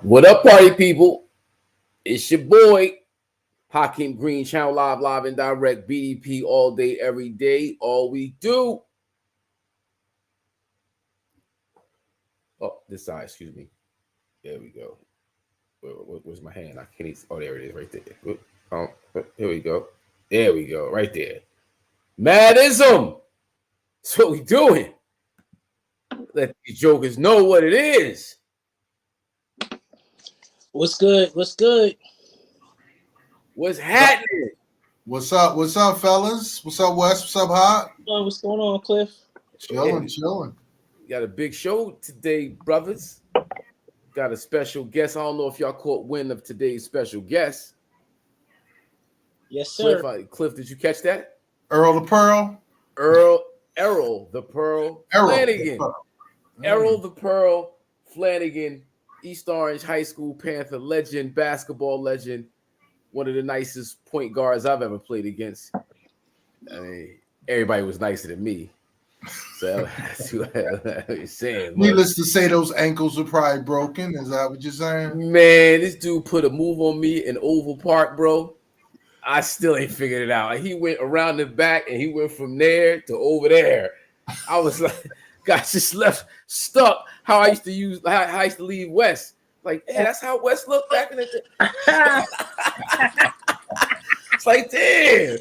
What up, party people? It's your boy, Hakeem Green, Channel Live and Direct, BDP all day, every day, all we do. Oh, this side, excuse me. There we go. Where's my hand? I can't even. Oh, there it is, right there. Here we go. There we go, right there. Madism. That's what we doing. Let these jokers know what it is. What's good? What's good? What's happening? What's up? What's up, fellas? What's up, Wes? What's up, Hot? What's going on, Cliff? Chilling. Got a big show today, brothers. Got a special guest. I don't know if y'all caught wind of today's special guest. Yes, sir. Cliff, did you catch that? Errol the Pearl. Errol the Pearl Flanigan. Errol the Pearl Flanigan, East Orange High School Panther legend, basketball legend, one of the nicest point guards I've ever played against. I mean, everybody was nicer than me. So that's what I'm saying. Needless to say, those ankles were probably broken. Is that what you're saying? Man, this dude put a move on me in Oval Park, bro. I still ain't figured it out. He went around the back and he went from there to over there. I was like, got just left stuck. How I used to leave West. Like, hey, that's how West looked back in the day. It's like, damn,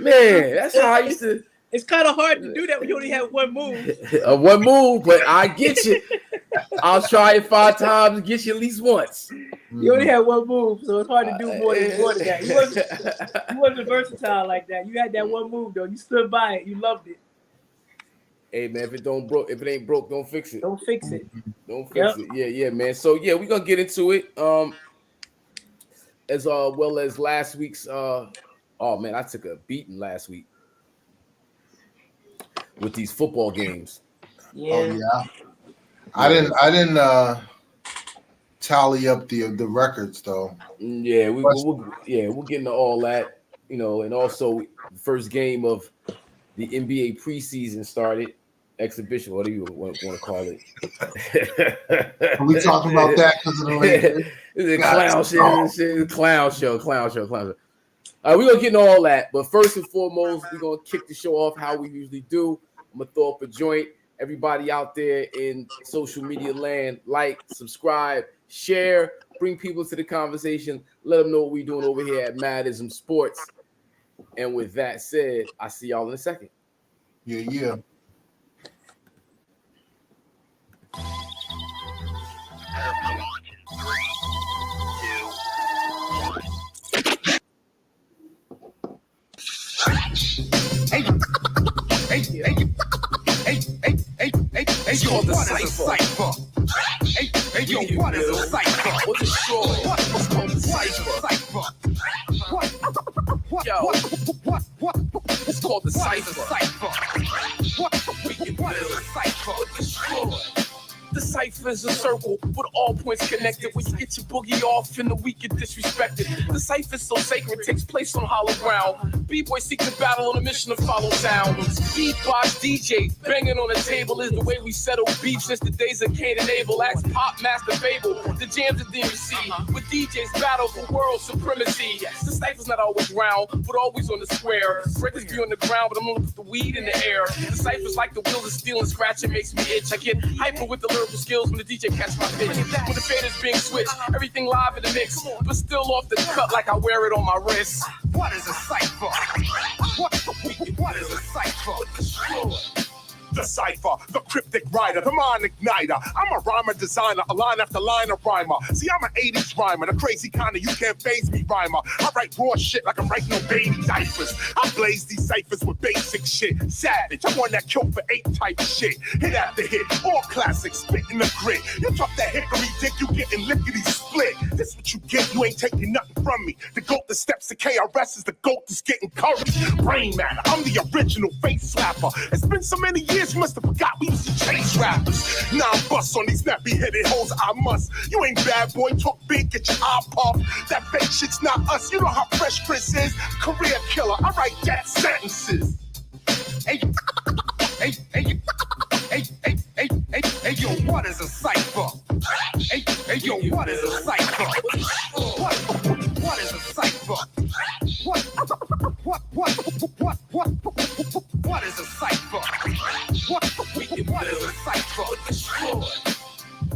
man, that's how I used to. It's kind of hard to do that when you only have one move. One move, but I get you. I'll try it 5 times and get you at least once. You only had one move, so it's hard to do more than that. You wasn't versatile like that. You had that one move though. You stood by it. You loved it. Hey man, if it ain't broke, don't fix it. Don't fix it. Don't fix it. Yeah, man. So yeah, we're gonna get into it. As well as last week's. Oh man, I took a beating last week with these football games. Yeah. Oh yeah. I didn't tally up the records though. Yeah, we'll get into all that, and also the first game of the NBA preseason started. Exhibition, what do you want to call it? Are we talking about that because of the Lakers? It's a clown show. We're going to get into all that. But first and foremost, we're going to kick the show off how we usually do. I'm going to throw up a joint. Everybody out there in social media land, like, subscribe, share, bring people to the conversation. Let them know what we're doing over here at IZM Sports. And with that said, I'll see y'all in a second. Yeah. Hey, yo, what is a cipher? Hey, yo, what is a cipher? What's a short? What's called a cipher? What? It's called the cipher. What is a cipher? The cipher is a circle with all points connected. When you get your boogie off and the weak get disrespected. The cipher is so sacred, takes place on hollow ground. B-boys seek the battle on a mission to follow sound. Beatbox DJ, banging on the table is the way we settle beef since the days of Cain and Abel. Ask Pop Master Fable, the jams at DMC. With DJs battle for world supremacy. The cipher's not always round, but always on the square. Breakers be on the ground, but I'm gonna put the weed in the air. The cipher's like the wheels of steel and scratch, it makes me itch. I get hyper with the lyrical skills when the DJ catch my pitch. When the fader's being switched, everything live in the mix, but still off the cut like I wear it on my wrist. What is a cipher? What is a cipher? The cipher, the cryptic writer, the mind igniter. I'm a rhymer designer, a line after line of rhymer. See, I'm an 80s rhymer, the crazy kind of you can't phase me rhymer. I write raw shit like I'm writing no baby diapers. I blaze these ciphers with basic shit. Savage, I'm one that killed for 8 type shit. Hit after hit, all classics, spitting the grit. You drop that hickory dick, you getting lickety split. This what you get, you ain't taking nothing from me. The goat that steps to KRS is the goat that's getting courage. Brain matter, I'm the original face slapper. It's been so many years, you must have forgot we used to chase rappers. Now I'm bust on these nappy-headed hoes, I must. You ain't bad boy, talk big, get your eye popped. That fake shit's not us, you know how Fresh Prince is. Career killer, I write death sentences. Hey, yo, what is a cipher? Hey, yo, What is a cipher? What is a cipher? What is a cipher? What is a cipher?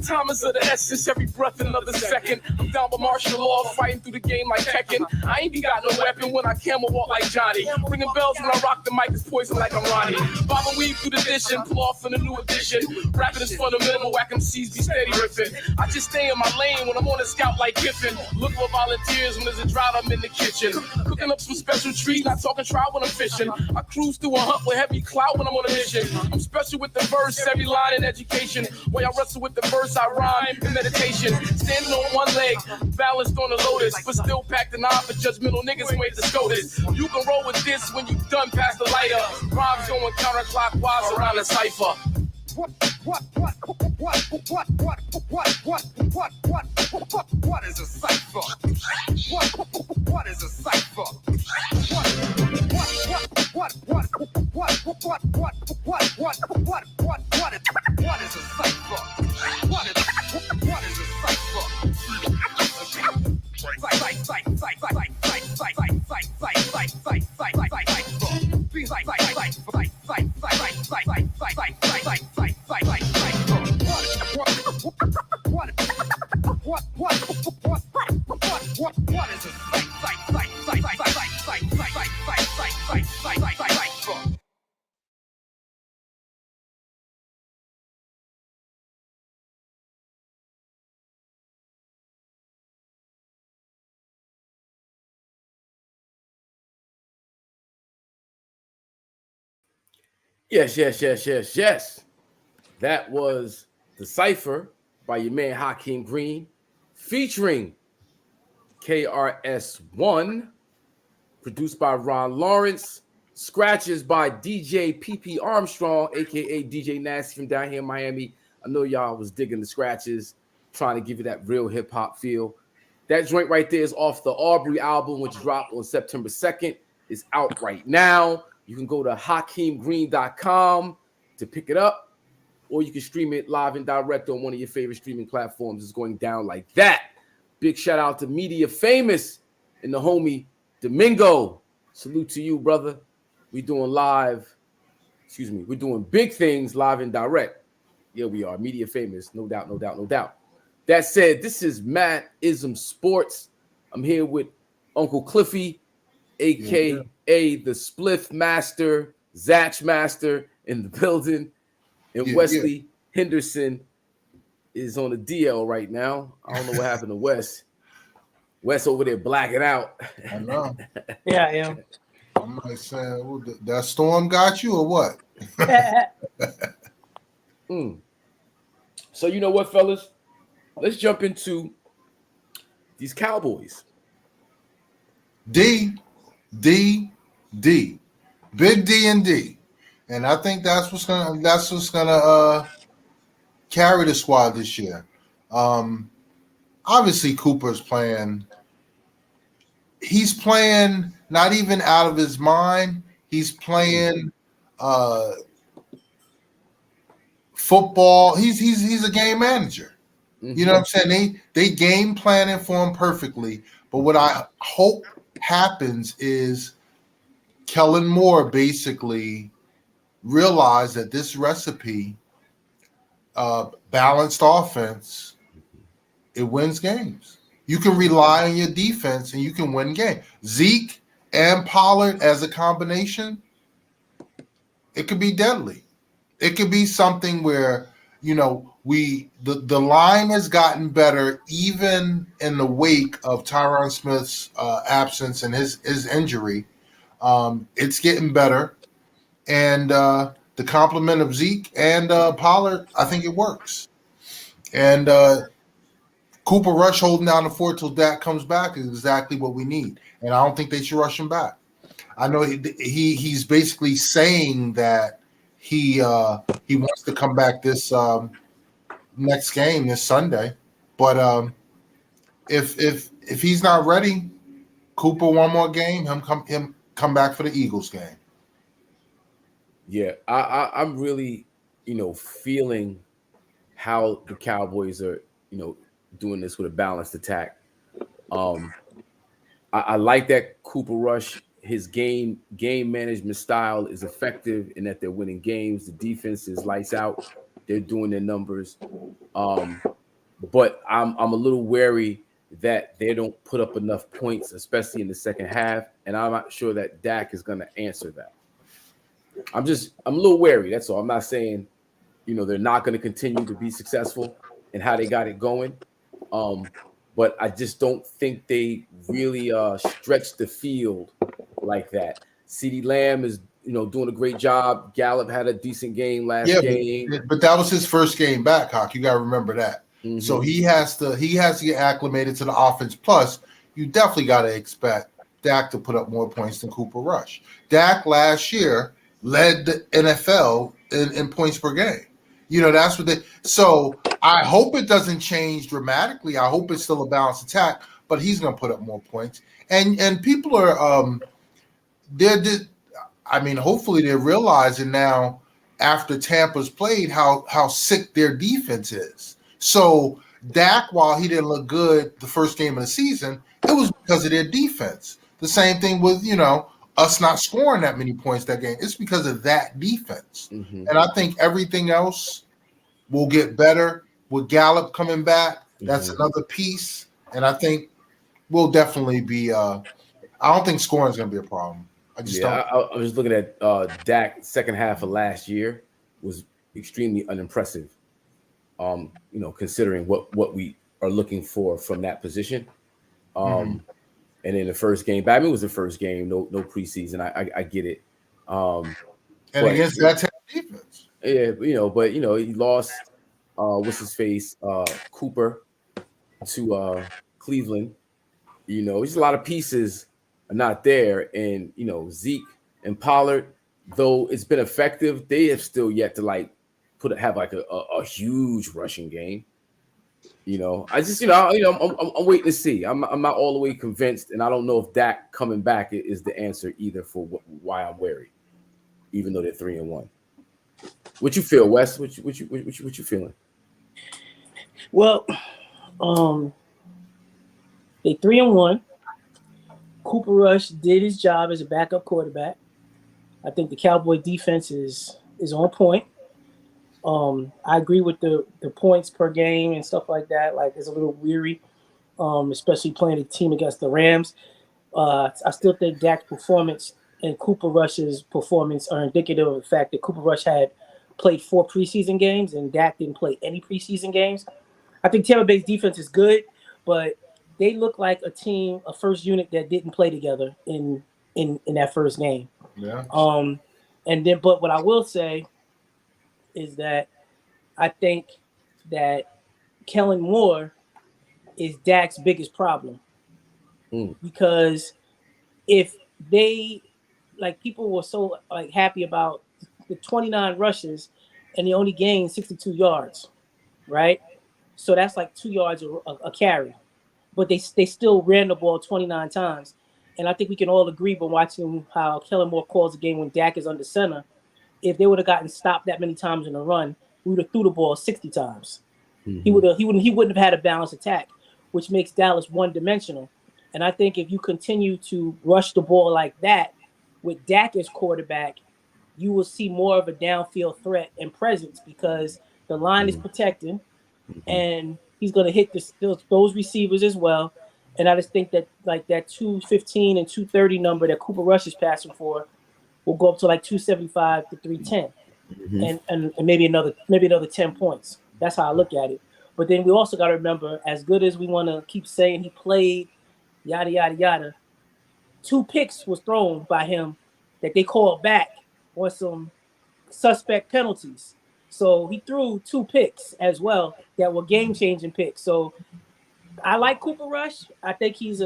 Time is of the essence, every breath another second. I'm down by martial law, fighting through the game like Tekken. I ain't got no weapon when I camel walk like Johnny. Ringing bells when I rock the mic is poison like I'm Ronnie. Bob and weave through the dish and pull off in a new edition. Rapping is fundamental, whack MCs be steady riffing. I just stay in my lane when I'm on a scout like Kiffin. Look for volunteers when there's a drought, I'm in the kitchen. Cooking up some special treats, not talking trout when I'm fishing. I cruise through a hunt with heavy clout when I'm on a mission. I'm special with the verse, every line in education. Way I wrestle with the verse, I rhyme in meditation. Standing on one leg, balanced on a lotus, but still packed an eye for judgmental niggas wait to SCOTUS. You can roll with this when you done past the lighter. Rhymes going counterclockwise around the cipher. What is a cipher? What is a cipher? What is a cipher? What is a cipher? Yes. That was The Cipher by your man Hakeem Green, featuring KRS-One, produced by Ron Lawrence, scratches by DJ PP Armstrong, aka DJ Nasty from down here in Miami. I know y'all was digging the scratches, trying to give you that real hip-hop feel. That joint right there is off the Aubrey album, which dropped on September 2nd. It's out right now. You can go to HakeemGreen.com to pick it up, or you can stream it live and direct on one of your favorite streaming platforms. It's going down like that. Big shout out to Media Famous and the homie Domingo. Salute to you, brother. We're doing big things live and direct. Yeah, we are. Media Famous. No doubt. That said, this is IZM Sports. I'm here with Uncle Cliffy, a.k.a. the Spliff Master, Zatch Master in the building. And Wesley Henderson is on the DL right now. I don't know what happened to Wes. Wes over there blacking out. I know. Yeah, I am. I'm like saying, well, that storm got you or what? So you know what, fellas? Let's jump into these Cowboys. D, big D and D, and I think that's what's gonna carry the squad this year. Obviously, Cooper's playing. He's playing not even out of his mind. He's playing football. He's a game manager. You know what I'm saying? They game planning for him perfectly. But what I hope happens is Kellen Moore basically realized that this recipe, balanced offense, it wins games. You can rely on your defense and you can win games. Zeke and Pollard as a combination, it could be deadly. It could be something where, you know, the line has gotten better even in the wake of Tyron Smith's absence and his injury. It's getting better. And the complement of Zeke and Pollard, I think it works. And Cooper Rush holding down the fort till Dak comes back is exactly what we need. And I don't think they should rush him back. I know he's basically saying that he wants to come back this next game this Sunday. But if he's not ready, Cooper one more game, him come back for the Eagles game. Yeah, I'm really, feeling how the Cowboys are, doing this with a balanced attack. I like that Cooper Rush. His game management style is effective in that they're winning games. The defense is lights out. They're doing their numbers. But I'm a little wary that they don't put up enough points, especially in the second half. And I'm not sure that Dak is going to answer that. I'm a little wary. That's all. I'm not saying, they're not going to continue to be successful in how they got it going. But I just don't think they really stretch the field like that. CeeDee Lamb is, doing a great job. Gallup had a decent game last game. But that was his first game back, Hawk. You got to remember that. Mm-hmm. So he has to get acclimated to the offense. Plus, you definitely got to expect Dak to put up more points than Cooper Rush. Dak last year led the NFL in points per game. That's what so I hope it doesn't change dramatically. I hope it's still a balanced attack, but he's going to put up more points. And people are hopefully they're realizing now after Tampa's played how sick their defense is. So Dak, while he didn't look good the first game of the season, it was because of their defense. The same thing with, us not scoring that many points that game. It's because of that defense. Mm-hmm. And I think everything else will get better with Gallup coming back. That's another piece. And I think we'll definitely be I don't think scoring is going to be a problem. I just don't. I was looking at Dak second half of last year was extremely unimpressive. Considering what we are looking for from that position. And in the first game, it was the first game, no preseason. I get it. And against that defense. Yeah, but he lost what's his face? Cooper to Cleveland. There's a lot of pieces are not there. And Zeke and Pollard, though it's been effective, they have still yet to have a huge rushing game. I just I'm waiting to see. I'm not all the way convinced, and I don't know if Dak coming back is the answer either for why I'm wary, even though they're 3-1. What you feel, Wes? What you feeling? Well, they 3-1. Cooper Rush did his job as a backup quarterback. I think the Cowboy defense is on point. I agree with the points per game and stuff like that. It's a little weary, especially playing a team against the Rams. I still think Dak's performance and Cooper Rush's performance are indicative of the fact that Cooper Rush had played 4 preseason games and Dak didn't play any preseason games. I think Tampa Bay's defense is good, but they look like a team, a first unit that didn't play together in that first game. Yeah. But what I will say is that I think that Kellen Moore is Dak's biggest problem. Because if they, people were so happy about the 29 rushes and he only gained 62 yards, right? So that's 2 yards a carry. But they still ran the ball 29 times. And I think we can all agree by watching how Kellen Moore calls the game when Dak is under center. If they would have gotten stopped that many times in a run, we would have threw the ball 60 times. Mm-hmm. He wouldn't have had a balanced attack, which makes Dallas one-dimensional. And I think if you continue to rush the ball like that with Dak as quarterback, you will see more of a downfield threat and presence because the line is protected and he's going to hit those receivers as well. And I just think that that 215 and 230 number that Cooper Rush is passing for will go up to 275 to 310, and maybe another 10 points. That's how I look at it. But then we also got to remember, as good as we want to keep saying he played, yada yada yada, 2 picks was thrown by him that they called back on some suspect penalties. So he threw 2 picks as well that were game-changing picks. So I like Cooper Rush. I think he's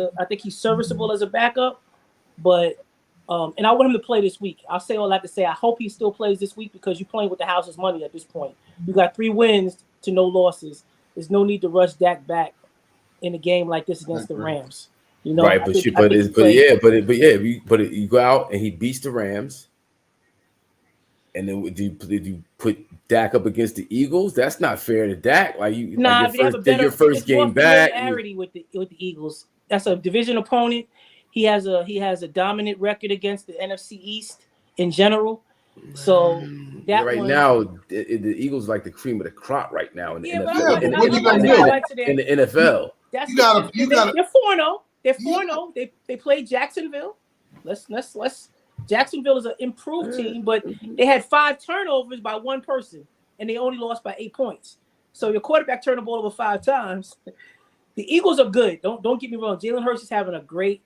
serviceable as a backup, but and I want him to play this week. I'll say all that to say I hope he still plays this week because you're playing with the house's money at this point. You got 3 wins to no losses. There's no need to rush Dak back in a game like this against the Rams. Right? But you go out and he beats the Rams. And then did you put Dak up against the Eagles? That's not fair to Dak. Like you, Nah, like they have a better your first game back. familiarity with the Eagles. That's a division opponent. He has a dominant record against the NFC East in general. So that right one, now, the Eagles like the cream of the crop right now in the yeah, but NFL. I'm what not you gonna gonna do? go back to that. In the NFL. That's You gotta- they're 4-0. They're Yeah. 4-0. They played Jacksonville. Let's Jacksonville is an improved team, but they had 5 turnovers by one person, and they only lost by 8 points. So your quarterback turned the ball over 5 times. The Eagles are good. Don't get me wrong. Jalen Hurts is having a great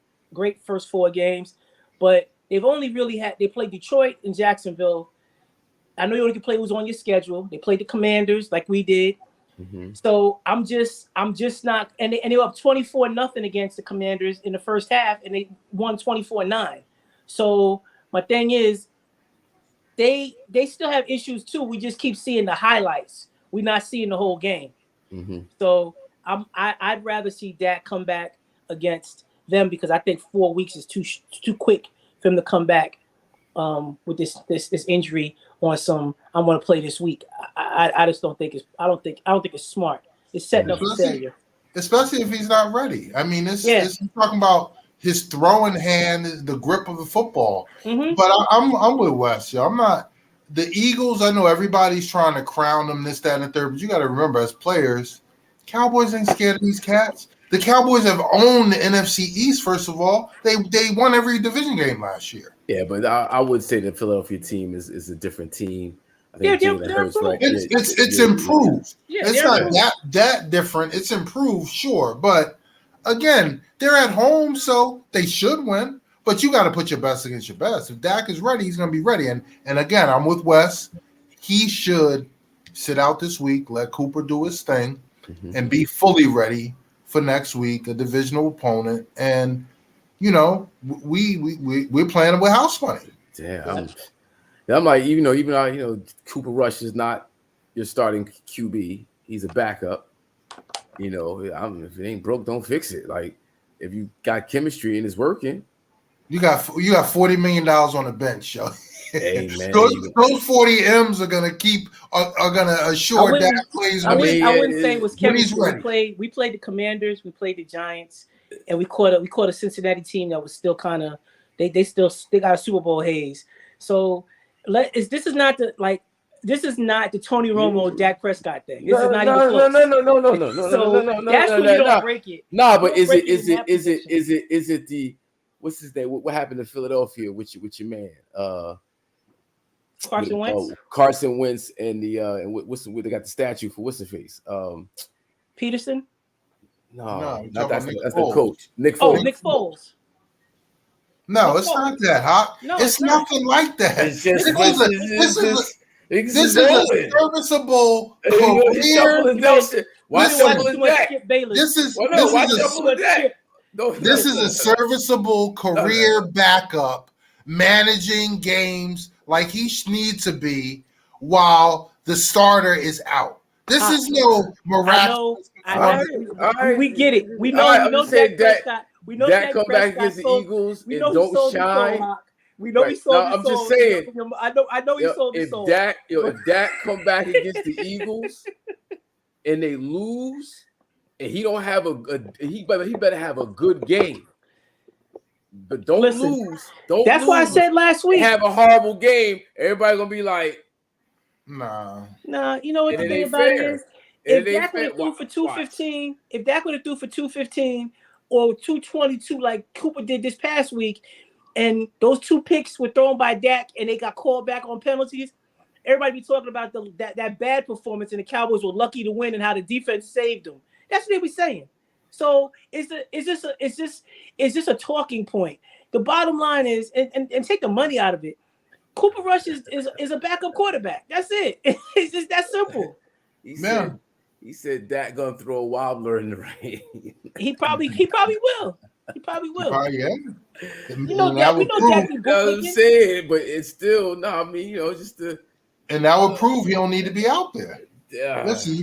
first 4 games, but they've only really they played Detroit and Jacksonville. I know you only can play who's on your schedule. They played the Commanders like we did. Mm-hmm. So I'm just not, and they were up 24-0 against the Commanders in the first half, and they won 24-9. So my thing is, they still have issues too. We just keep seeing the highlights. We're not seeing the whole game. Mm-hmm. So I'd rather see Dak come back against them because I think 4 weeks is too quick for him to come back with this injury on some. I'm going to play this week. I just don't think I don't think it's smart. It's setting up for failure, especially if he's not ready. I mean, it's talking about his throwing hand, the grip of the football. Mm-hmm. But I'm with Wes. Yo. I'm not the Eagles. I know everybody's trying to crown them this, that, and the third. But you got to remember, as players, Cowboys ain't scared of these cats. The Cowboys have owned the NFC East. First of all, they won every division game last year. Yeah, but I would say the Philadelphia team is a different team. I think they're Hurts, improved. It's improved. Yeah, it's not that different. It's improved, sure, but again, they're at home, so they should win. But you got to put your best against your best. If Dak is ready, he's going to be ready. And again, I'm with Wes. He should sit out this week, let Cooper do his thing, and be fully ready for next week, a divisional opponent. And you know, we're playing with house money. Damn, I'm like, even though Cooper Rush is not your starting QB, he's a backup. You know, if it ain't broke, don't fix it. Like, if you got chemistry and it's working, you got $40 million on the bench, yo. Hey man, those 40 M's are gonna assure that plays. I wouldn't say it was chemistry. We played the Commanders, we played the Giants, and we caught a Cincinnati team that was still kind of they got a Super Bowl haze. So this is not the Tony Romo Dak Prescott thing. This is not even close. No. That's when you don't break it. Nah, but is it the what's his name? What happened to Philadelphia with your man? Carson Wentz. Carson Wentz and they got the statue for what's the face? Peterson. No, that's the coach. Nick Foles. Oh, Nick Foles. No, it's not that hot. No, it's nothing like that. It's just this is a serviceable career. This is a serviceable career backup managing games like he needs to be while the starter is out. This is no miraculous. We get it. We know Dak Prescott. We know Dak come back against the Eagles and don't shine. We know he sold his soul. I'm just saying. I know he sold his soul. If Dak come back against the Eagles and they lose, and he don't have he better have a good game. But don't lose. That's why I said last week. Have a horrible game. Everybody gonna be like, nah. You know what the thing about it is? If Dak would have threw for 215, or 222 like Cooper did this past week, and those 2 picks were thrown by Dak and they got called back on penalties, everybody be talking about that bad performance and the Cowboys were lucky to win and how the defense saved them. That's what they be saying. So is this a talking point? The bottom line is, and take the money out of it, Cooper Rush is a backup quarterback. That's it. It's just that simple. He said Dak gonna throw a wobbler in the rain. He probably will. Yeah. We know Dak. I'm saying, but it's still and that would prove he don't need to be out there. Yeah. Listen,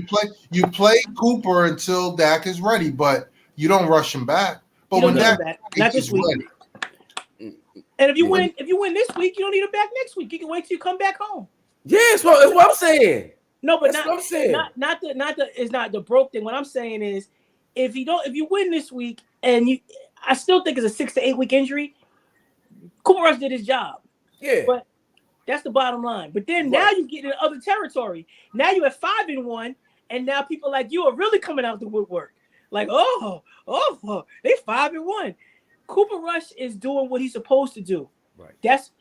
you play Cooper until Dak is ready, but you don't rush him back. But when Dak not this week. Ready. And if you win this week, you don't need him back next week. You can wait till you come back home. Yeah, that's what I'm saying. No, but That's what I'm saying. not the it's not the broke thing. What I'm saying is, if you win this week and I still think it's a 6 to 8 week injury. Cooper Rush did his job. Yeah. But that's the bottom line. But then now you get into other territory. Now you have 5-1, and now people like you are really coming out the woodwork. Like, they 5-1. Cooper Rush is doing what he's supposed to do. Right.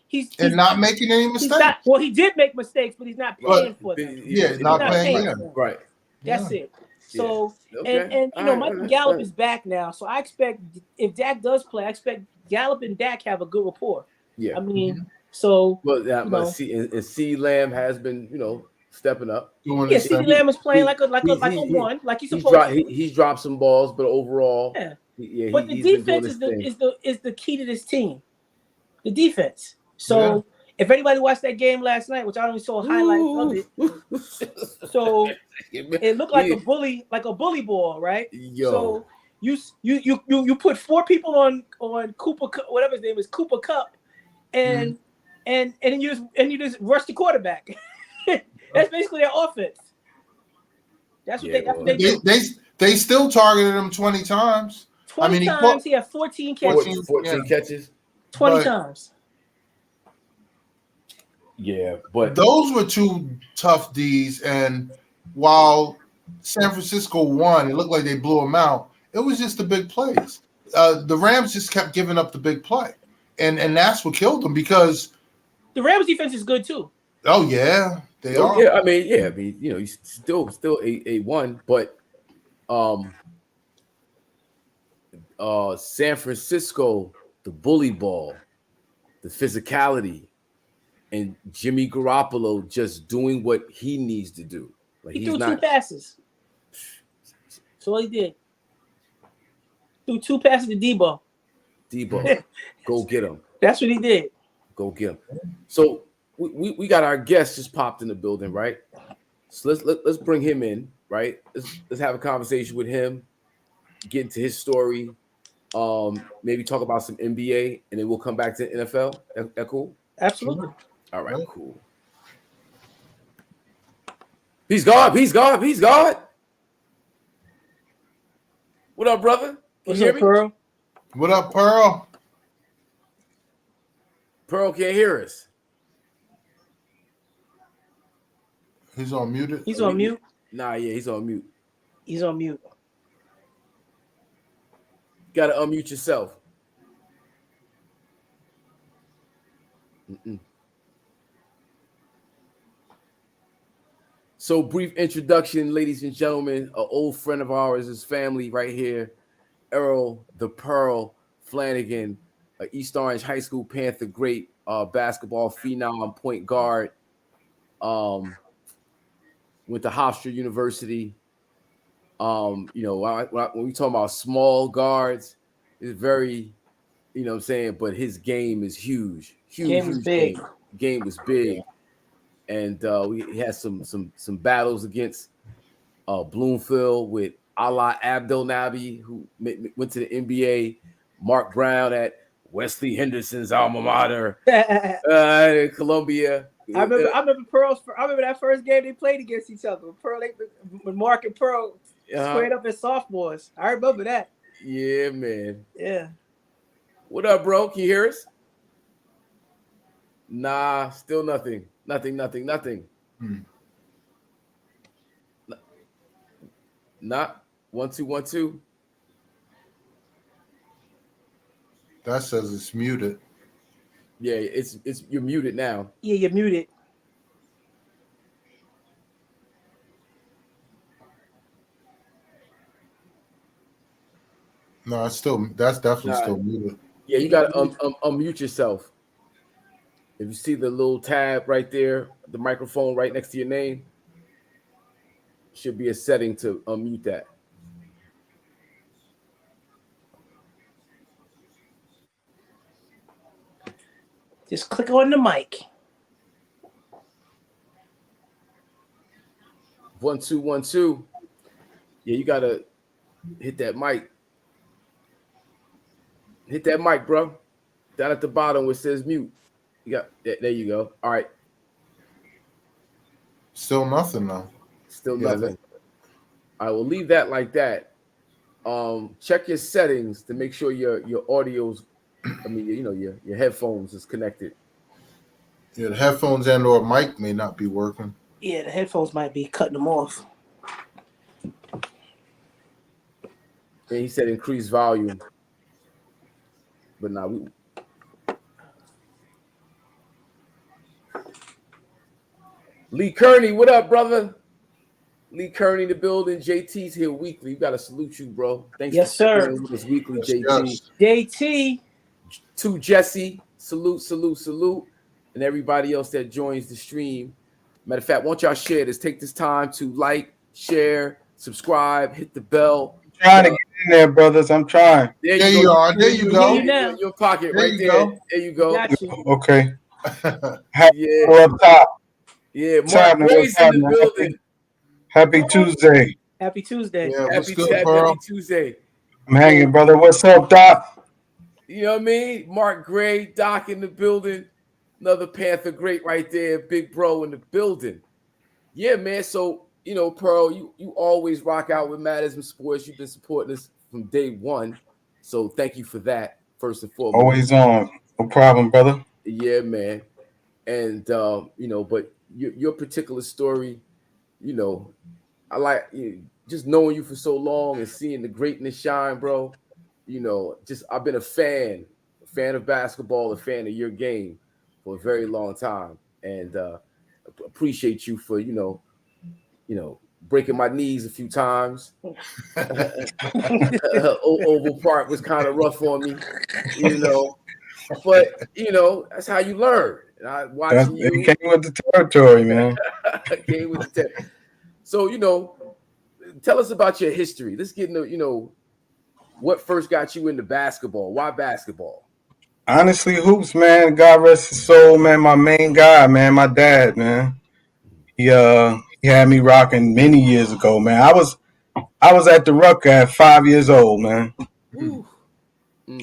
He's not making any mistakes. He did make mistakes, but he's not paying for them. Yeah, he's not paying. Right. That's it. So and Michael Gallup is back now. So I expect if Dak does play, I expect Gallup and Dak have a good rapport. Yeah. I mean, so but C Lamb has been, stepping up. Yeah, CeeDee Lamb is playing like a one, like he's supposed to. He's dropped some balls, but overall, but the defense is the key to this team. The defense. So if anybody watched that game last night, which I only saw highlights of it, so it looked like a bully ball, right? Yo. So you put 4 people on Cooper, whatever his name is, Cooper Kupp, and then you just rush the quarterback. That's basically their offense. That's what they do. They still targeted him 20 times. 20 times he had 14 catches. 14 catches. 20 times. Yeah, but those were 2 tough Ds, and while San Francisco won, it looked like they blew them out. It was just the big plays. The Rams just kept giving up the big play, and that's what killed them because the Rams defense is good too. Oh yeah, they are. Yeah, I mean, he's still a one, but San Francisco, the bully ball, the physicality, and Jimmy Garoppolo just doing what he needs to do. Like he threw 2 passes. That's all he did. Threw 2 passes to Debo. Go get him. That's what he did. Go get him. So we got our guest just popped in the building, right? So let's bring him in, right? Let's have a conversation with him, get into his story, maybe talk about some NBA, and then we'll come back to the NFL. That cool? Absolutely. All right, cool. He's God. What up, brother? What's up, Pearl? What up, Pearl? Pearl can't hear us. He's on mute. He's on mute? Nah, yeah, he's on mute. He's on mute. You gotta unmute yourself. So, brief introduction, ladies and gentlemen. An old friend of ours, his family right here, Erroll the Pearl Flanigan, East Orange High School Panther, great basketball phenom, point guard. Went to Hofstra University. When we talk about small guards, it's very, what I'm saying, but his game is huge. Game was big. Game was big. And he had some battles against Bloomfield with Allah Abdel Nabi, who went to the NBA. Mark Brown at Wesley Henderson's alma mater, in Columbia. I remember that first game they played against each other. When Mark and Pearl squared up as sophomores. I remember that. Yeah, man. Yeah. What up, bro? Can you hear us? Nah, still nothing. Nothing. Not 1 2 1 2. That says it's muted. Yeah, it's you're muted now. Yeah, you're muted. No, that's definitely still muted. Yeah, you gotta unmute yourself. If you see the little tab right there, the microphone right next to your name, should be a setting to unmute that. Just click on the mic. 1 2 1 2. Yeah, you gotta hit that mic. Hit that mic, bro. Down at the bottom where it says mute. You got there you go. All right. Still nothing though. Still Yeah, nothing. I will leave that like that. Check your settings to make sure your audio's, I mean, your headphones is connected. Yeah, the headphones and or mic may not be working. Yeah, the headphones might be cutting them off. And he said increase volume. But now we Lee Kearney, what up, brother? Lee Kearney, the building. JT's here weekly. You gotta salute you, bro. Thanks Yes, for sir. being with us weekly, Yes, JT. yes. JT. To Jesse, salute, and everybody else that joins the stream. Matter of fact, won't y'all share this? Take this time to like, share, subscribe, hit the bell. Trying to get in there, brothers. I'm trying. There you are. There you go. now. Your pocket There right you there. go. There you go. Got you. Okay. Yeah. We're up top. Yeah, What's Mark happening? Gray's in the building. Happy Tuesday. Happy Tuesday. Yeah, what's Happy good, Pearl? Happy Tuesday. I'm hanging, brother. What's up, Doc? You know what I mean? Mark Gray, Doc in the building. Another Panther great right there. Big bro in the building. Yeah, man. So, Pearl, you always rock out with IZM Sports. You've been supporting us from day one. So thank you for that, first and foremost. Always on. No problem, brother. Yeah, man. And, but your particular story, I like just knowing you for so long and seeing the greatness shine, bro. I've been a fan of basketball, a fan of your game for a very long time, and appreciate you for breaking my knees a few times. Oval Park was kind of rough on me, but that's how you learn. And I watching you. It came with the territory, man. Came with the territory. So tell us about your history. Let's get into what first got you into basketball. Why basketball? Honestly, hoops, man. God rest his soul, man. My main guy, man. My dad, man. He had me rocking many years ago, man. I was at the Rucker at 5 years old, man.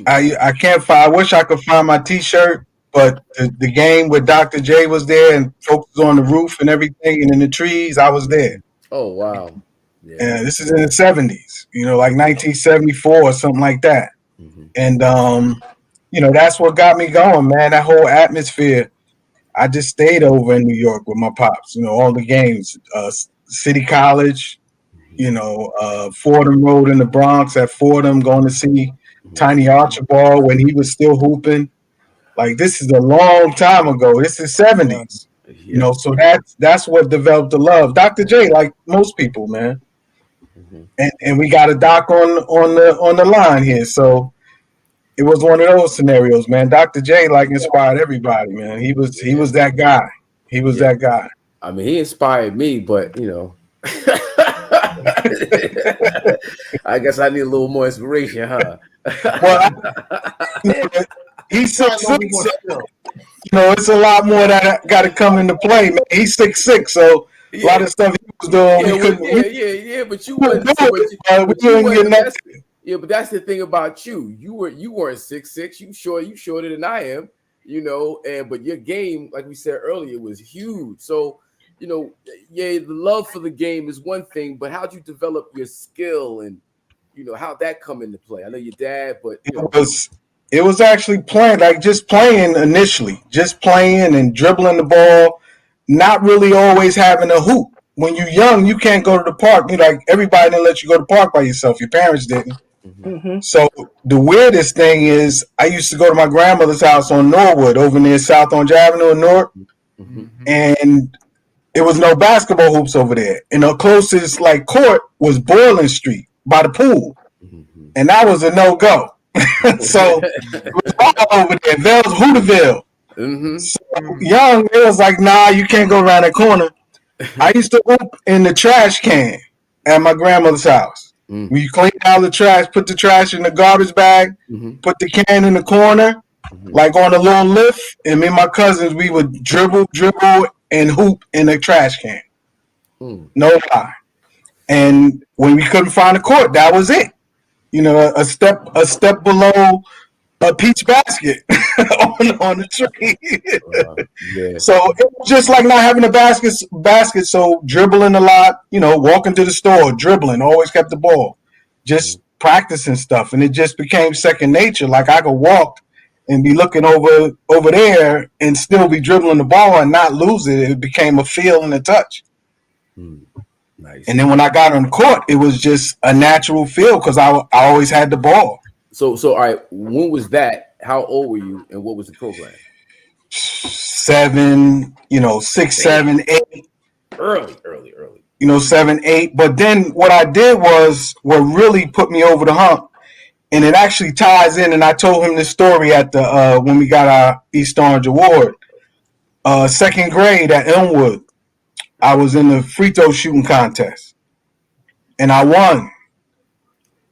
I can't find. I wish I could find my T-shirt, but the game with Dr. J was there and folks was on the roof and everything, and in the trees, I was there. Oh wow! Yeah, and this is in the 70s, like 1974 or something like that. Mm-hmm. And that's what got me going, man. That whole atmosphere. I just stayed over in New York with my pops. All the games, City College, Fordham Road in the Bronx at Fordham, going to see Tiny Archibald when he was still hooping. Like, this is a long time ago. This is 70s. Yeah. So that's what developed the love. Dr. J, like most people, man. Mm-hmm. And we got a doc on the line here. So it was one of those scenarios, man. Dr. J inspired everybody, man. He was that guy. He was that guy. I mean, he inspired me, but I guess I need a little more inspiration, huh? Well, he's 6'6". It's a lot more that got to come into play, man. He's 6'6", so a lot of stuff he was doing. But you wouldn't. Yeah, but that's the thing about you. You weren't 6'6". You shorter than I am. But your game, like we said earlier, was huge. So, the love for the game is one thing, but how'd you develop your skill and how'd that come into play? I know your dad, but it was actually playing, just playing initially, just playing and dribbling the ball, not really always having a hoop. When you're young, you can't go to the park. Everybody didn't let you go to the park by yourself. Your parents didn't. Mm-hmm. So the weirdest thing is I used to go to my grandmother's house on Norwood over near South Orange Avenue in Newark, and there was no basketball hoops over there. And the closest court was Borland Street by the pool, and that was a no-go. So it was all over there. That was Hooterville. Mm-hmm. So young, it was nah, you can't go around that corner. I used to hoop in the trash can at my grandmother's house. Mm-hmm. When you clean out the trash, put the trash in the garbage bag, put the can in the corner, on a little lift, and me and my cousins, we would dribble, and hoop in the trash can. No lie. And when we couldn't find a court, that was it. A step below a peach basket on the tree. Yeah. So it was just like not having a basket. So dribbling a lot, walking to the store, dribbling, always kept the ball, just practicing stuff, and it just became second nature. Like I could walk and be looking over there and still be dribbling the ball and not lose it. It became a feel and a touch. Nice. And then when I got on court, it was just a natural feel because I always had the ball. So all right, when was that? How old were you, and what was the program? 7, 6, 7, 8. Early. 7, 8. But then what I did was what really put me over the hump, and it actually ties in. And I told him this story at the when we got our E.O.H.S award, second grade at Elmwood. I was in the free throw shooting contest, and I won.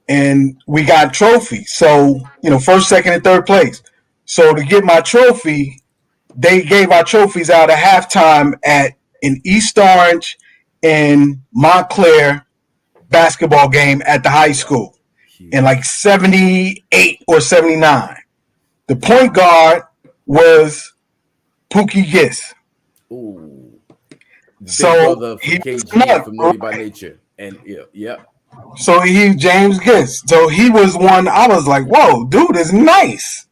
And we got trophies. So, first, second, and third place. So to get my trophy, they gave our trophies out at halftime at an East Orange and Montclair basketball game at the high school in like 78 or 79. The point guard was Pookie Gis. Ooh. Big So brother for he KG, familiar by nature. And yeah. So he James Gist. So he was one. I was like, whoa, dude is nice.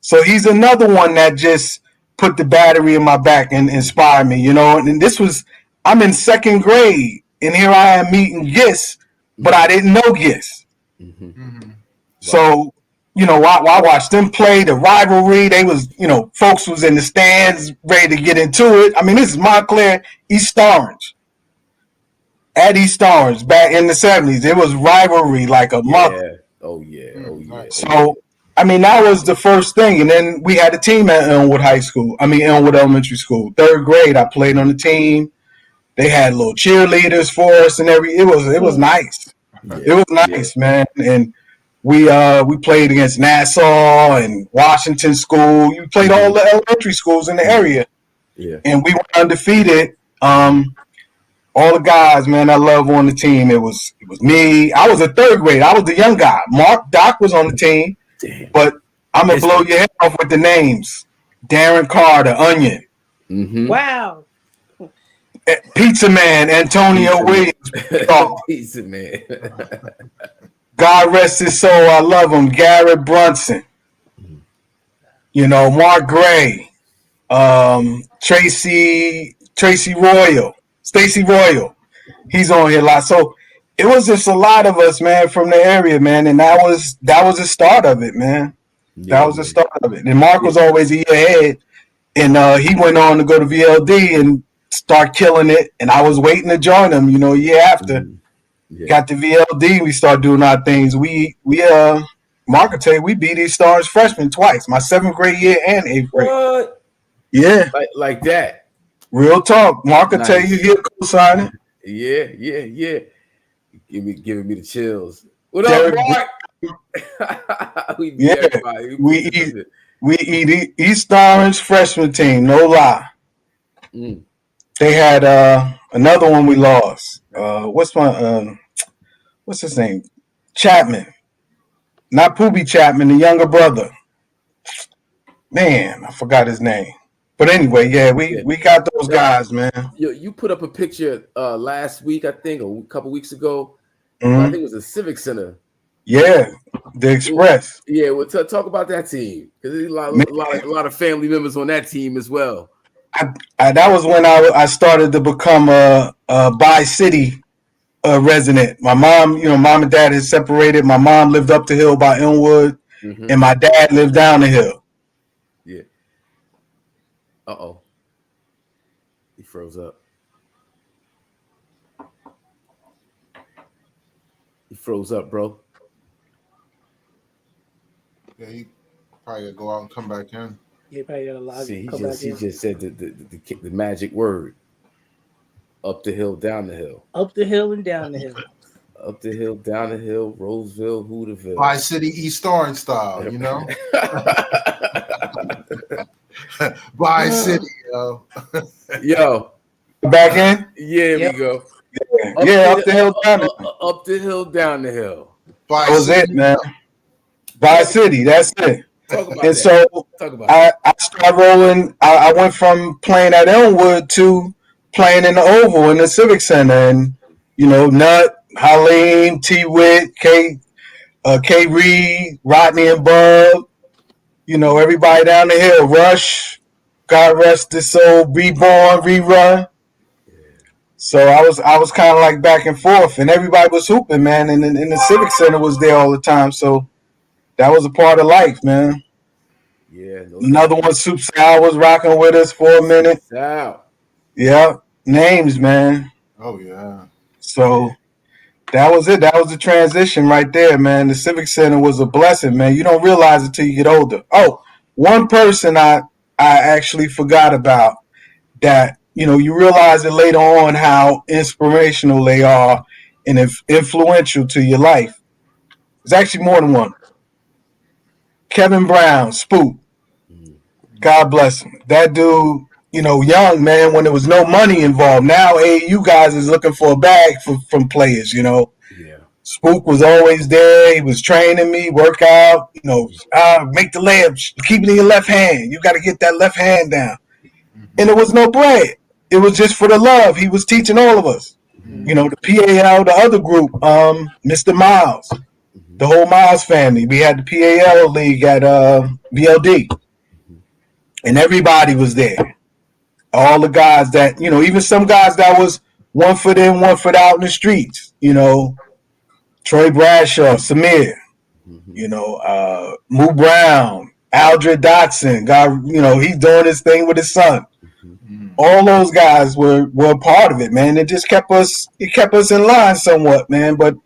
So he's another one that just put the battery in my back and inspired me, And this was, I'm in second grade, and here I am meeting Gist, but I didn't know Gist. So, I watched them play the rivalry. They was, folks was in the stands ready to get into it. I mean, this is Montclair, East Orange. At East Orange back in the 70s, it was rivalry like a month. Oh yeah. So, I mean, that was the first thing. And then we had a team at Elmwood Elmwood Elementary School. Third grade, I played on the team. They had little cheerleaders for us and it was nice. It was nice, man. And we played against Nassau and Washington School. You played all the elementary schools in the area. Yeah. And we were undefeated. All the guys, man, I love on the team. It was me. I was a third grade. I was the young guy. Doc was on the team. Damn. But I'm going to blow your head off with the names. Darren Carter, Onion. Wow. Pizza Man, Antonio Williams. Pizza Man. God rest his soul. I love him. Garrett Brunson. Mark Gray. Tracy Royal. Stacy Royal. He's on here a lot. So it was just a lot of us, man, from the area, man. And that was the start of it, man. That was the start of it. And Mark was always a year ahead. And he went on to go to VLD and start killing it. And I was waiting to join him, a year after. Got to VLD, we started doing our things. Mark will tell you, we beat E.O.H.S freshmen twice, my 7th grade year and 8th grade. What? Yeah. Like that. Real talk. Mark will tell you he'll co-sign it. Yeah. Giving me the chills. What up, Mark? We beat everybody. We eat East Orange freshman team, no lie. They had another one we lost. What's his name? Chapman. Not Poobie Chapman, the younger brother. Man, I forgot his name. But anyway, we got those guys, man. You put up a picture last week, I think, or a couple weeks ago. I think it was a Civic Center. Yeah, the Express. Yeah, well, talk about that team because there's a lot of family members on that team as well. That was when I started to become a Bi-City resident. My mom, mom and dad had separated. My mom lived up the hill by Elmwood, and my dad lived down the hill. Yeah. Uh-oh. He froze up. He froze up, bro. Yeah, he probably gotta go out and come back in. Yeah, probably got a lot. See, he just said the magic word. Up the hill, down the hill. Up the hill and down the hill. Up the hill, down the hill, Roseville, Hooterville. Bi-City East Orange style, Bi-City, yo. Yo. Back in? Yeah, we go. Up the hill, down the hill. Up the hill, down the hill. That was it, man. Bi-City, that's it. Talk about And that. so Talk about that. I started rolling. I went from playing at Elmwood to playing in the Oval in the Civic Center, and Nut, Halim, T. Witt, K. Reed, Rodney and Bub, everybody down the hill, Rush, God rest his soul, Reborn, Rerun. So I was kind of like back and forth, and everybody was hooping, man, and the Civic Center was there all the time. So that was a part of life, man. Yeah, no Another doubt. one, Soup Sal was rocking with us for a minute. Sal. Yeah, names, man. Oh yeah. So that was it. That was the transition right there, man. The Civic Center was a blessing, man. You don't realize it till you get older. Oh, one person I actually forgot about that. You realize it later on how inspirational they are and influential to your life. There's actually more than one. Kevin Brown, Spook. God bless him. That dude, young man when there was no money involved. Now AAU guys is looking for a bag from players, Yeah. Spook was always there. He was training me, work out, make the layup, keep it in your left hand. You got to get that left hand down. And there was no bread. It was just for the love. He was teaching all of us. The PAL, the other group, Mr. Miles, the whole Miles family. We had the PAL league at VLD. And everybody was there. All the guys that, even some guys that was 1 foot in, 1 foot out in the streets, Troy Bradshaw, Samir, Moo Brown, Aldred Dotson, God, he's doing his thing with his son. All those guys were a part of it, man. It just kept us in line somewhat, man. But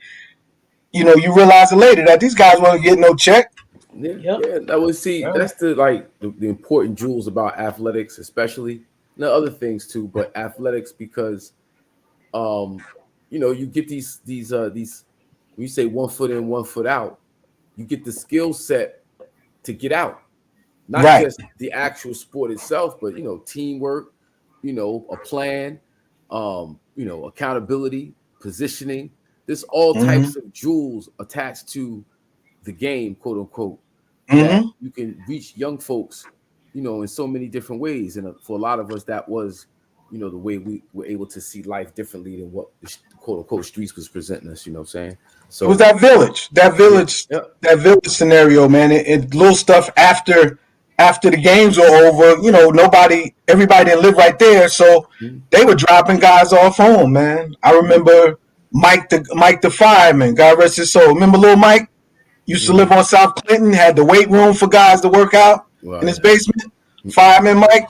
you realize it later that these guys weren't getting no check. Yeah. That was that's the important jewels about athletics, especially. Now other things too, but athletics because you get these when you say 1 foot in, 1 foot out, you get the skill set to get out. Not Right. just the actual sport itself, but teamwork, a plan, accountability, positioning. There's all types of jewels attached to the game, quote unquote, that you can reach young folks, in so many different ways. And for a lot of us, that was, the way we were able to see life differently than what the quote unquote streets was presenting us. You know what I'm saying? So it was that village scenario, man. And little stuff after the games were over. Everybody didn't live right there, so they were dropping guys off home, man. I remember Mike the fireman, God rest his soul. Remember little Mike? Used to live on South Clinton, had the weight room for guys to work out in his basement. Fireman Mike,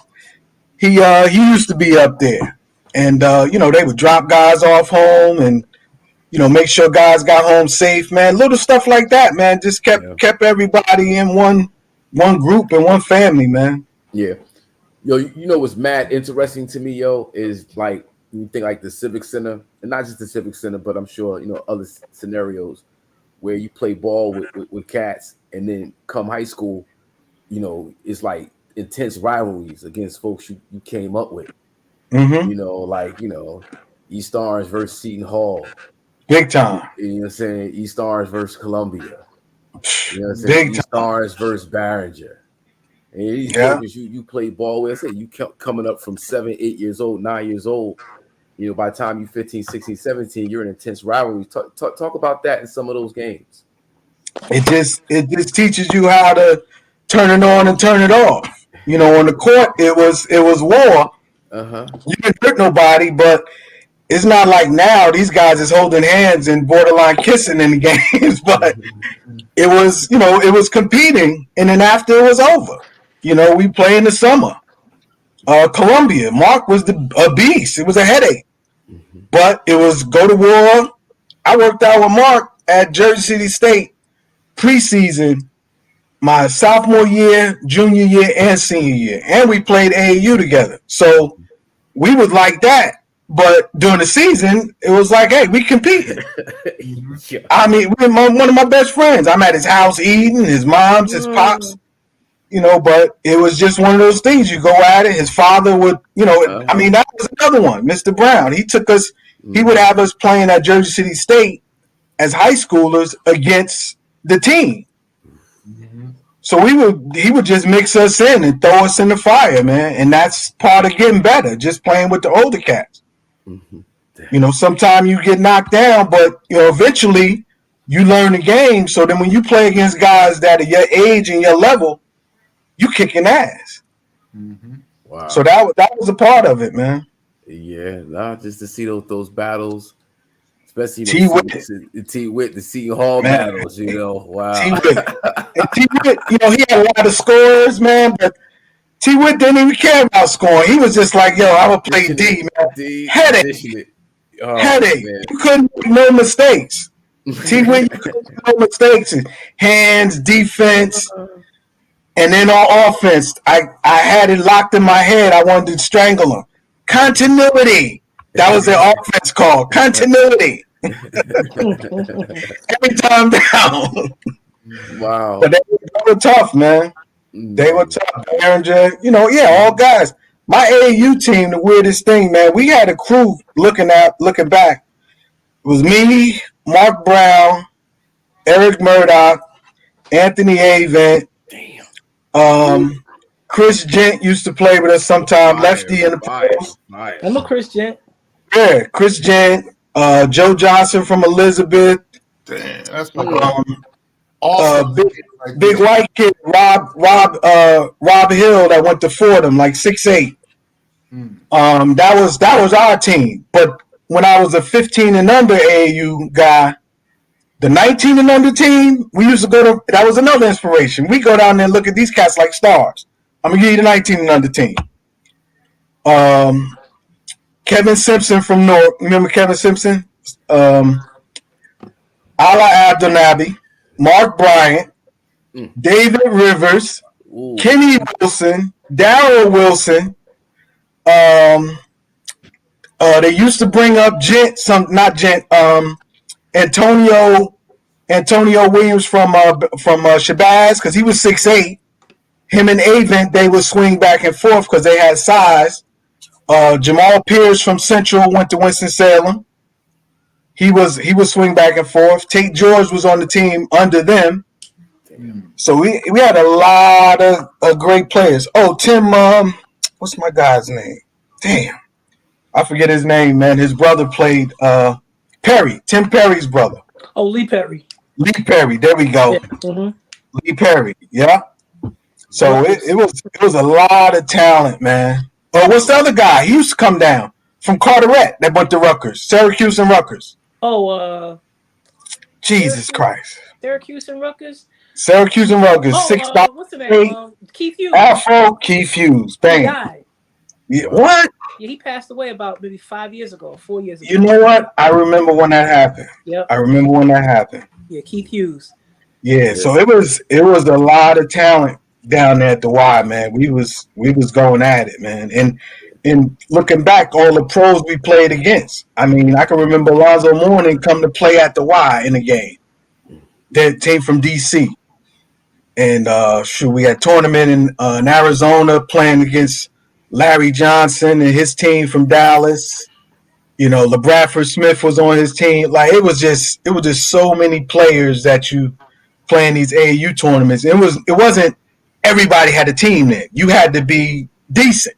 he used to be up there, and they would drop guys off home and make sure guys got home safe, man. Little stuff like that, man, just kept everybody in one group and one family, man. Yeah, what's mad interesting to me, is like when you think like the Civic Center, and not just the Civic Center, but I'm sure other scenarios where you play ball with cats, and then come high school, it's like intense rivalries against folks you came up with. East Orange versus Seton Hall. Big time. You know what I'm saying? East Orange versus Columbia. You know what I'm saying? Big East time. Orange versus Barringer. And these jokers you play ball with, I say you coming up from 7, 8 years old, 9 years old. By the time you're 15, 16, 17, you're in intense rivalry. Talk about that in some of those games. It just teaches you how to turn it on and turn it off. On the court, it was war. You didn't hurt nobody, but it's not like now these guys is holding hands and borderline kissing in the games. But it was, it was competing, and then after it was over, we play in the summer. Columbia, Mark was a beast. It was a headache, but it was go to war. I worked out with Mark at Jersey City State preseason, my sophomore year, junior year, and senior year, and we played AAU together. So we was like that. But during the season, it was like, hey, we competing. I mean, one of my best friends. I'm at his house eating, his mom's, his pops. But it was just one of those things. You go at it. His father would, I mean, that was another one, Mr. Brown. He took us, he would have us playing at Jersey City State as high schoolers against the team. So he would just mix us in and throw us in the fire, man. And that's part of getting better, just playing with the older cats. Mm-hmm. Sometimes you get knocked down, but eventually you learn the game. So then when you play against guys that are your age and your level, you kicking ass. Mm-hmm. Wow. So that was a part of it, man. Yeah, just to see those battles. Especially T-Wit, the Seton Hall battles, wow. T-Wit, he had a lot of scores, man, but T-Wit didn't even care about scoring. He was just like, yo, I'm going to play D, man. Headache. Headache. Man. You couldn't make no mistakes. T-Wit, you couldn't make no mistakes. Hands, defense, and then on offense, I had it locked in my head. I wanted to strangle him. Continuity. That was their offense call. Continuity. Every time down. Wow. But they were tough, man. They were tough. E.O.N.J, all guys. My AAU team, the weirdest thing, man, we had a crew looking back. It was me, Mark Brown, Eric Murdoch, Anthony Avent. Damn. Chris Gent used to play with us sometime, lefty in the post. I'm a Chris Gent. Yeah, Chris Gent, Joe Johnson from Elizabeth. Damn, that's big white kid, Rob Hill that went to Fordham, like 6'8". That was our team. But when I was a 15 and under AAU guy, the 19 and under team, we used to go to. That was another inspiration. We go down there and look at these cats like stars. I'm gonna give you the 19 and under team. Kevin Simpson from North. Remember Kevin Simpson? Ala Abdelnaby, Mark Bryant, David Rivers, Kenny Wilson, Darrell Wilson. They used to bring up Antonio Williams from Shabazz because he was 6'8". Him and Avent, they would swing back and forth because they had size. Jamal Pierce from Central went to Winston-Salem. He was swing back and forth. Tate George was on the team under them. Damn. So we had a lot of great players. Oh, Tim, what's my guy's name? Damn, I forget his name, man. His brother played Perry. Tim Perry's brother. Oh, Lee Perry. Lee Perry. There we go. Yeah. Mm-hmm. Lee Perry. Yeah. So it was a lot of talent, man. Oh, what's the other guy? He used to come down from Carteret that went to Rutgers, Syracuse and Rutgers. Oh, Jesus Christ. Syracuse and Rutgers. Syracuse and Rutgers. Oh, what's the name? Keith Hughes. Afro Keith Hughes. Bang. He died. Yeah, what? Yeah, he passed away about maybe 4 years ago. You know what? I remember when that happened. Yep. I remember when that happened. Yeah, Keith Hughes. Yeah, so it was a lot of talent down there at the Y, man. We was going at it, man. And looking back, all the pros we played against. I mean, I can remember Alonzo Mourning come to play at the Y in a game. That team from DC. And we had tournament in Arizona playing against Larry Johnson and his team from Dallas. LeBradford Smith was on his team. Like it was just so many players that you play in these AAU tournaments. It wasn't everybody had a team then. You had to be decent.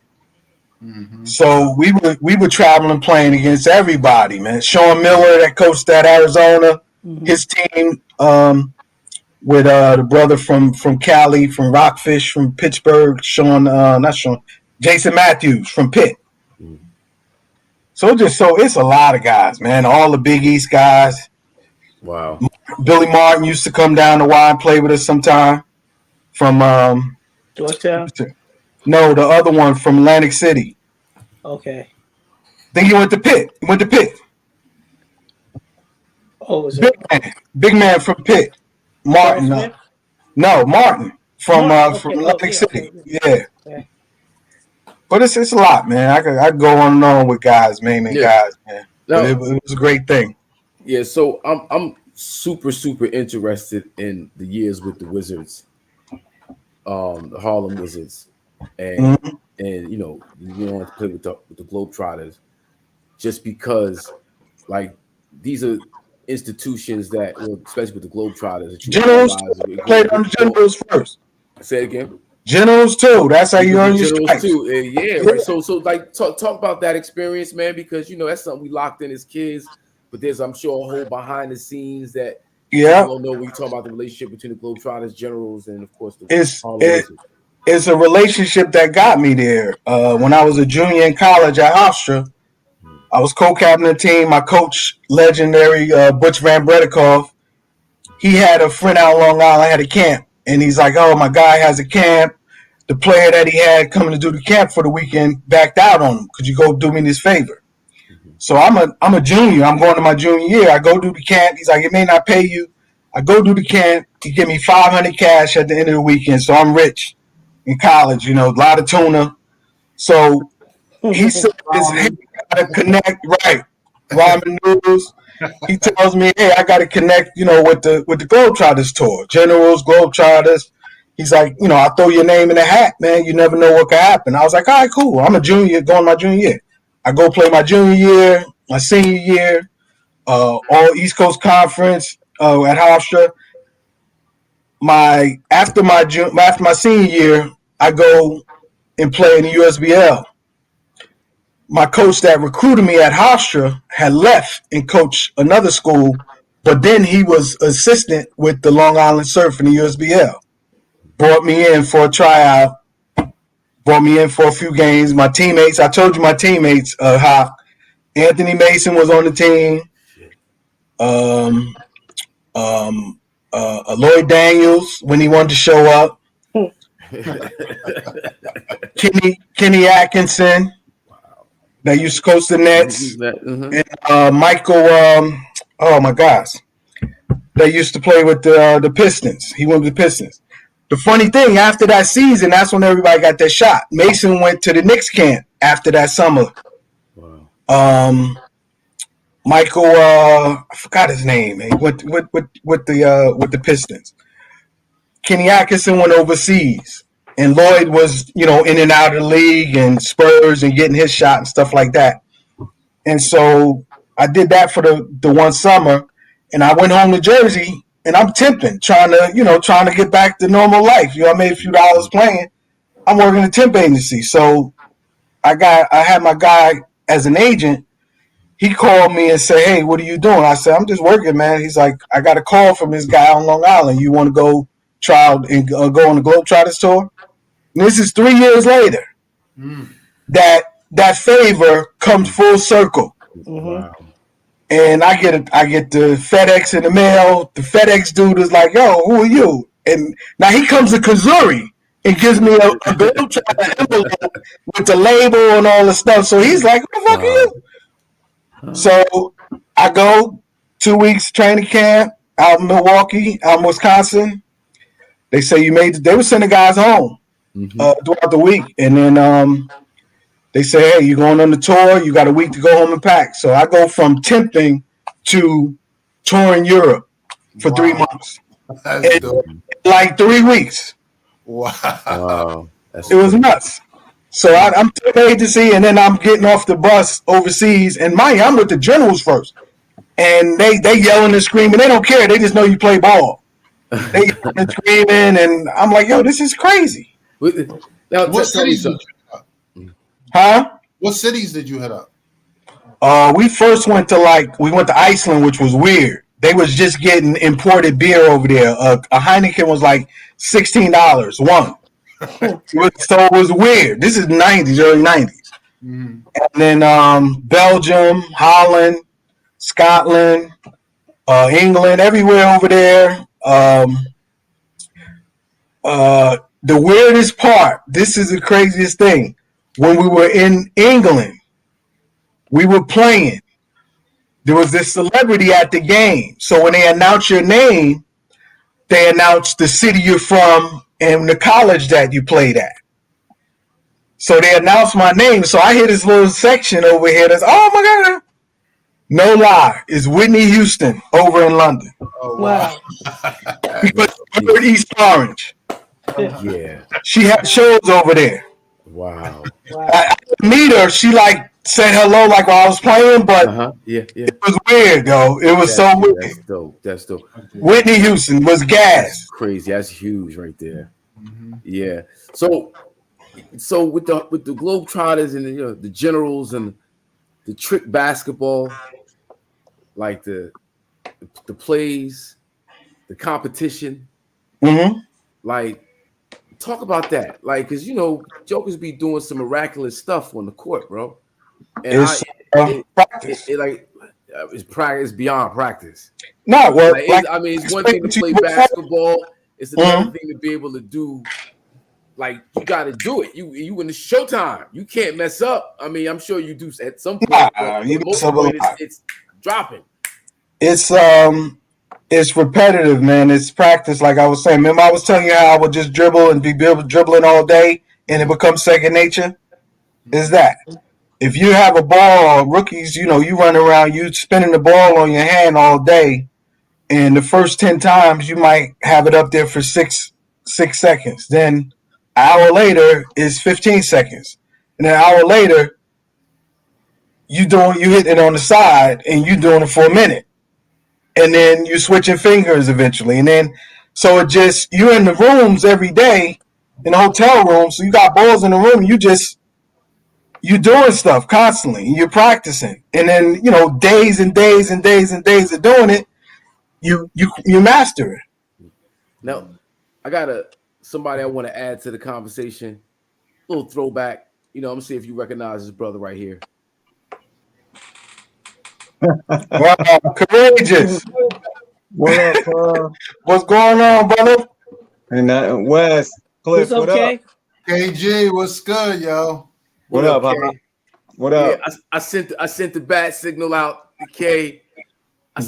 Mm-hmm. So we were traveling playing against everybody, man. Sean Miller that coached at Arizona, his team with the brother from Cali, from Rockfish, from Pittsburgh, Jason Matthews from Pitt. So it's a lot of guys, man. All the Big East guys. Wow. Billy Martin used to come down to Y and play with us sometime. From Georgetown? No, the other one from Atlantic City. Okay. I think he went to Pitt. Oh, was it? Big man from Pitt. Martin. Martin from Atlantic City. Okay. Yeah. But it's a lot, man. I could go on and on with guys, guys, man. No, it was a great thing. Yeah, so I'm super, super interested in the years with the Wizards, the Harlem Wizards, and you want to play with the Globetrotters, just because like these are institutions that, especially with the Globetrotters, that Generals played on the Generals first. Say it again. Generals too. That's how you earn your Generals stripes. too. Yeah, right. So like talk about that experience, man, because that's something we locked in as kids. But there's, I'm sure, a whole behind the scenes that people don't know when you talk about the relationship between the Globetrotters, Generals, and of course the it's a relationship that got me there. When I was a junior in college at Hofstra, I was co-captain of the team. My coach, legendary Butch Van Bredikoff, he had a friend out Long Island, had a camp. And he's like, oh, my guy has a camp. The player that he had coming to do the camp for the weekend backed out on him. Could you go do me this favor? So I'm a junior. I'm going to my junior year. I go do the camp. He's like, it may not pay you. I go do the camp. He give me $500 cash at the end of the weekend. So I'm rich in college, a lot of tuna. So he said, hey, I gotta connect, right? Ramen noodles. He tells me, hey, I gotta connect, with the Globetrotters tour, Generals, Globetrotters. He's like, I'll throw your name in a hat, man. You never know what could happen. I was like, all right, cool. I'm a junior, going my junior year. I go play my junior year, my senior year, all East Coast Conference at Hofstra. After my senior year, I go and play in the USBL. My coach that recruited me at Hofstra had left and coached another school, but then he was assistant with the Long Island Surf in the USBL. Brought me in for a tryout, brought me in for a few games. My teammates, I told you my teammates, Anthony Mason was on the team. Lloyd Daniels, when he wanted to show up. Kenny Atkinson, that used to coach the Nets. And Michael, oh my gosh, that used to play with the Pistons. He went with the Pistons. The funny thing, after that season, that's when everybody got their shot. Mason went to the Knicks camp after that summer. Wow. Michael, I forgot his name. He went with the Pistons. Kenny Atkinson went overseas, and Lloyd was, in and out of the league and Spurs and getting his shot and stuff like that. And so I did that for the one summer, and I went home to Jersey. And I'm temping, trying to get back to normal life. I made a few dollars playing. I'm working a temp agency. So I had my guy as an agent. He called me and said, hey, what are you doing? I said, I'm just working, man. He's like, I got a call from this guy on Long Island. You want to go try out and go on the Globetrotters tour? And this is 3 years later. That favor comes full circle. Wow. And I get the FedEx in the mail. The FedEx dude is like, yo, who are you? And now he comes to Missouri and gives me a Globetrotter envelope with the label and all the stuff. So he's like, who the fuck are you? So I go 2 weeks training camp out in Milwaukee, out in Wisconsin. They say they were sending guys home throughout the week. And then they say, hey, you're going on the tour. You got a week to go home and pack. So I go from temping to touring Europe for 3 months. That's dope. Like 3 weeks. Wow. It was nuts. So I'm to the agency, and then I'm getting off the bus overseas. And I'm with the Generals first. And they yelling and screaming. They don't care. They just know you play ball. They yelling and screaming. And I'm like, yo, this is crazy. Now, what cities did you hit up? Huh? What cities did you hit up? We first went to Iceland, which was weird. They was just getting imported beer over there. A Heineken was like $16 one. So it was weird. This is 90s, early 90s. Mm-hmm. And then Belgium, Holland, Scotland, England, everywhere over there. The weirdest part, this is the craziest thing. When we were in England, we were playing. There was this celebrity at the game. So when they announce your name, they announce the city you're from and the college that you played at. So they announced my name. So I hear this little section over here that's, oh my God. No lie. It's Whitney Houston over in London. Oh, wow. Because we're East Orange. Yeah. She had shows over there. Wow. I meet her. She said hello while I was playing, but it was weird though. It was weird. That's dope. Whitney Houston was gas. That's crazy. That's huge right there. Yeah. So with the Globetrotters and the Generals and the trick basketball, like the plays, the competition, like talk about that. Like, cause Jokers be doing some miraculous stuff on the court, bro. And it's practice. It's practice beyond practice. No, well, it's one thing to play basketball. It's another thing to be able to do. Like, you got to do it. You in the showtime. You can't mess up. I mean, I'm sure you do at some point. But most of the point, it's dropping. It's repetitive, man. It's practice. Like I was saying, remember I was telling you how I would just dribble and be dribbling all day, and it becomes second nature. Is that if you have a ball, rookies, you run around, you spinning the ball on your hand all day, and the first 10 times you might have it up there for six seconds. Then an hour later is 15 seconds, and an hour later you hit it on the side, and you doing it for a minute. And then you're switching fingers eventually. And then, so you're in the rooms every day, in the hotel room. So you got balls in the room. You're doing stuff constantly. And you're practicing. And then, days and days and days and days of doing it, you master it. Now, I got somebody I want to add to the conversation. A little throwback. I'm going to see if you recognize this brother right here. Wow, courageous. What up, What's going on, brother? And Wes, Cliff, what's up, K? KG, what's good, yo? What up, K? What up? Yeah, I sent the bat signal out to K. I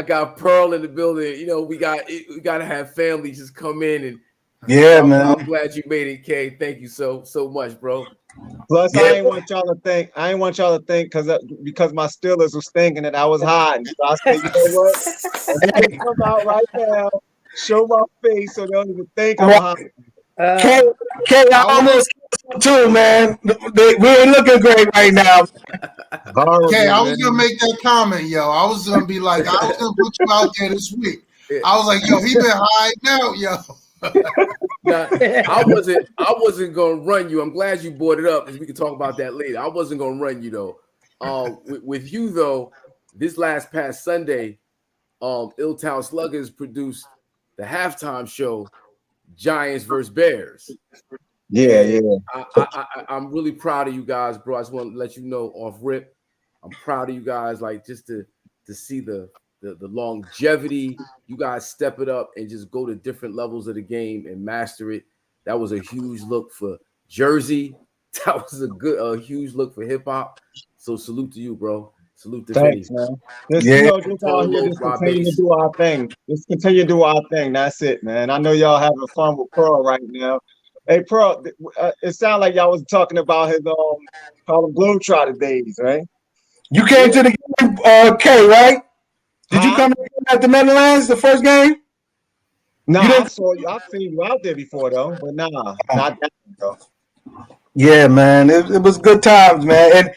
got Pearl in the building. We got to have family just come in and. Yeah, man. I'm glad you made it, K. Thank you so much, bro. Plus, I ain't want y'all to think because my Steelers was thinking that I was hiding. So I said, you know what? Let me come out right now, show my face so they don't even think I'm hiding. K, I almost too, man. We ain't looking great right now. Okay, I was gonna make that comment, yo. I was gonna be like, I was gonna put you out there this week. I was like, yo, he been hiding out, yo. Now, I wasn't gonna run you. I'm glad you brought it up because we can talk about that later. I wasn't gonna run you though. With you though, this past Sunday, Illtown Sluggers produced the halftime show, Giants versus Bears. Yeah. I'm really proud of you guys, bro. I just want to let you know off rip. I'm proud of you guys, like just to see the longevity. You guys step it up and just go to different levels of the game and master it. That was a huge look for Jersey. That was a huge look for hip hop. So salute to you, bro. Salute to Thanks, man. Just out here, just continue to do our thing. Just continue to do our thing. That's it, man. I know y'all having fun with Pearl right now. Hey, Pearl, it sounded like y'all was talking about his Harlem Globetrotter days, right? You came to the game, K, right? Did you come at the Netherlands the first game? No, I've seen you out there before though, but nah, not that though. Yeah, man, it was good times, man, and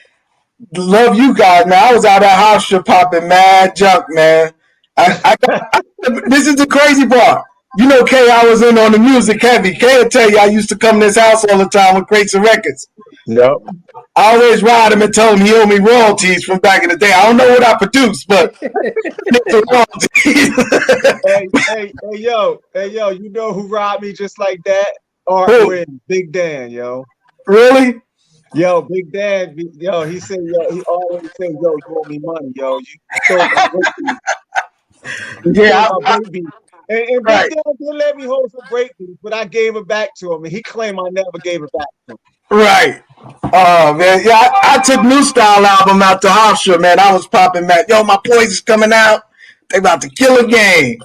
love you guys, man. I was out at house shop popping mad junk, man. This is the crazy part. K, I was in on the music heavy. K will tell you I used to come to this house all the time with crates of records. Yep. I always ride him and tell him he owed me royalties from back in the day. I don't know what I produced, but hey, yo, you know who robbed me just like that? Big Dan, yo. Really? Yo, Big Dan, yo, he said, he always said, yo, you owe me money, yo. You stole my baby. And Big Dan didn't let me hold some break beats, but I gave it back to him, and he claimed I never gave it back to him. Right. Oh, man. Yeah, I took New Style album out to Hofstra, man. I was popping back. Yo, my Poison's coming out. They about to kill a game.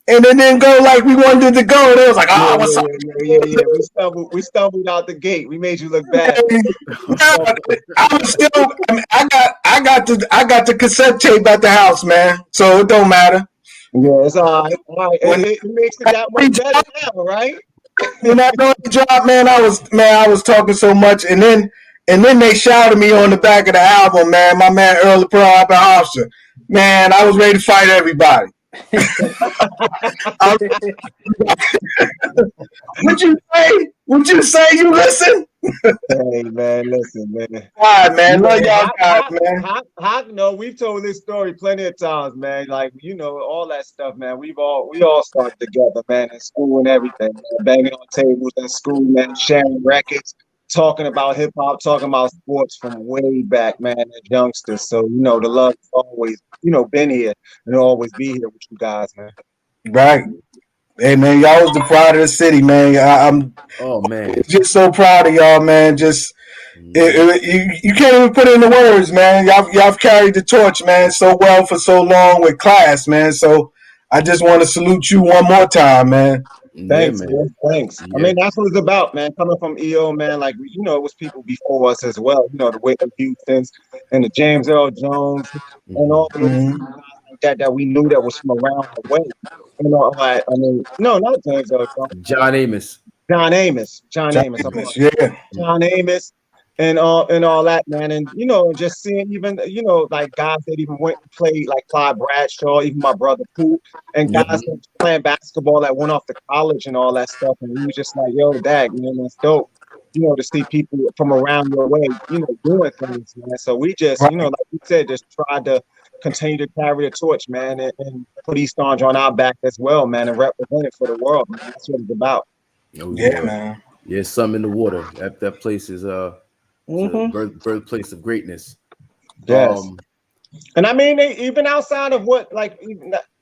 And it didn't go like we wanted it to go. They was like, what's up? Yeah. We stumbled out the gate. We made you look bad. I got the cassette tape at the house, man. So it don't matter. Yeah, it's all right. It makes it that much better now, right? When I know the drop, man, I was talking so much, and then they shouted me on the back of the album, man. My man Earl Pearl up at Hofstra. Man, I was ready to fight everybody. What'd you say? What'd you say? You listen? Hey man, listen, man. All right, man. Love y'all guys, Hawk, man. no, we've told this story plenty of times, man. Like, all that stuff, man. We all started together, man, in school and everything, man. Banging on tables in school, man, sharing records, talking about hip hop, talking about sports from way back, man, as youngsters. So, the love's always, been here and it'll always be here with you guys, man. Right. Hey, man, y'all was the pride of the city, man. I'm just so proud of y'all, man. Just you can't even put it into words, man. Y'all carried the torch, man, so well for so long with class, man. So I just want to salute you one more time, man. Thanks, man. Thanks. Yeah. I mean, that's what it's about, man. Coming from E.O., man, like, it was people before us as well. The Whitney Houstons and the James Earl Jones and all those guys like that we knew that was from around the way. I mean, no, not James Earl Jones. John Amos. John Amos. Yeah. John Amos. And all that, man. And, just seeing even, like guys that even went and played, like Clyde Bradshaw, even my brother Pooh, and guys that was playing basketball that went off to college and all that stuff. And we were just like, yo, Dag, that's dope, to see people from around your way, doing things, man. So we just, like you said, just tried to continue to carry the torch, man, and put E.O.H.S on our back as well, man, and represent it for the world, man. That's what it's about. Oh, yeah, man. Yeah, some in the water. That place is birthplace of greatness. Yes. And I mean, even outside of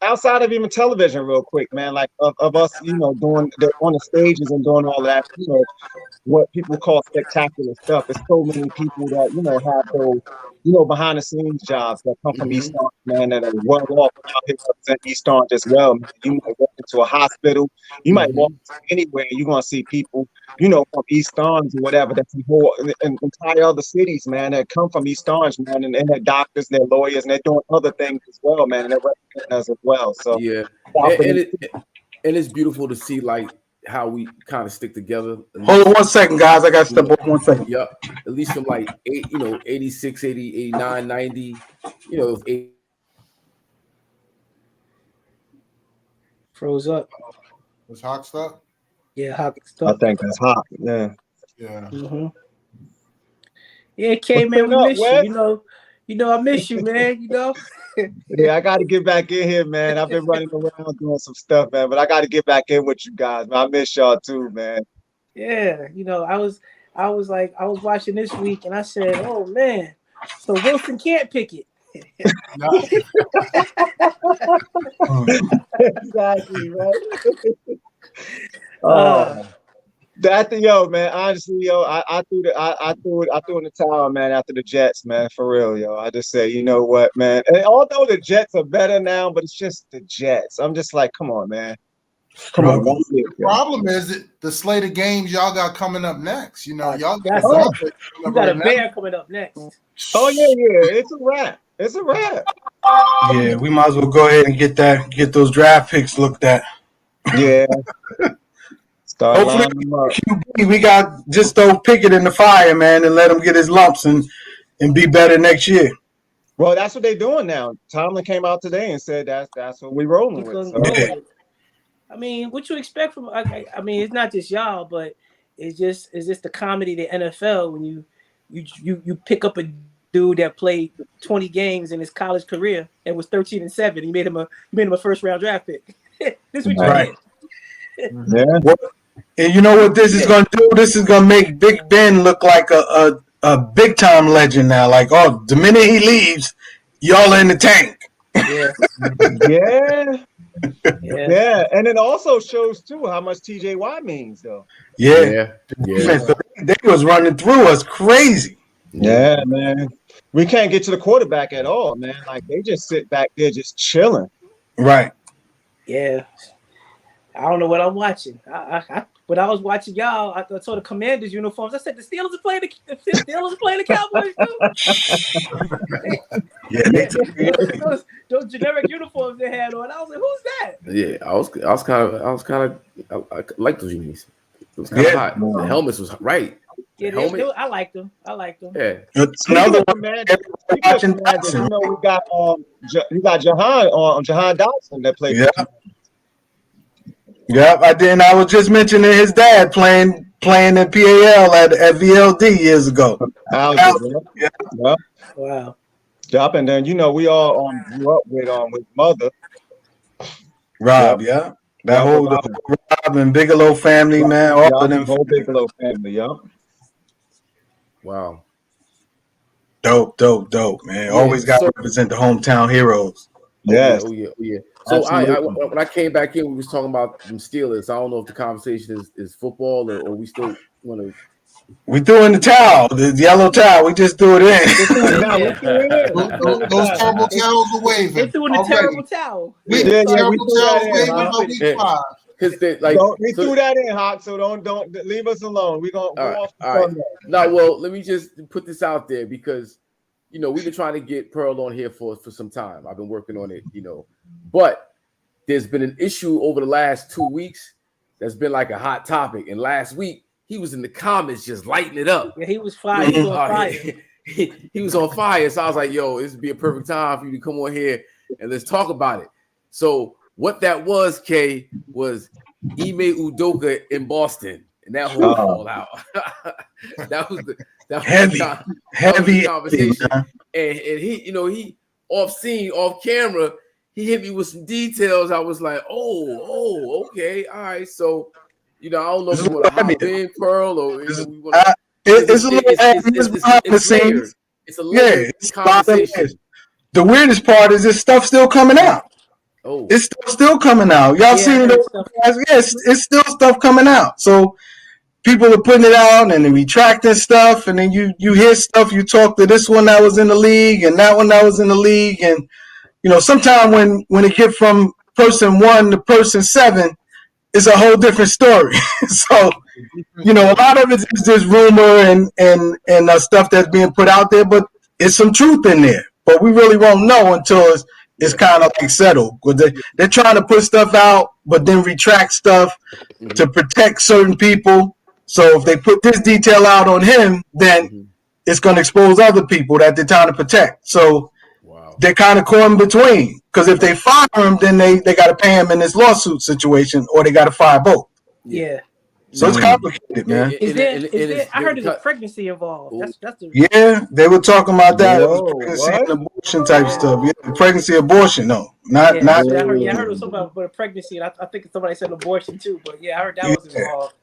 outside of even television, real quick, man, like of us, doing on the stages and doing all that, what people call spectacular stuff. There's so many people that, have those, behind the scenes jobs that come from E.O.H.S, man, that are well off out here represent E.O.H S as well. Man. You might walk into a hospital, you might walk anywhere, and you're gonna see people, from E.O.H S or whatever, that's in whole entire other cities, man, that come from E.O.H S, man, and they're doctors, they're lawyers, and they're doing other things as well, man, and they're representing us as well. So yeah, and it's beautiful to see like how we kind of stick together. Hold on 1 second, guys. I got to step off 1 second. Yeah, at least from like 86, 80, 89, 90, Froze up. Was Hawk stuck? Yeah, Hawk stuck. I think that's Hawk. Yeah. Yeah. Yeah, K, man, we miss you. I miss you, man. Yeah, I got to get back in here, man. I've been running around doing some stuff, man, but I got to get back in with you guys, man. I miss y'all too, man. Yeah, I was watching this week and I said, oh man, so Wilson can't pick it. Exactly, right? Man, honestly, I threw in the towel, man, after the Jets, man, for real, yo. I just say, you know what, man. And although the Jets are better now, but it's just the Jets. I'm just like, come on, man. Come on. The problem is that the slate of games y'all got coming up next. Y'all got a Bear coming up next. Oh yeah, it's a wrap. It's a wrap. Yeah, we might as well go ahead and get those draft picks looked at. Yeah. Hopefully, QB, we got just throw Pickett in the fire, man, and let him get his lumps and be better next year. Well, that's what they're doing now. Tomlin came out today and said that's what we're rolling with. So. I mean, what you expect from? I mean, it's not just y'all, but it's just the comedy of the NFL when you pick up a dude that played 20 games in his college career and was 13-7. You made him a first round draft pick. This is what you did. Yeah. And you know what this is going to do? This is going to make Big Ben look like a big time legend now. Like, oh, the minute he leaves, y'all are in the tank. Yeah. Yeah. And it also shows too how much TJ Watt means, though. Yeah. They was running through us crazy. Yeah, man. We can't get to the quarterback at all, man. Like they just sit back there just chilling. Right. Yeah. I don't know what I'm watching. When I was watching y'all, I saw the Commanders uniforms. I said the Steelers are playing the Cowboys too. Yeah, those generic uniforms they had on. I was like, who's that? Yeah, I was kind of I like those unis. It was kind of hot. The helmets was right. Yeah, helmet. I liked them. Yeah. Another one, one. man. Speaking of Commanders, you know, we got Jahan Dotson that played Yeah. for Yeah, I was just mentioning his dad playing in PAL at VLD years ago. Algebra. Yeah. Yeah. Wow. Yep. And then, you know, we all grew up with mother. Rob, yeah. That Yeah, whole Rob. Rob and Bigelow family, man, all of them. Whole Bigelow family, yeah. Wow. Dope, man. Yeah, Always got to so- represent the hometown heroes. Yes. Oh yeah. So Absolutely. when I came back in, we was talking about them Steelers. I don't know if the conversation is football or we still want to. We threw in the towel, the yellow towel. We just threw it in. Now, we threw it in. Those terrible towels are waving. They threw in the terrible towel. We Yeah, terrible we threw towels that in, waving huh? by week 5. Because they like We threw that in, Hawk. So don't leave us alone. We're gonna go off the Sunday. No, well, let me just put this out there because you know we've been trying to get Pearl on here for some time. I've been working on it, you know, but there's been an issue over the last 2 weeks that's been like a hot topic. And last week he was in the comments just lighting it up. Yeah, he was fire. He was on fire. He was on fire. So I was like, yo, this would be a perfect time for you to come on here and let's talk about it. So what that was, Kay, was Ime Udoka in Boston, and that whole fallout. that was the heavy conversation. And he, you know, he off scene, off camera, he hit me with some details. I was like, oh, okay, all right. So, you know, I don't know if you want to hop in, Pearl, or you know, we want to. It's a little behind the scenes. It's a layered conversation. The weirdest part is this stuff still coming out. Oh, it's still coming out. Y'all seen it? Yes, it's still stuff coming out. So people are putting it out and then retracting stuff, and then you hear stuff. You talk to this one that was in the league and that one that was in the league, and you know, sometimes when it get from person 1 to person 7, it's a whole different story. So, you know, a lot of it is just rumor and stuff that's being put out there, but it's some truth in there. But we really won't know until it's kind of like settled. Because they're trying to put stuff out, but then retract stuff to protect certain people. So if they put this detail out on him, then it's going to expose other people that they're trying to protect. So they're kind of caught in between. Because if they fire him, then they got to pay him in this lawsuit situation, or they got to fire both. Yeah. So it's complicated, man. Is there, I heard there's a pregnancy involved. Yeah, they were talking about that. Pregnancy and abortion type stuff. Yeah, pregnancy, abortion, no. Not. I heard it was something about a pregnancy, and I think somebody said abortion too. But yeah, I heard that was involved.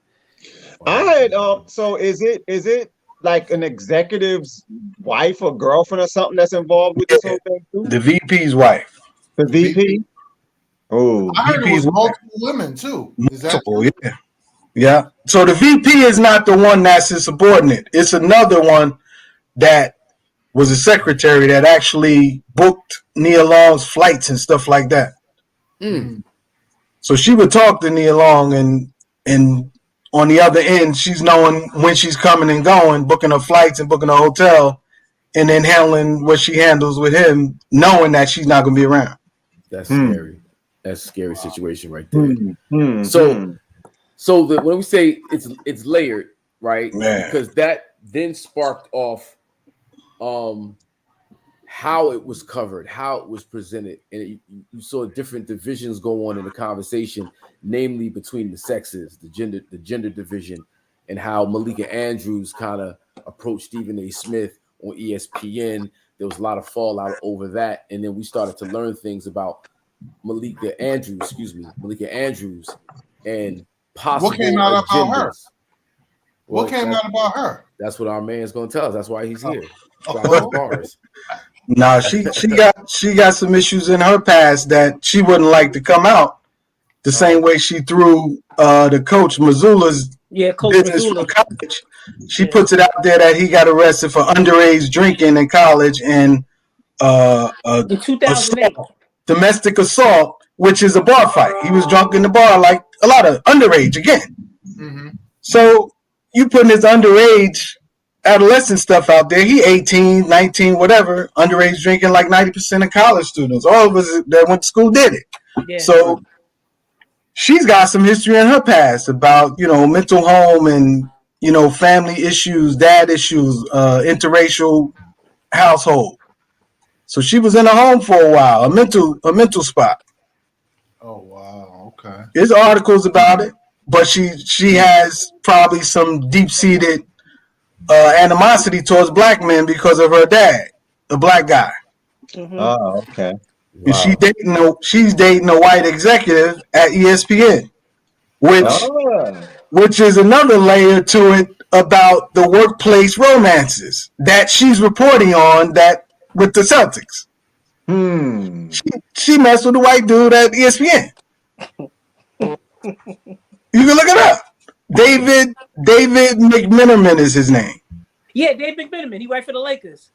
I heard. So is it like an executive's wife or girlfriend or something that's involved with this whole thing too? The VP's wife. The VP. Oh, I heard it was multiple women too. Is that true? Yeah. So the VP is not the one that's his subordinate. It's another one that was a secretary that actually booked Nia Long's flights and stuff like that. So she would talk to Nia Long, and on the other end, she's knowing when she's coming and going, booking her flights and booking her hotel, and then handling what she handles with him, knowing that she's not going to be around. That's scary. That's a scary situation right there. So when we say it's layered, right? Man. Because that then sparked off how it was covered, how it was presented, and you saw different divisions go on in the conversation, namely between the sexes, the gender division, and how Malika Andrews kind of approached Stephen A. Smith on ESPN. There was a lot of fallout over that, and then we started to learn things about Malika Andrews, and possible what came out agendas. about her? What came out about her? That's what our man's going to tell us. That's why he's here. Nah, she got some issues in her past that she wouldn't like to come out. The same way she threw the coach Missoula's business from college. She puts it out there that he got arrested for underage drinking in college and in 2008. Domestic assault, which is a bar fight. He was drunk in the bar like a lot of underage again. So you putting his underage adolescent stuff out there. He 18, 19, whatever, underage drinking like 90% of college students. All of us that went to school did it. Yeah. So she's got some history in her past about, you know, mental home and family issues, dad issues, interracial household. So she was in a home for a while, a mental spot. Oh wow, okay. There's articles about it, but she has probably some deep seated animosity towards black men because of her dad, a black guy. Mm-hmm. Oh, okay. And she's dating a white executive at ESPN, which is another layer to it about the workplace romances that she's reporting on that with the Celtics. She messed with a white dude at ESPN. You can look it up. David McMenamin is his name. Yeah, Dave McMenamin. He writes for the Lakers.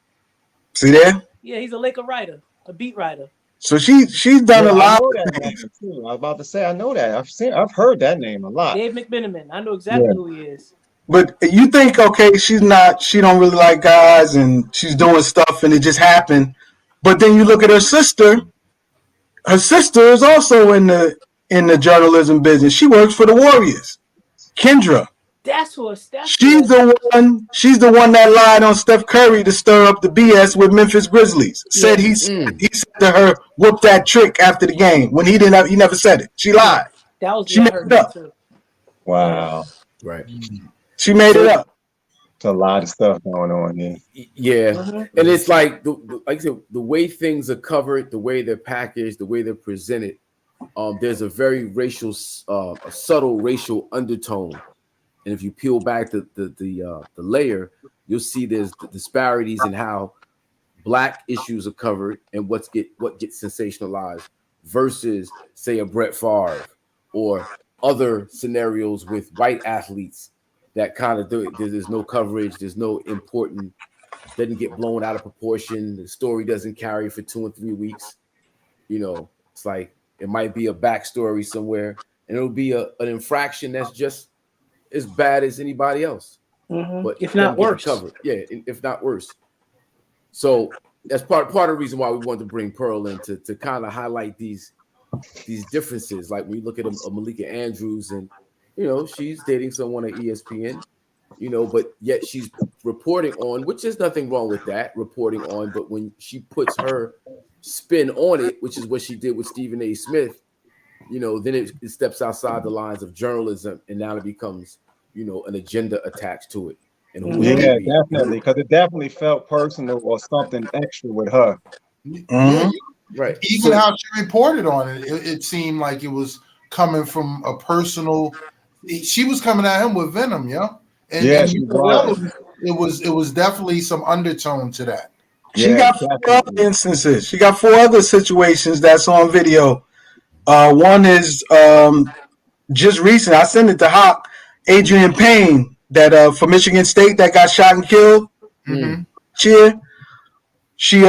See there? Yeah, he's a Laker writer, a beat writer. So she's done a lot of things. I was about to say I know that. I've heard that name a lot. Dave McMenamin. I know exactly who he is. But you think, okay, she don't really like guys and she's doing stuff and it just happened. But then you look at her sister. Her sister is also in the journalism business. She works for the Warriors. Kendra. She's the one that lied on Steph Curry to stir up the BS with Memphis Grizzlies. Said he said to her, whoop that trick after the game when he never said it. She lied. She made it up. Too. Wow. Right. She made it up. There's a lot of stuff going on here. Yeah. And it's like like I said, the way things are covered, the way they're packaged, the way they're presented, there's a very racial, a subtle racial undertone. And if you peel back the layer, you'll see there's the disparities in how black issues are covered and what gets sensationalized versus, say, a Brett Favre or other scenarios with white athletes that kind of do it. There's no coverage. There's no important. Doesn't get blown out of proportion. The story doesn't carry for 2 and 3 weeks. It's like it might be a backstory somewhere, and it'll be an infraction that's just as bad as anybody else, but if not worse. Covered. Yeah, if not worse. So that's part of the reason why we wanted to bring Pearl in to kind of highlight these differences. Like when you look at a Malika Andrews, and she's dating someone at ESPN, but yet she's reporting on, which is nothing wrong with that, reporting on. But when she puts her spin on it, which is what she did with Stephen A. Smith, then it steps outside the lines of journalism, and now it becomes, an agenda attached to it. And yeah, definitely, because it definitely felt personal or something extra with her. Mm-hmm. Right. Even how she reported on it, it seemed like it was coming from a personal. She was coming at him with venom, and it was definitely some undertone to that. She got 4 other instances. She got 4 other situations that's on video. One is just recent. I sent it to Hawk. Adrian Payne, that for Michigan State, that got shot and killed. Mm-hmm. She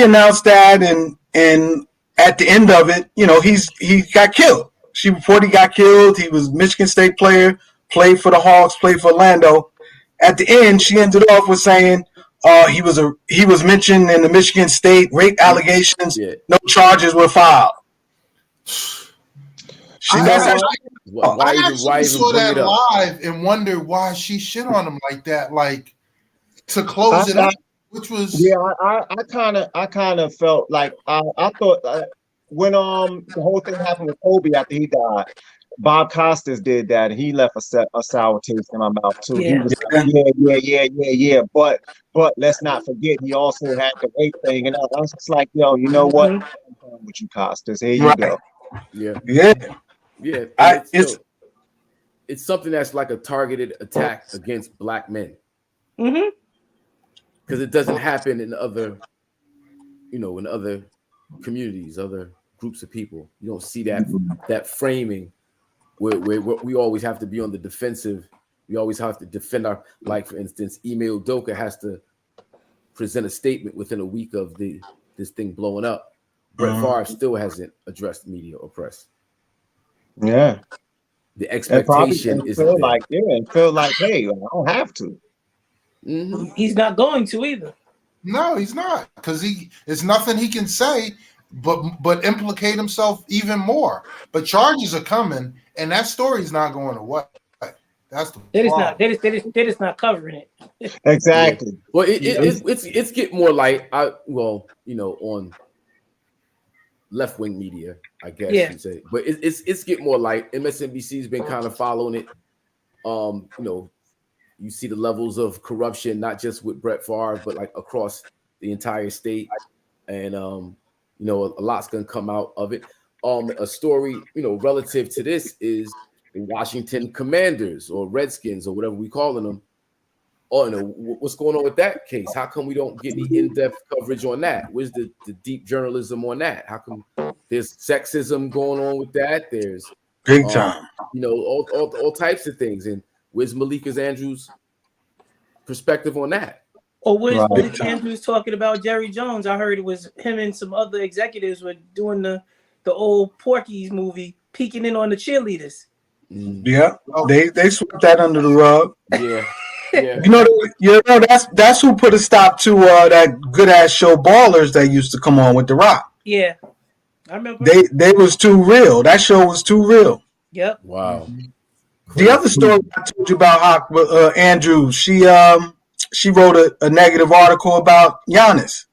announced that, and at the end of it, he got killed. She reported he got killed. He was a Michigan State player, played for the Hawks, played for Orlando. At the end, she ended off with saying he was mentioned in the Michigan State rape allegations. Yeah. No charges were filed. I actually saw that live and wondered why she shit on him like that, like to close it up, which was I kind of felt like I thought when the whole thing happened with Kobe after he died, Bob Costas did that. He left a sour taste in my mouth too. Yeah. He was yeah. But let's not forget he also had the rape thing, and I was just like, yo, you know what? I'm done with you, Costas. Here you go. Yeah. It's something that's like a targeted attack against black men. Mm-hmm. Because it doesn't happen in other communities, other groups of people. You don't see that framing where we always have to be on the defensive. We always have to defend our, like for instance, Ime Udoka has to present a statement within a week of this thing blowing up. Brett Favre still hasn't addressed media or press. Yeah. The expectation is feel like, hey, I don't have to. Mm-hmm. He's not going to either. No, he's not, because there's nothing he can say but implicate himself even more. But charges are coming, and that story's not going away. That's the They're problem. they're just not covering it. Exactly. Yeah. Well, it's getting more light. On left wing media, I guess Yeah. you'd say, but it's getting more light. MSNBC's been kind of following it. You see the levels of corruption, not just with Brett Favre, but like across the entire state, and a lot's gonna come out of it. A story, relative to this is the Washington Commanders or Redskins or whatever we calling them. What's going on with that case? How come we don't get any in-depth coverage on that? Where's the deep journalism on that? How come there's sexism going on with that? There's big time. All types of things. And where's Malika Andrews' perspective on that? Or where's Right. Malik Andrews talking about Jerry Jones? I heard it was him and some other executives were doing the old Porky's movie, peeking in on the cheerleaders. Yeah, they swept that under the rug. Yeah. Yeah. That's who put a stop to that good ass show Ballers that used to come on with The Rock. Yeah, I remember. They was too real. That show was too real. Yep. Wow. The other story I told you about, Andrew, she wrote a negative article about Giannis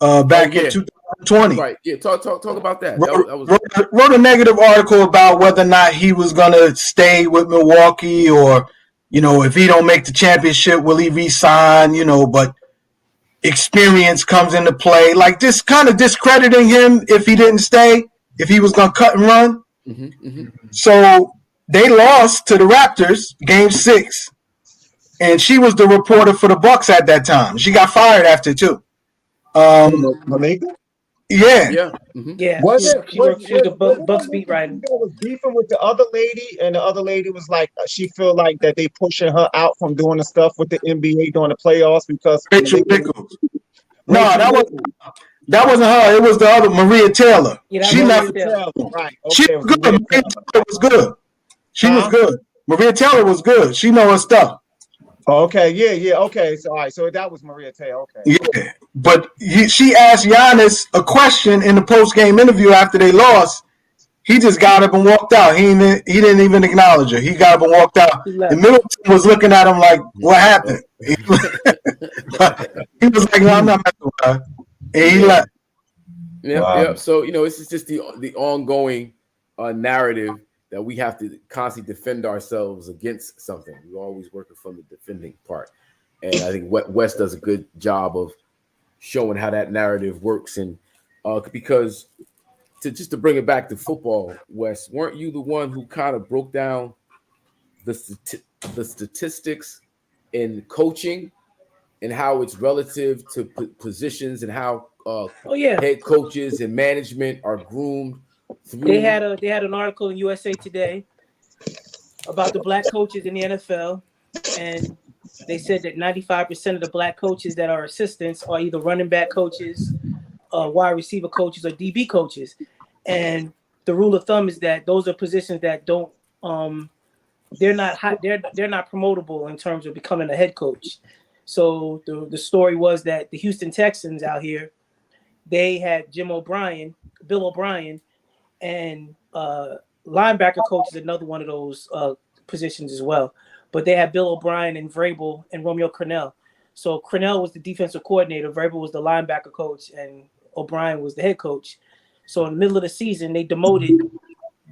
back in 2020. Right. Yeah. Talk about that. That was Wrote a negative article about whether or not he was gonna stay with Milwaukee, or if he don't make the championship, will he resign? But experience comes into play, like this kind of discrediting him if he didn't stay, if he was gonna cut and run. So they lost to the Raptors Game 6, and she was the reporter for the Bucks at that time. She got fired after too. Malika? Yeah. Yeah. Yeah. Was She was the Bucks beat writer. That was beefing with the other lady, and the other lady was like, she feel like that they pushing her out from doing the stuff with the NBA during the playoffs because Rachel Nichols. No, that wasn't her. It was the other Maria Taylor. Yeah, She left. Right. She Okay. was good. Maria Taylor was good. She was good. Maria Taylor was good. She know her stuff. Okay. Yeah. Okay. So all right. So that was Maria Taylor. Okay. Yeah, but she asked Giannis a question in the post-game interview after they lost. He just got up and walked out. He didn't even acknowledge her. He got up and walked out. And Middleton was looking at him like, "What happened?" He was like, "No, I'm not messing with her," and he left. Yeah. Wow. Yeah. So this is just the ongoing narrative that we have to constantly defend ourselves against something. We're always working from the defending part. And I think West does a good job of showing how that narrative works. And because to bring it back to football, Wes, weren't you the one who kind of broke down the statistics in coaching and how it's relative to positions and how head coaches and management are groomed through? They had an article in USA Today about the black coaches in the NFL, and they said that 95% of the black coaches that are assistants are either running back coaches, wide receiver coaches, or DB coaches. And the rule of thumb is that those are positions that don't they're not promotable in terms of becoming a head coach. So the story was that the Houston Texans out here, they had Bill O'Brien, and linebacker coach is another one of those positions as well. But they had Bill O'Brien and Vrabel and Romeo Crennel. So Crennel was the defensive coordinator, Vrabel was the linebacker coach, and O'Brien was the head coach. So in the middle of the season, they demoted.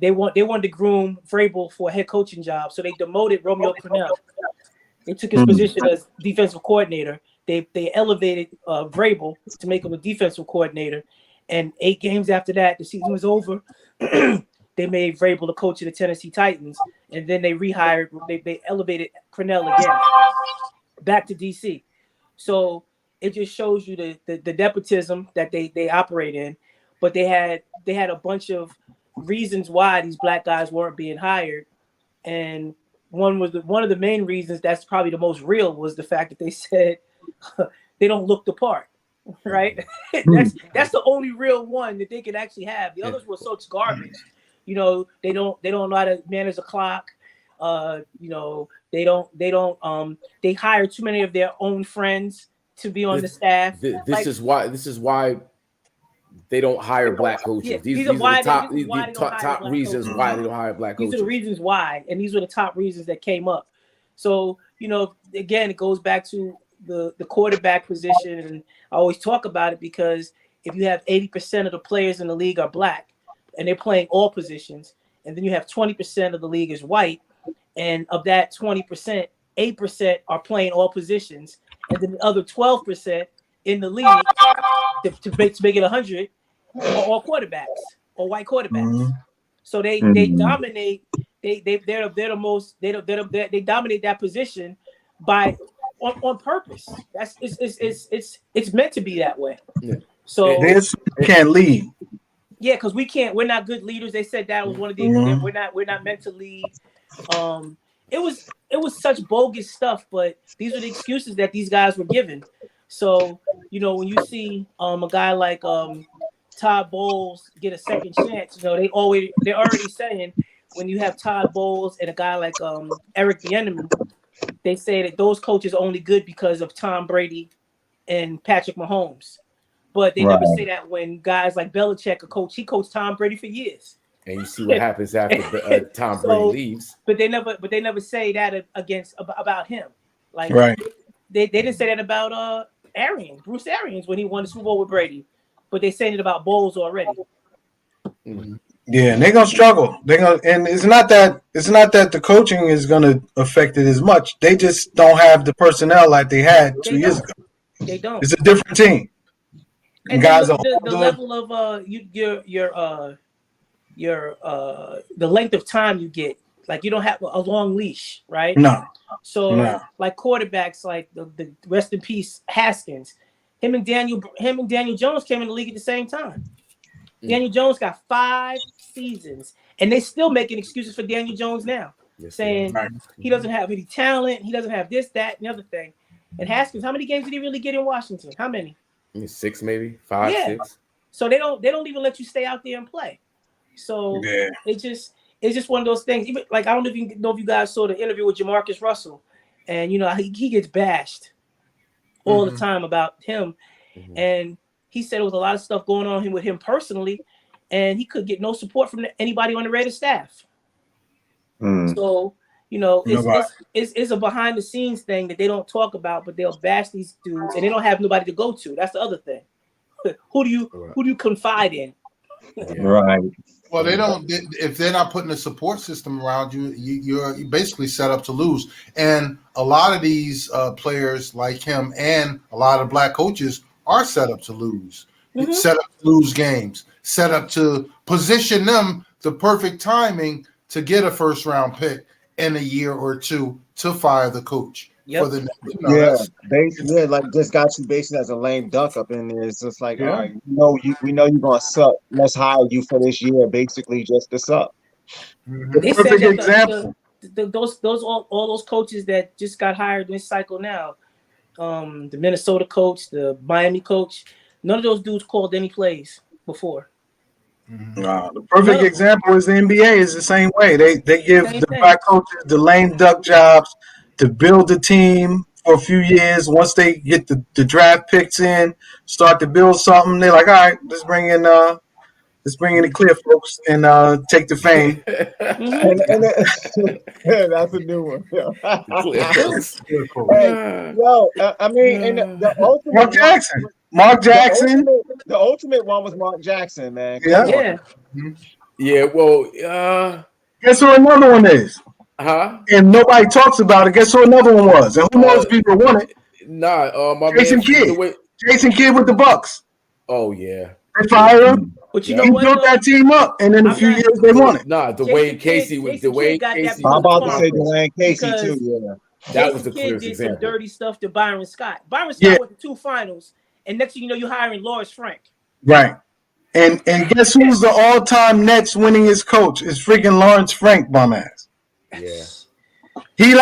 They wanted to groom Vrabel for a head coaching job, so they demoted Romeo Crennel. They took his position as defensive coordinator. They elevated Vrabel to make him a defensive coordinator. And 8 games after that, the season was over. They made Vrabel the coach of the Tennessee Titans, and then they rehired. They elevated Crennel again back to DC. So it just shows you the nepotism that they operate in. But they had a bunch of reasons why these black guys weren't being hired, and one of the main reasons, that's probably the most real, was the fact that they said they don't look the part. Right? that's the only real one that they could actually have. The others were such garbage. They don't know how to manage a clock. They hire too many of their own friends to be on the staff. This is why they don't hire black coaches. Yeah, These these are are why the top, they don't hire top black reasons coaches. why they don't hire black coaches. These are the reasons why, and these were the top reasons that came up. So, again, it goes back to the quarterback position, and I always talk about it because if you have 80% of the players in the league are black, and they're playing all positions, and then you have 20% of the league is white, and of that 20%, 8% are playing all positions, and then the other 12% in the league to make it 100 are all quarterbacks or white quarterbacks. So they dominate. They're the most. They dominate that position by on purpose. That's it's meant to be that way. Yeah. So they can't lead. Yeah, because we're not good leaders. They said that was one of the we're not meant to lead. It was such bogus stuff, but these are the excuses that these guys were given. So when you see a guy like Todd Bowles get a second chance, they're already saying when you have Todd Bowles and a guy like Eric Bieniemy, they say that those coaches are only good because of Tom Brady and Patrick Mahomes. But they never say that when guys like Belichick he coached Tom Brady for years. And you see what happens after Tom Brady leaves. But they never say that about him. Like they didn't say that about Bruce Arians when he won the Super Bowl with Brady. But they saying it about Bowles already. Mm-hmm. Yeah, and they're gonna struggle. And it's not that the coaching is gonna affect it as much. They just don't have the personnel like they had 2 years ago. They don't. It's a different team. And guys the level of the length of time you get, like you don't have a long leash, right? No. So like quarterbacks, like the rest in peace Haskins, him and Daniel Jones came in the league at the same time. Daniel Jones got 5 seasons, and they still making excuses for Daniel Jones now, saying he doesn't have any talent, he doesn't have this, that, and the other thing. And Haskins, how many games did he really get in Washington? How many? 6, maybe 5, 6. So they don't even let you stay out there and play. So it's just one of those things. Even like I don't know if you guys saw the interview with Jamarcus Russell, and he gets bashed all the time about him, and he said there was a lot of stuff going on with him personally, and he could get no support from anybody on the Raiders staff. So it's a behind the scenes thing that they don't talk about, but they'll bash these dudes, and they don't have nobody to go to. That's the other thing. Who do you confide in? Right. Well, they don't. If they're not putting a support system around you, you're basically set up to lose. And a lot of these players, like him, and a lot of black coaches are set up to lose. Set up to lose games. Set up to position them the perfect timing to get a first round pick in a year or two to fire the coach. For the like this got you basically as a lame duck up in there. It's just like, all right, we know you're gonna suck. Let's hire you for this year, basically just to suck. They said that all those coaches that just got hired this cycle now, the Minnesota coach, the Miami coach, none of those dudes called any plays before. The perfect example is the NBA is the same way. They give the black coaches the lame duck jobs to build the team for a few years. Once they get the draft picks in, start to build something, they're like, all right, let's bring in the clear folks and take the fame. And that's a new one. I mean, and the ultimate Mark Jackson. The ultimate one was Mark Jackson, man. Yeah. Well, guess who another one is? And nobody talks about it. Guess who another one was? And who knows people won it? My Jason Kidd. Jason Kidd with the Bucks. Oh yeah. They fired him. But he built that team up, and in a few years they won it. Dwayne Casey with Dwayne Casey. I'm about to say Dwayne Casey too. Yeah, that was the clearest did example. Some dirty stuff to Byron Scott. Byron Scott went to 2 finals, and next thing you know, you're hiring Lawrence Frank. Right. And guess who's the all-time Nets winningest coach? Is freaking Lawrence Frank, bum ass. Yeah. He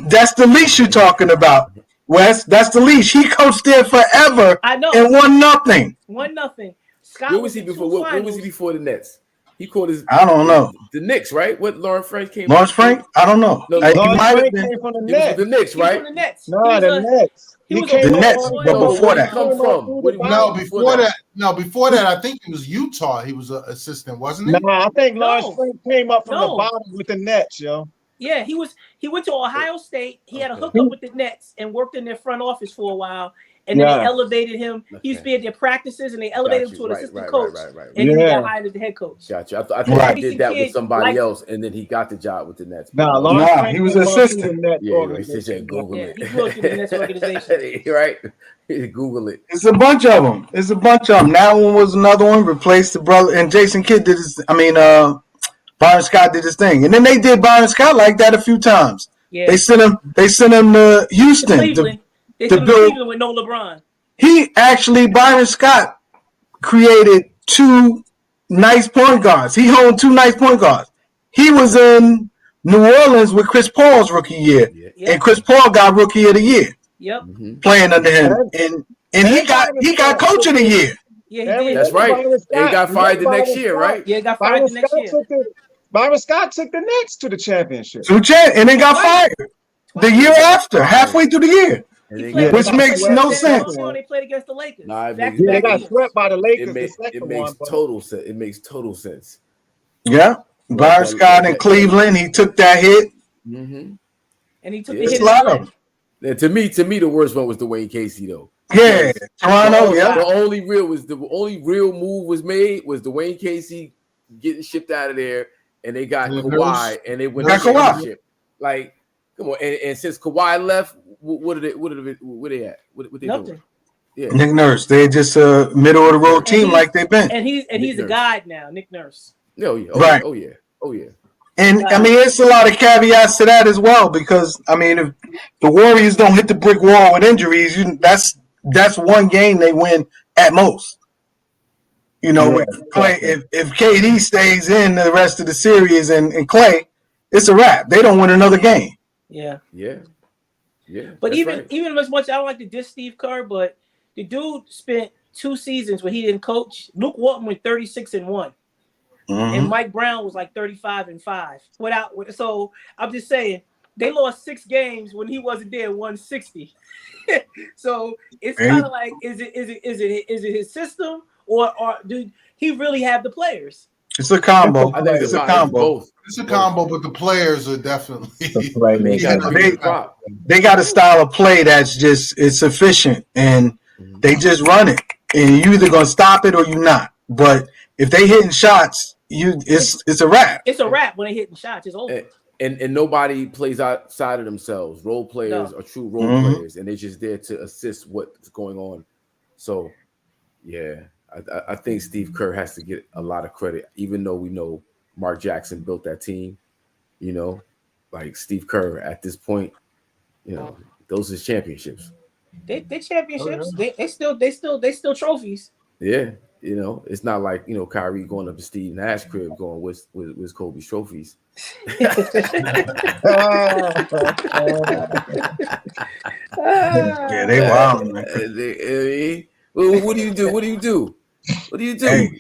that's the leash you're talking about, Wes. That's the leash. He coached there forever. I know. And won nothing. Scott Where was he before? Where was he before the Nets? He called his. I don't know. The Knicks, right? What Lawrence Frank came. Lawrence Frank? I don't know. No, He Lawrence might have Frank been. came from the He was Nets. with the Knicks, He was right? from the Nets. Nah, the Nets. He He was came The up Nets, on but the- before where did that. he come from? Where did he No, come before that, I think he was Utah. He was an assistant, wasn't he? Nah, I think No. Lawrence Frank came up from the No. bottom with the Nets, yo. Yeah, he went to Ohio State. He had a Okay. hookup with the Nets and worked in their front office for a while. And then they elevated him. He used to be at their practices, and they elevated him to an assistant coach. And then he got hired as the head coach. Gotcha. I thought Right. he did that with Kid, somebody like- else, and then he got the job with the Nets. Nah, But- Lawrence Frank he was came up assistant. through the Nets Yeah, he organization. said Google Yeah, it. he grew up through the Nets organization. Right? Google it. It's a bunch of them. It's a bunch of them. That one was another one. Replaced the brother, and Jason Kidd did his. Byron Scott did his thing, and then they did Byron Scott like that a few times. Yeah. They sent him to Houston. Cleveland. They to sent him to build- Cleveland with no LeBron. Byron Scott created two nice point guards. He honed two nice point guards. He was in New Orleans with Chris Paul's rookie year, Yeah. and Chris Paul got rookie of the year Yep. playing under him, and he got coach of the year. Yeah, he did. That's right. Byron Scott- And he got fired the Byron next year, Scott- right? Yeah, he got Byron fired the next Scott year. Byron Scott took the Nets to the championship. And then got fired the year after, halfway through the year. And He they played got- Which against makes the no Lakers. sense. They played against the Lakers. Nah, it Back makes- to Yeah, they back got years. swept by the It, Lakers. makes the second makes one, but- total sense. It makes total sense. Yeah, Byron Scott in Cleveland, he took that hit. Mm-hmm. And he took Yeah. the There's hit. a lot of them. And to me, the worst one was Dwayne Casey, though. Yeah, Toronto. Yeah, The only real move was made was Dwayne Casey getting shipped out of there, and they got Yeah, Kawhi, and they went to Got the Kawhi. championship. Like, come on, and since Kawhi left, where they at? What they Nothing. doing? Yeah, Nick Nurse. They're just a middle of the road team he's- like they've been. And he's Nick a Nurse. guide now, Nick Nurse. Right. Oh yeah. And I mean, it's a lot of caveats to that as well, because I mean, if the Warriors don't hit the brick wall with injuries, that's one game they win at most. You know, with Clay, if KD stays in the rest of the series and Clay, it's a wrap. They don't win another game. Yeah. But that's even right. even as much I don't like to diss Steve Kerr, but the dude spent 2 seasons where he didn't coach. Luke Walton went 36-1. And Mike Brown was like 35-5. So I'm just saying they lost 6 games when he wasn't there, 160. So it's kind of like, is it his system or do he really have the players? It's a combo. I think It's a combo. It's a combo, but the players are definitely. They got a style of play that's just it's efficient, and they just run it, and you either gonna stop it or you not. But if they hitting shots, it's a wrap. It's a wrap when they hitting shots. It's over. And nobody plays outside of themselves. Role players are true role players, and they're just there to assist what's going on. So, yeah, I think Steve Kerr has to get a lot of credit, even though we know Mark Jackson built that team. You know, like Steve Kerr at this point, you know, those are championships. They championships. They still trophies. Yeah, you know, it's not like, you know, Kyrie going up to Steve Nash crib going, where's Kobe's trophies? Yeah, they wild, man. What do you do?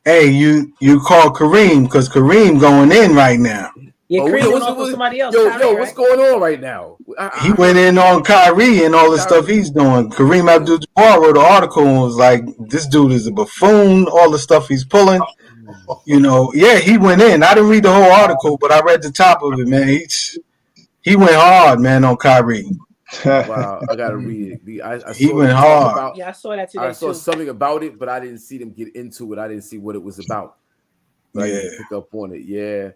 Hey, you call Kareem because Kareem going in right now. Yeah, Kareem went off with somebody else. Yo, what's going on right now? He went in on Kyrie and all the stuff he's doing. Kareem Abdul-Jabbar wrote an article and was like, "This dude is a buffoon." All the stuff he's pulling, you know. Yeah, he went in. I didn't read the whole article, but I read the top of it, man. He went hard, man, on Kyrie. Wow, I gotta read it. He went hard. I saw that today. I saw something about it, but I didn't see them get into it. I didn't see what it was about. I didn't pick up on it. Yeah.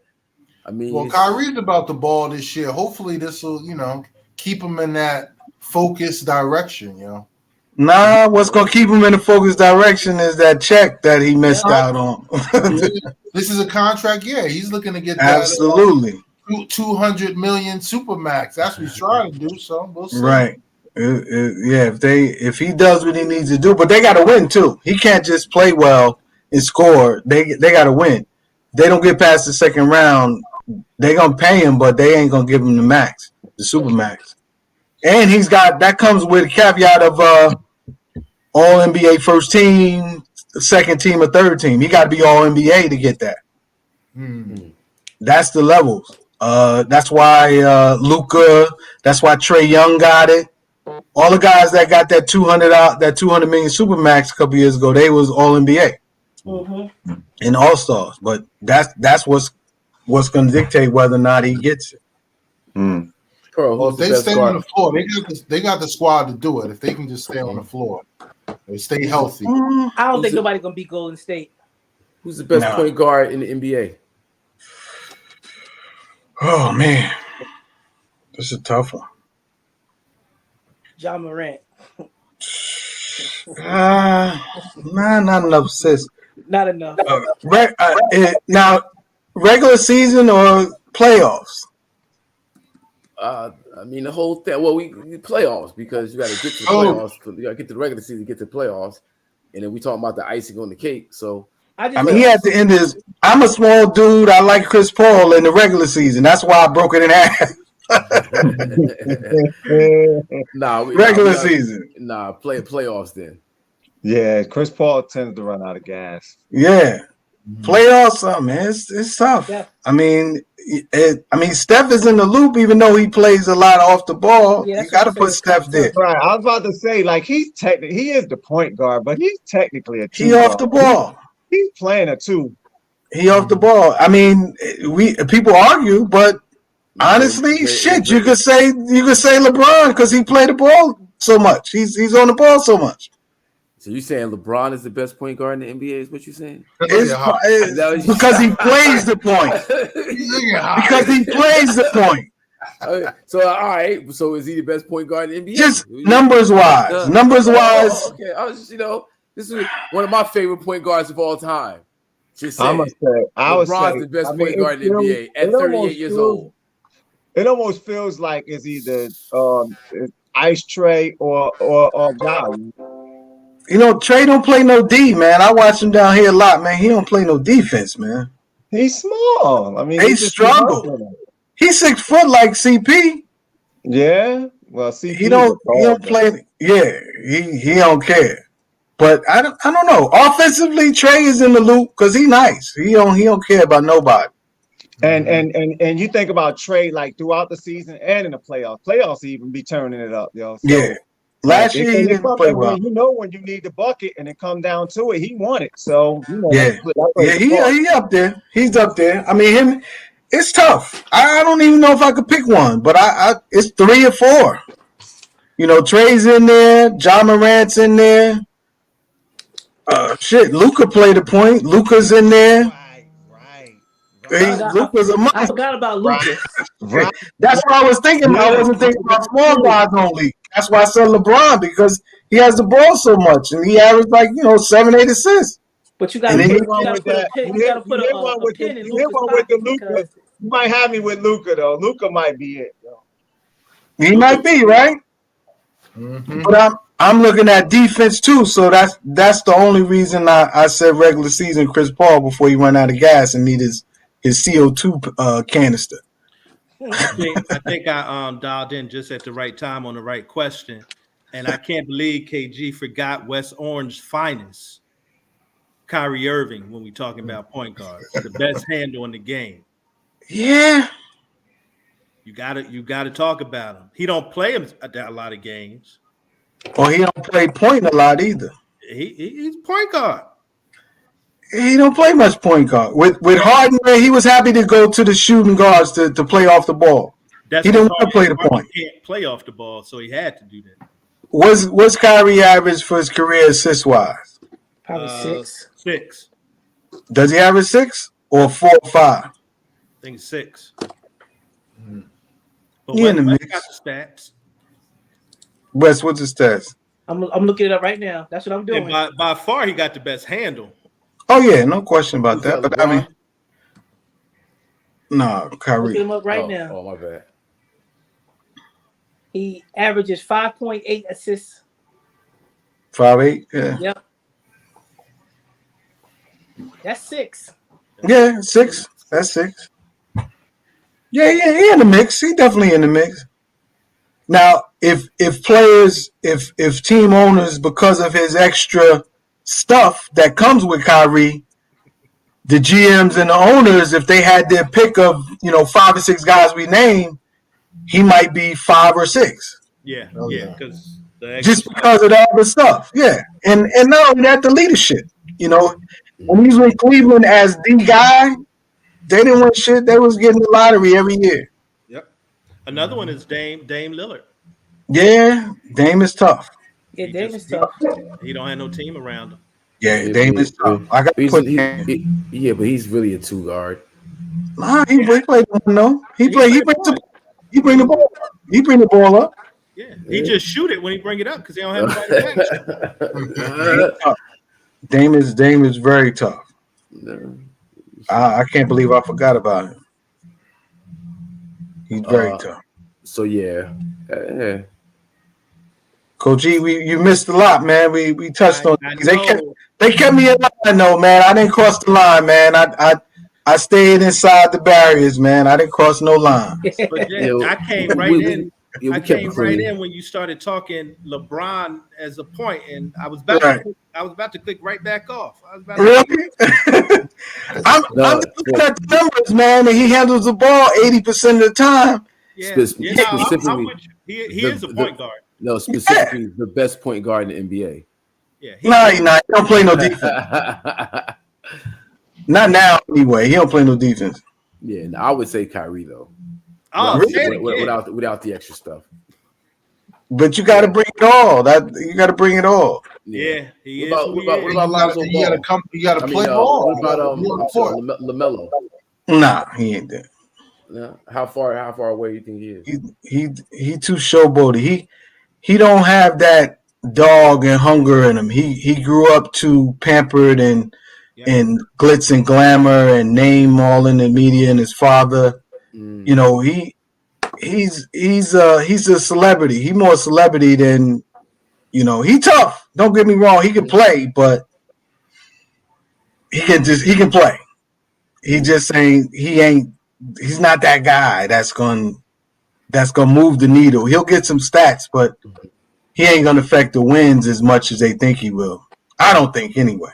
I mean, well, Kyrie's about the ball this year. Hopefully, this will, you know, keep him in that focused direction. You know, Nah, what's gonna keep him in the focus direction is that check that he missed out on. This is a contract. Yeah, he's looking to get Absolutely. that 200 million supermax. That's what he's trying to do. So we'll see. Right. Yeah, if he does what he needs to do, but they got to win too. He can't just play well and score. They got to win. They don't get past the second round. They gonna pay him, but they ain't gonna give him the max, the super max. And he's got that comes with a caveat of all NBA first team, second team, or third team. He got to be all NBA to get that. That's the levels. That's why Luka. That's why Trae Young got it. All the guys that got that 200 million supermax a couple years ago, they was all NBA and all stars. But that's what's going to dictate whether or not he gets it. Well, if they stay on the floor, they got the squad to do it. If they can just stay on the floor, they stay healthy. I don't think nobody's gonna beat Golden State. Who's the best point guard in the NBA? Oh man, this is a tough one. Ja Morant. Not enough assists. Not enough. Now, regular season or playoffs? I mean the whole thing. Well, we playoffs because you got to get to the playoffs. You got to get to the regular season, get to the playoffs, and then we talking about the icing on the cake. So he had to end his. I'm a small dude. I like Chris Paul in the regular season. That's why I broke it in half. Regular season. Playoffs then. Yeah, Chris Paul tends to run out of gas. Yeah, playoffs, man, it's tough. Yeah. I mean, Steph is in the loop, even though he plays a lot off the ball. You got to put Steph there. Right. I was about to say, like, he is the point guard, but he's technically a two. He off the ball. He's playing a two. He off the ball. I mean, people argue, but honestly, you could say LeBron because he played the ball so much. He's on the ball so much. So you saying LeBron is the best point guard in the NBA? Is what you saying? Because he plays the point. Because he plays the point. So all right. So is he the best point guard in the NBA? Just numbers wise. Okay. I was just, this is one of my favorite point guards of all time. Just saying. LeBron's the best point guard in the NBA at 38 years old. It almost feels like it's either Ice Trae or Guy. Trae don't play no D, man. I watch him down here a lot, man. He don't play no defense, man. He's small. I mean, he struggle. He's 6 foot like CP. Yeah. Well, CP. He don't play. Yeah, he don't care. But I don't know. Offensively, Trae is in the loop because he's nice. He don't care about nobody. And you think about Trae like throughout the season and in the playoffs. Playoffs even be turning it up, yo. So, yeah. Last year he didn't play well. When you need the bucket and it come down to it, he won it. So he up there. He's up there. I mean, it's tough. I don't even know if I could pick one, but it's 3 or 4. Trae's in there, Ja Morant's in there. Luka played the point. Luka's in there. Luka's a monster. I forgot about Luka. Right. That's what I was thinking. I wasn't thinking about small guys only. That's why I said LeBron, because he has the ball so much and he averaged 7-8 assists. But you got to put a pin in Luka's Luka. You might have me with Luka though. Luka might be it. He might be right. Mm-hmm. But I'm looking at defense too, so that's the only reason I said regular season Chris Paul before he ran out of gas and need his CO2 canister. I think I dialed in just at the right time on the right question, and I can't believe KG forgot West Orange's finest, Kyrie Irving, when we talking about point guards, the best handle in the game. Yeah, you gotta talk about him. He don't play him a lot of games. Or he don't play point a lot either. He's point guard. He don't play much point guard. With Harden, he was happy to go to the shooting guards to play off the ball. He didn't want to play the point. He can't play off the ball, so he had to do that. What's Kyrie average for his career assist wise? Probably 6. 6. Does he average 6 or 4 or 5? I think 6. But in the mix. Got the stats. Wes, what's his stats? I'm looking it up right now. That's what I'm doing. And by far, he got the best handle. Oh yeah, no question about that. But I mean, no, Kyrie. Look him up right now. Oh my bad. He averages 5.8 assists. 5.8. Yeah. Yep. That's 6. Yeah, 6. That's 6. Yeah, he in the mix. He definitely in the mix. Now, if team owners, because of his extra stuff that comes with Kyrie, the GMs and the owners, if they had their pick of 5 or 6 guys we named, he might be 5 or 6. Yeah, Oh, yeah, yeah. because Just because of the other stuff. Yeah. And not only that, the leadership. When he's with Cleveland as the guy, they didn't win shit. They was getting the lottery every year. Yep. Another one is Dame Lillard. Yeah, Dame is tough. Yeah, Dame is tough. He don't have no team around him. Yeah, Dame is tough. I got to put yeah, but he's really a 2 guard. Nah, he played one though. He bring the ball up. He bring the ball up. Yeah, he just shoot it when he bring it up because he don't have nobody to catch. Dame is very tough. I can't believe I forgot about him. He's very tough. So yeah. Coach E, you missed a lot, man. We touched on things. know. They kept me in line though, man. I didn't cross the line, man. I stayed inside the barriers, man. I didn't cross no line. But then I came right in. I came right in when you started talking LeBron as a point, and I was about to click right back off. I'm just looking at the numbers, man, and he handles the ball 80% of the time. Yeah, I'm with you. He is a point guard. No, specifically the best point guard in the NBA. Yeah, he's not. He don't play no defense. Not now, anyway. He don't play no defense. Yeah, I would say Kyrie though. Oh, without the extra stuff. But you got to bring it all. You got to bring it all. Yeah, he is. What about Lonzo Ball? You got to play ball. What about LaMelo? Nah, he ain't there. Yeah. How far away do you think he is? He too showboaty. He don't have that dog and hunger in him. He grew up too pampered and glitz and glamour and name all in the media, and his father. He's a celebrity. He's more celebrity than he tough. Don't get me wrong, he can play, but he can play. He just he's not that guy that's gonna move the needle. He'll get some stats, but he ain't gonna affect the wins as much as they think he will. I don't think anyway.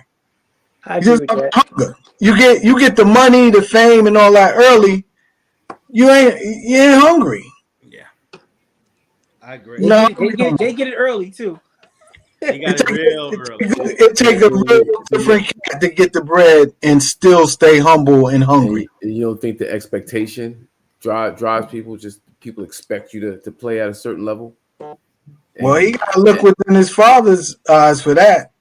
I agree with that. Hunger. You get the money, the fame, and all that early. You ain't hungry. Yeah, I agree. They get it early too. They got it real early. It takes a real different cat to get the bread and still stay humble and hungry. And you don't think the expectation drives people? Just people expect you to play at a certain level. Well, he got to look within his father's eyes for that.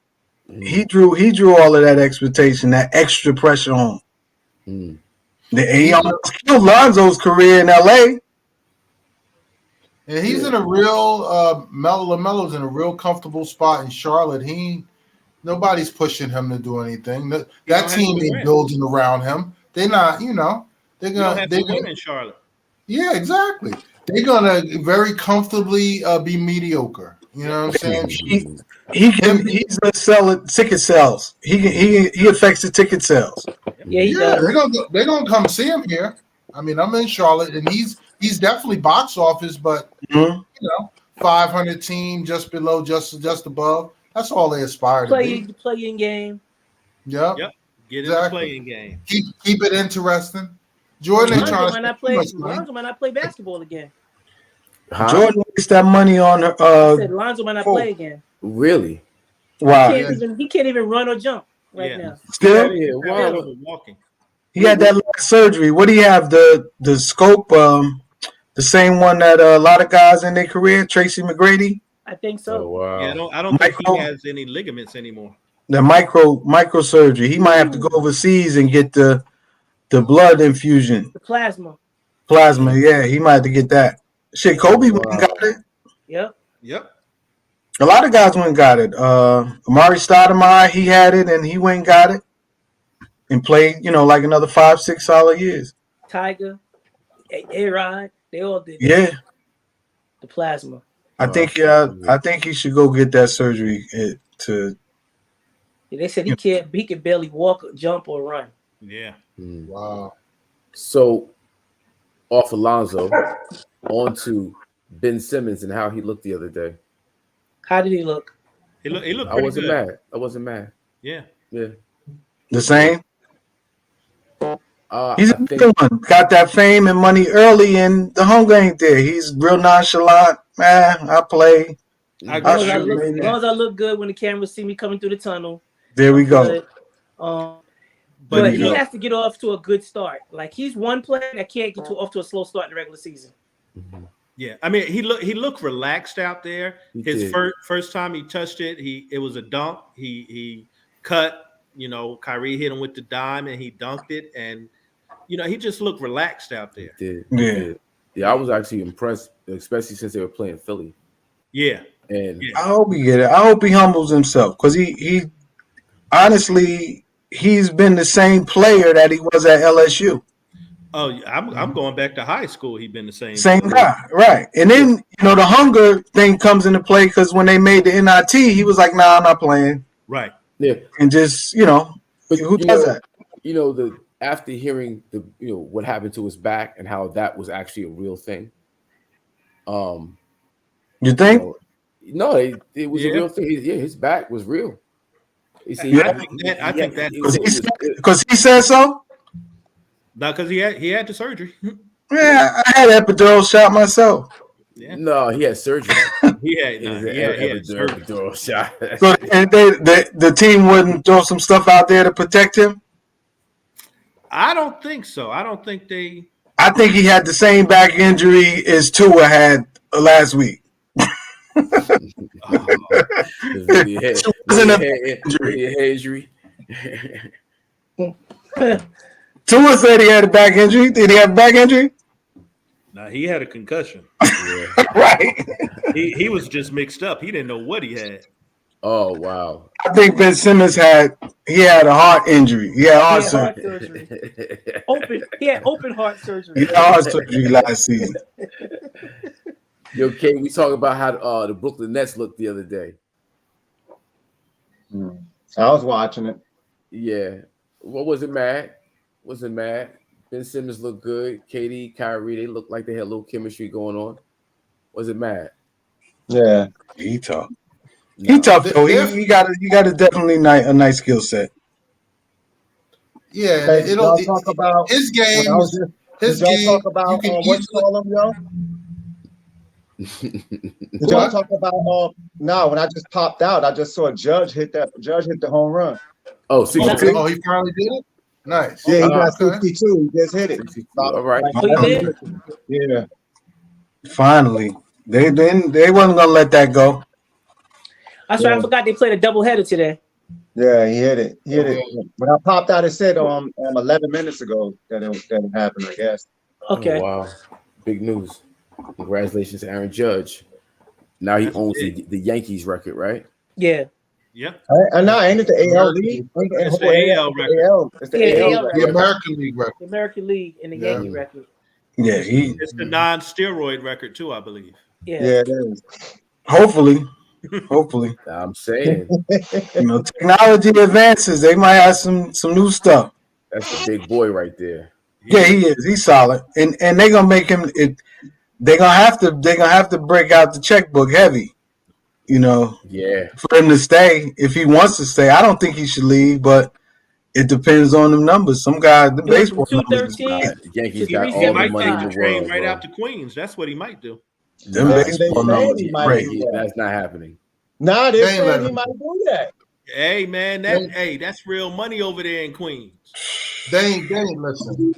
He drew all of that expectation, that extra pressure on. He almost killed Lonzo's career in LA. And he's in a real LaMelo's in a real comfortable spot in Charlotte. Nobody's pushing him to do anything. That team is building around him. They're not, they're gonna win in Charlotte. Yeah, exactly. They're gonna very comfortably be mediocre. You know what I'm saying? He's a ticket sales. He affects the ticket sales. Yeah, he does. They're gonna come see him here. I mean, I'm in Charlotte, and he's definitely box office, but 500 team, just below, just above. That's all they aspire to be. Playing game. Yep. Get in the playing game. Keep it interesting. Jordan ain't trying to. Lonzo might not play basketball again. Jordan wastes that money on. Said Lonzo might not play again. Really? Wow. He can't even run or jump now. Still, walking. He had that last surgery. What do you have? The scope, the same one that a lot of guys in their career, Tracy McGrady. I think so. Oh, wow. Yeah, I don't think he has any ligaments anymore. The micro surgery. He might have to go overseas and get the blood infusion. The plasma. Yeah, he might have to get that. Shit, Kobe went and got it. Yep. A lot of guys went and got it. Amari Stoudemire, he had it and he went and got it and played, like another 5-6 solid years. Tiger, A-Rod, they all did. Yeah. The plasma. I think he should go get that surgery They said he can barely walk, jump, or run. Yeah. Wow. So, off Alonzo, on to Ben Simmons and how he looked the other day. How did he look? He looked I wasn't mad. Yeah. Yeah. The same? He's a good one. Got that fame and money early, and the hunger ain't there. He's real nonchalant. Man, I play. I As long as I agree. look good when the cameras see me coming through the tunnel. There we I'm go. good. But he has to get off to a good start. Like he's one player that can't get off to a slow start in the regular season. Yeah, I mean he looked relaxed out there. His first time he touched it, it was a dunk. He cut. You know, Kyrie hit him with the dime and he dunked it, and he just looked relaxed out there. Yeah. I was actually impressed, especially since they were playing Philly. Yeah, and I hope he get it. I hope he humbles himself because he honestly he's been the same player that he was at LSU. Oh, I'm going back to high school. He's been the Same guy, right? And then the hunger thing comes into play because when they made the NIT, he was like, "Nah, I'm not playing." Right. Yeah. And just but who does that? After hearing what happened to his back and how that was actually a real thing. You think? No, it was a real thing. His back was real. I think that because he said so. Not because he had the surgery. Yeah, I had an epidural shot myself. Yeah. No, he had surgery. he had epidural shot. So and the team wouldn't throw some stuff out there to protect him? I don't think so. I don't think they. I think he had the same back injury as Tua had last week. Injury. Tua said he had a back injury. Did he have a back injury? Nah, he had a concussion. Right. He was just mixed up. He didn't know what he had. Oh wow! I think Ben Simmons had a heart injury. He had heart surgery. He had open heart surgery. He had heart surgery last season. Yo, Kate, we talked about how the Brooklyn Nets looked the other day. I was watching it. Yeah. What was it, mad? Wasn't mad. Ben Simmons looked good. KD, Kyrie, they looked like they had a little chemistry going on. Was it mad? Yeah. He tough. He tough though. He got a definitely a nice skill set. Yeah, Hey, y'all talk about his game. Did y'all talk about what you call him, yo? Did y'all talk about no, when I just popped out, I just saw Judge hit the home run. Oh, 62? Oh, he finally did it? Nice. Yeah, he got 62. He just hit it. All right. Yeah. Finally. They wasn't gonna let that go. That's right. I forgot they played a doubleheader today. Yeah, he hit it. When I popped out, it said 11 minutes ago that it happened, I guess. Okay. Oh, wow. Big news. Congratulations to Aaron Judge. Now he owns the Yankees record, right? Yeah. Yep. Ain't it the AL League? It's the AL record. It's the AL record. The American League record. The American League and the Yankee record. Yeah, it's the non-steroid record too, I believe. Yeah, it is. Hopefully. I'm saying. Technology advances. They might have some new stuff. That's the big boy right there. Yeah, he is. He's solid. And they're gonna make him they're gonna have to break out the checkbook heavy. Yeah. For him to stay. If he wants to stay. I don't think he should leave, but it depends on them numbers. Some guys, the baseball numbers. The Yankees got all He the might money in take the the train world, right bro. out to Queens. That's what he might do. Them baseball numbers. That's not happening. Nah, they're saying he might do that. Hey man, that's real money over there in Queens. They ain't listen.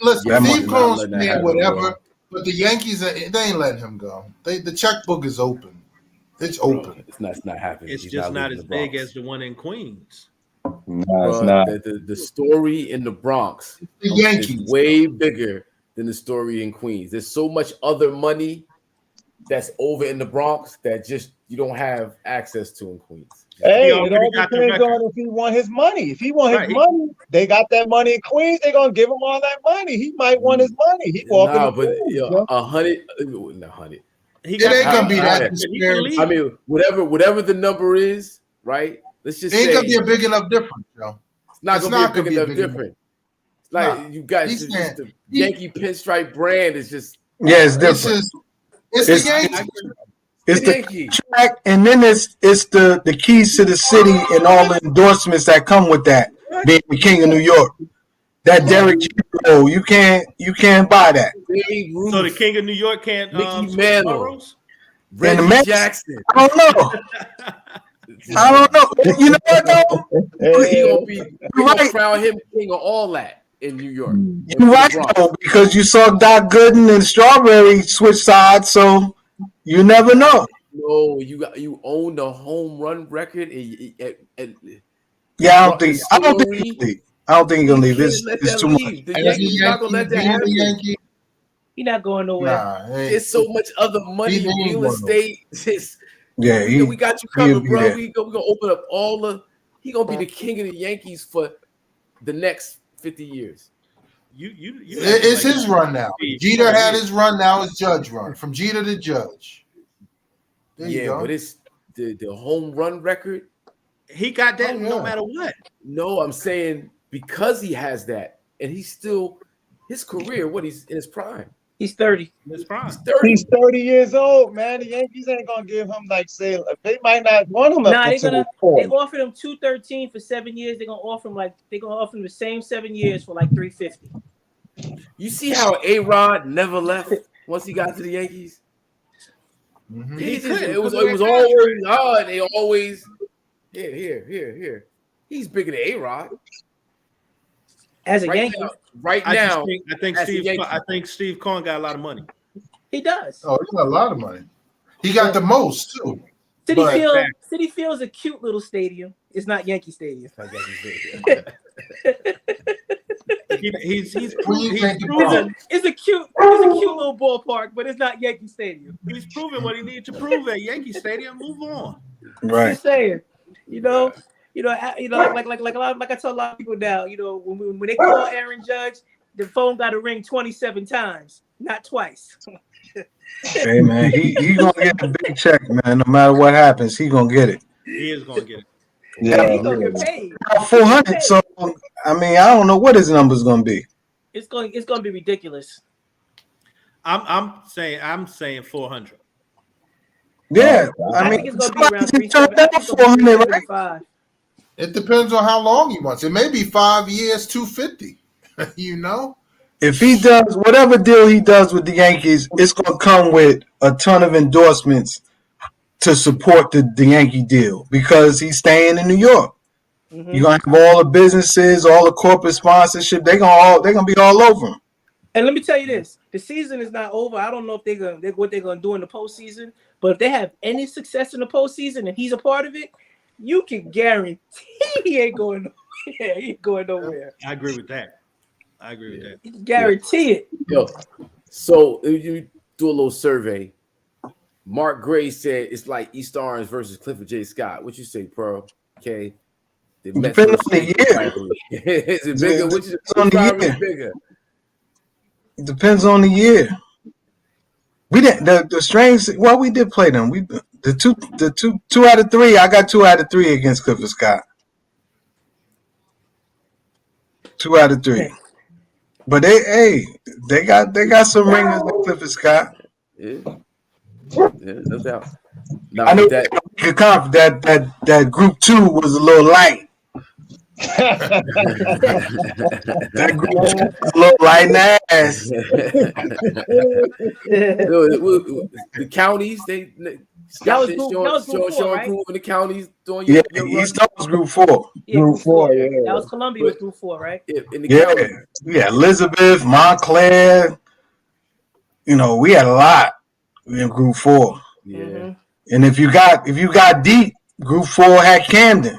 Steve Cohen's saying whatever, but the Yankees they ain't letting him go. The checkbook is open. It's open. It's not happening. It's just not as big as the one in Queens. No, it's not. The story in the Bronx The Yankees is way bigger than the story in Queens. There's so much other money that's over in the Bronx that just you don't have access to in Queens. Hey, it all depends on if he want his money. If he want his money, they got that money in Queens. They're gonna give him all that money. He might want his money. He walking. But 100. It ain't gonna be that disparity. I mean, whatever the number is, right? Let's just it ain't say gonna be a big enough difference, yo. It's not gonna be a big enough difference. Like you guys, just the Yankee pinstripe brand is just it's different. It's the Yankees. It's the track, and then it's the keys to the city and all the endorsements that come with that. Being the king of New York, That Derek Jeter, you can't buy that. Babe Ruth, So the King of New York can't Mickey switch Mantle, boroughs? And the Reggie Mets, Jackson. I don't know. I don't know. You know what though? He gonna be. You're They gonna right. crown him king of all that in New York. and You're for the right Bronx. though, because you saw Doc Gooden and Strawberry switch sides, so you never know. No, you own the home run record. Yeah, I don't think he's gonna leave. I don't think he's gonna leave. Can't let It's that too much. leave. The Yankees not gonna let that happen. He's not going nowhere. Nah, There's so much other money, He ain't real going estate. Yeah, We got you covered, be bro. there. We gonna open up all the. He gonna be the king of the Yankees for the next 50 years. It's his run now. Jeter had his run. Now it's Judge run. From Jeter to Judge. There you go. But it's the home run record. He got that no matter what. No, I'm saying because he has that, and he's still his career. He's in his prime. He's 30. His prime. He's 30. He's 30 years old, man. The Yankees ain't gonna give him they might not want him. Nah, they offered him $213 for 7 years. They're gonna offer him the same 7 years for like $350. You see how A-Rod never left once he got to the Yankees? Mm-hmm. It was always and they always here. He's bigger than A-Rod. As a Yankee. I think Steve Cohen got a lot of money. He does. Oh, he got a lot of money. He got the most too. Citi Field is a cute little stadium. It's not Yankee Stadium. He's proven. It's a cute little ballpark, but it's not Yankee Stadium. He's proven what he needed to prove at Yankee Stadium. Move on. Right. Just saying. Like I tell a lot of people now, when they call Aaron Judge, the phone got to ring 27 times, not twice. Hey man, he gonna get a big check, man. No matter what happens, he gonna get it. He is gonna get it. Yeah, he's gonna get paid. 400. So I mean, I don't know what his number's gonna be. It's going to be ridiculous. I'm saying 400. Yeah, I think it's going to be around 300, right? It depends on how long he wants. It may be 5 years, 250. If he does whatever deal he does with the Yankees, it's going to come with a ton of endorsements to support the Yankee deal because he's staying in New York. Mm-hmm. You're going to have all the businesses, all the corporate sponsorship. They're gonna be all over him. And let me tell you this: the season is not over. I don't know if what they're gonna do in the postseason, but if they have any success in the postseason and he's a part of it, you can guarantee he ain't going nowhere. He ain't going nowhere. I agree with that. You can guarantee it. Yo, so if you do a little survey, Mark Gray said it's like East Orange versus Clifford J. Scott. What you say, Pearl? Okay. Depends on the year. Is it bigger? Which is bigger? It depends on the year. We didn't the Strange. Well, we did play them. We the two out of three. I got 2 out of 3 against Clifford Scott. 2 out of 3. But they got some ringers like Clifford Scott. Yeah, no doubt. I know that group 2 was a little light. That group 2 was a little light in the ass. The counties, that was group 4, right? In the counties doing East was group 4. Yeah, group 4. Yeah. That was Columbia was group 4, right? In the county. Yeah, Elizabeth, Montclair. We had a lot in group 4. Yeah. Mm-hmm. And if you got deep, group 4 had Camden.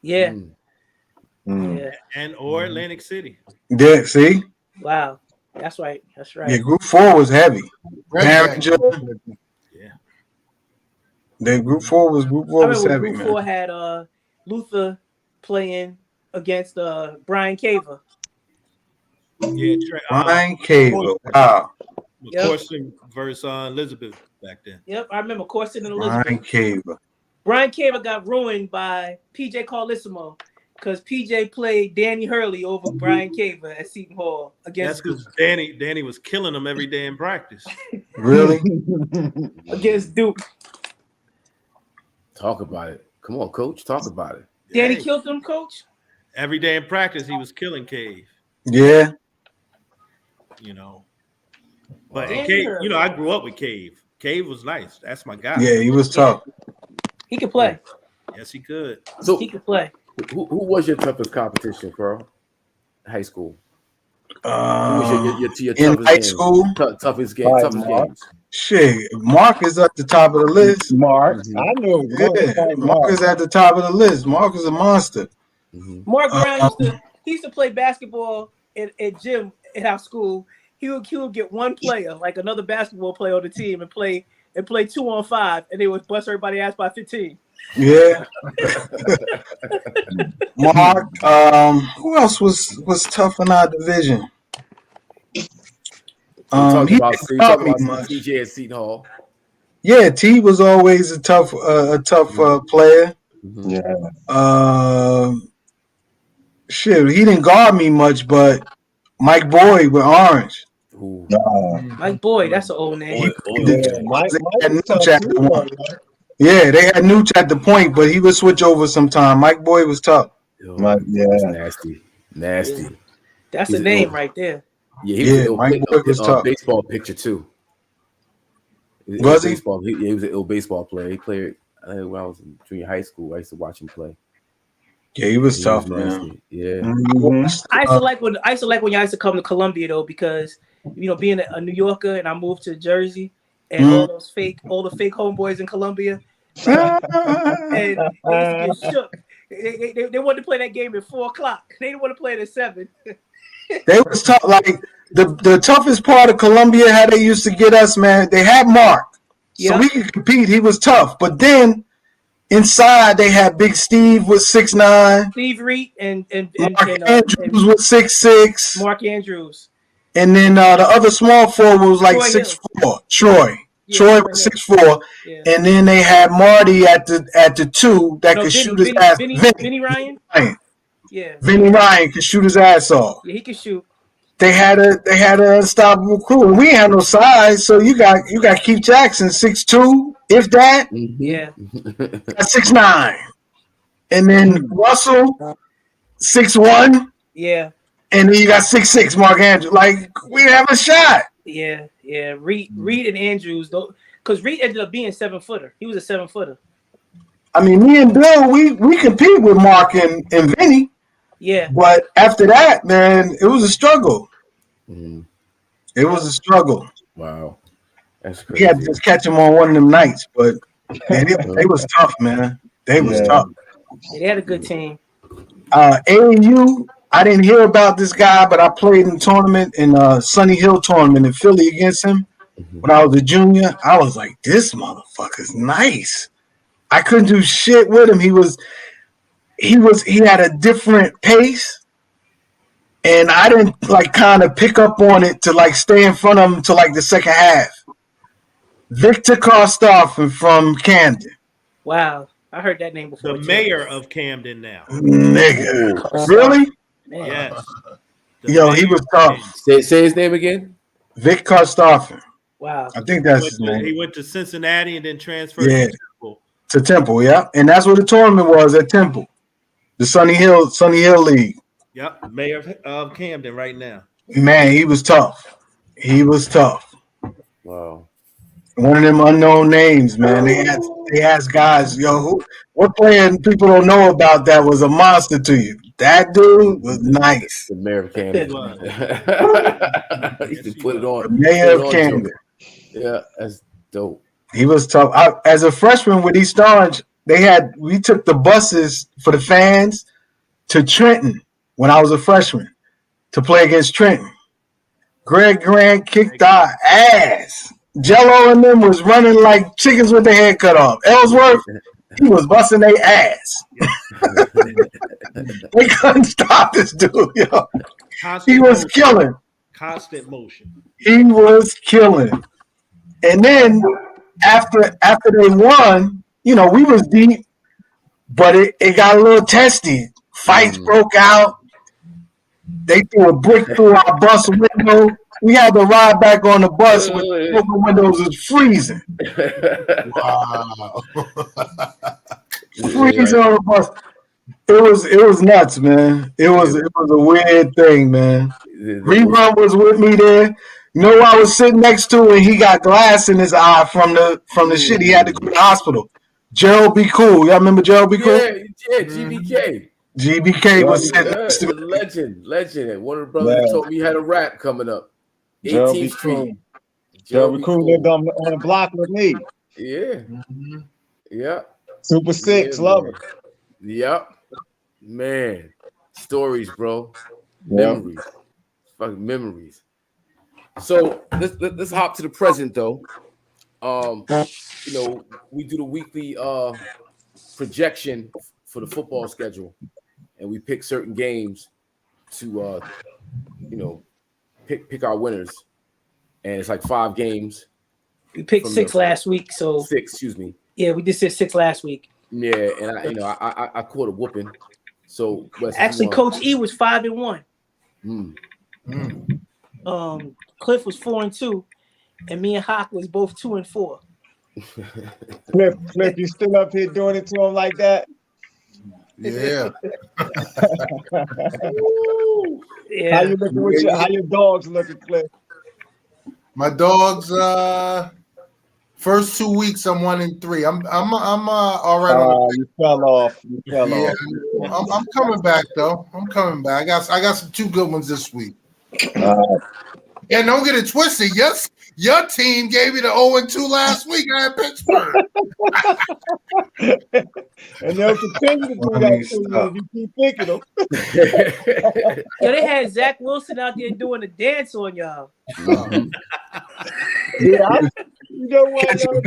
Yeah. Yeah. And or Atlantic City. Yeah, see? Wow. That's right. Yeah, group 4 was heavy. Barringer. Yeah. The group 4 was heavy, group 4 had Luther playing against Brian Caver. Yeah, Brian Caver. Wow. Corson versus Elizabeth back then. Yep, I remember Corson and Elizabeth. Brian Caver got ruined by PJ Carlissimo because PJ played Danny Hurley over Brian Caver at Seton Hall against. That's because Danny was killing him every day in practice. Really? Against Duke. Talk about it. Come on, coach. Talk about it. Danny killed him, coach. Every day in practice, he was killing Cave. Yeah. You know. But Yeah. Cave, you know, I grew up with Cave. Cave was nice. That's my guy. Yeah, he was tough. He could play. Yes, he could. So He could play. who was your toughest competition, Carl? High school. Who was your In toughest high game? school? Toughest game. Right, Toughest Mark. games. Shit, Mark is at the top of the list. Mark. Mhm. I knew it was Mark. Yeah, Mark is at the top of the list. Mark is a monster. Mhm. Mark Brown used to play basketball at gym at our school. He would get one player, like another basketball player on the team, and play 2-on-5, and they would bust everybody ass by 15. Yeah. Mark, who else was tough in our division? You talked He about didn't stop me much. TJ at Seton Hall. Yeah, T was always a tough player. Mhm. Yeah. Shit, he didn't guard me much, but Mike Boyd with Orange. Ooh. Mike Boyd, that's an old name. Mike had was Nooch tough at too, the one. though. Yeah, they had Nooch at the point, but he would switch over sometime. Mike Boyd was tough. Yo, Mike, that's yeah. nasty. Yeah. That's He's a an name ill- right there. Yeah, he was Mike Boyd was tough. baseball pitcher too. Was he? Baseball. He was an ill baseball player. He played when I was in junior high school. I used to watch him play. Yeah, he was He tough, was man. nasty. Yeah. Mhm. I used to like when y'all used to come to Columbia though, because being a New Yorker and I moved to Jersey and all the fake homeboys in Columbia, and they used to get shook. They wanted to play that game at 4:00. They didn't want to play it at 7. They was tough. Like the toughest part of Columbia, how they used to get us, man. They had Mark, so we could compete. He was tough, but then inside they had Big Steve with 6'9", Steve Reed and Mark Andrews with 6'6", Mark Andrews, and then the other small forward was like Troy 6'4". Troy. Yeah, Troy was 6'4", yeah. and then they had Marty at the 2 that could shoot his ass. Vinny Ryan. Yeah. Vinny Ryan could shoot his ass off. Yeah, he could shoot. They had an unstoppable crew, and we ain't had no size. So you got Keith Jackson 6'2", if that. Yeah. 6'9", and then Russell 6'1". Yeah. And then you got 6'6", Mark Andrews. Like, we have a shot. Yeah. Reed and Andrews, though, because Reed ended up being 7-footer. He was a 7-footer. I mean, me and Bill, we compete with Mark and Vinny. Yeah. But after that, man, it was a struggle. It was a struggle. Wow. That's crazy. We had to just catch them on one of them nights. But man, they was tough, man. They was tough. Yeah, they had a good team. AAU, I didn't hear about this guy, but I played in tournament in Sunny Hill tournament in Philly against him when I was a junior. I was like, this motherfucker's nice. I couldn't do shit with him. He had a different pace, and I didn't kind of pick up on it to stay in front of him until the second half. Victor Karstoffen from Camden. Wow, I heard that name before. The mayor of Camden now. Nigga, really? Man. Yes. Yo, he was tough. Say his name again. Vic Karstoffen. Wow. I think that's his name. He went to Cincinnati and then transferred to Temple. To Temple, yeah. And that's where the tournament was, at Temple. The Sunny Hill League. Yep, mayor of Camden right now. Man, he was tough. Wow. One of them unknown names, man. They asked guys, what player people don't know about that was a monster to you? That dude was nice. The mayor of Camden. He used to put it on. The mayor of Camden. Yeah, that's dope. He was tough. As a freshman with East Orange, we took the buses for the fans to Trenton when I was a freshman to play against Trenton. Greg Grant kicked our ass. Jello and them was running like chickens with their head cut off. Ellsworth, he was busting their ass. They couldn't stop this dude, yo. He was killing. Constant motion. He was killing. And then after they won, we was deep, but it got a little testy. Fights broke out. They threw a brick through our bus window. We had to ride back on the bus with the broken windows was freezing. Wow. Freezing on the bus. It was nuts, man. It was a weird thing, man. Rerun was with me there. You know, I was sitting next to, and he got glass in his eye from the shit. He had to go to the hospital. Gerald B. Cool, y'all remember Gerald B. Cool? Yeah, GBK. GBK was sitting next to me. Legend. And one of the brothers that told me he had a rap coming up. Gerald 18th B. Street. Cool. Gerald B. Cool lived on the block with me. Yeah. Yeah. Super 6, love it. Yep. Man. Stories, bro. Yeah. Memories. Fucking memories. So let's hop to the present though. You know, we do the weekly projection for the football schedule, and we pick certain games to you know, pick our winners. And it's like 5 games. We picked 6 last week, so 6, excuse me. Yeah, we just said 6 last week. Yeah, and I caught a whooping. So actually, Coach E was 5-1. Cliff was 4-2, and me and Hawk was both 2-4. Cliff, you still up here doing it to him like that? Yeah. Yeah. How your dogs looking, Cliff? My dogs, first 2 weeks, I'm 1-3. I'm all right. You fell off. I'm coming back though. I'm coming back. I got some 2 good ones this week. And don't get it twisted. Yes, your team gave me the 0-2 last week at Pittsburgh. And they'll continue to do that to you if you keep picking them. Yo, they had Zach Wilson out there doing a dance on y'all. Yeah, you know what? You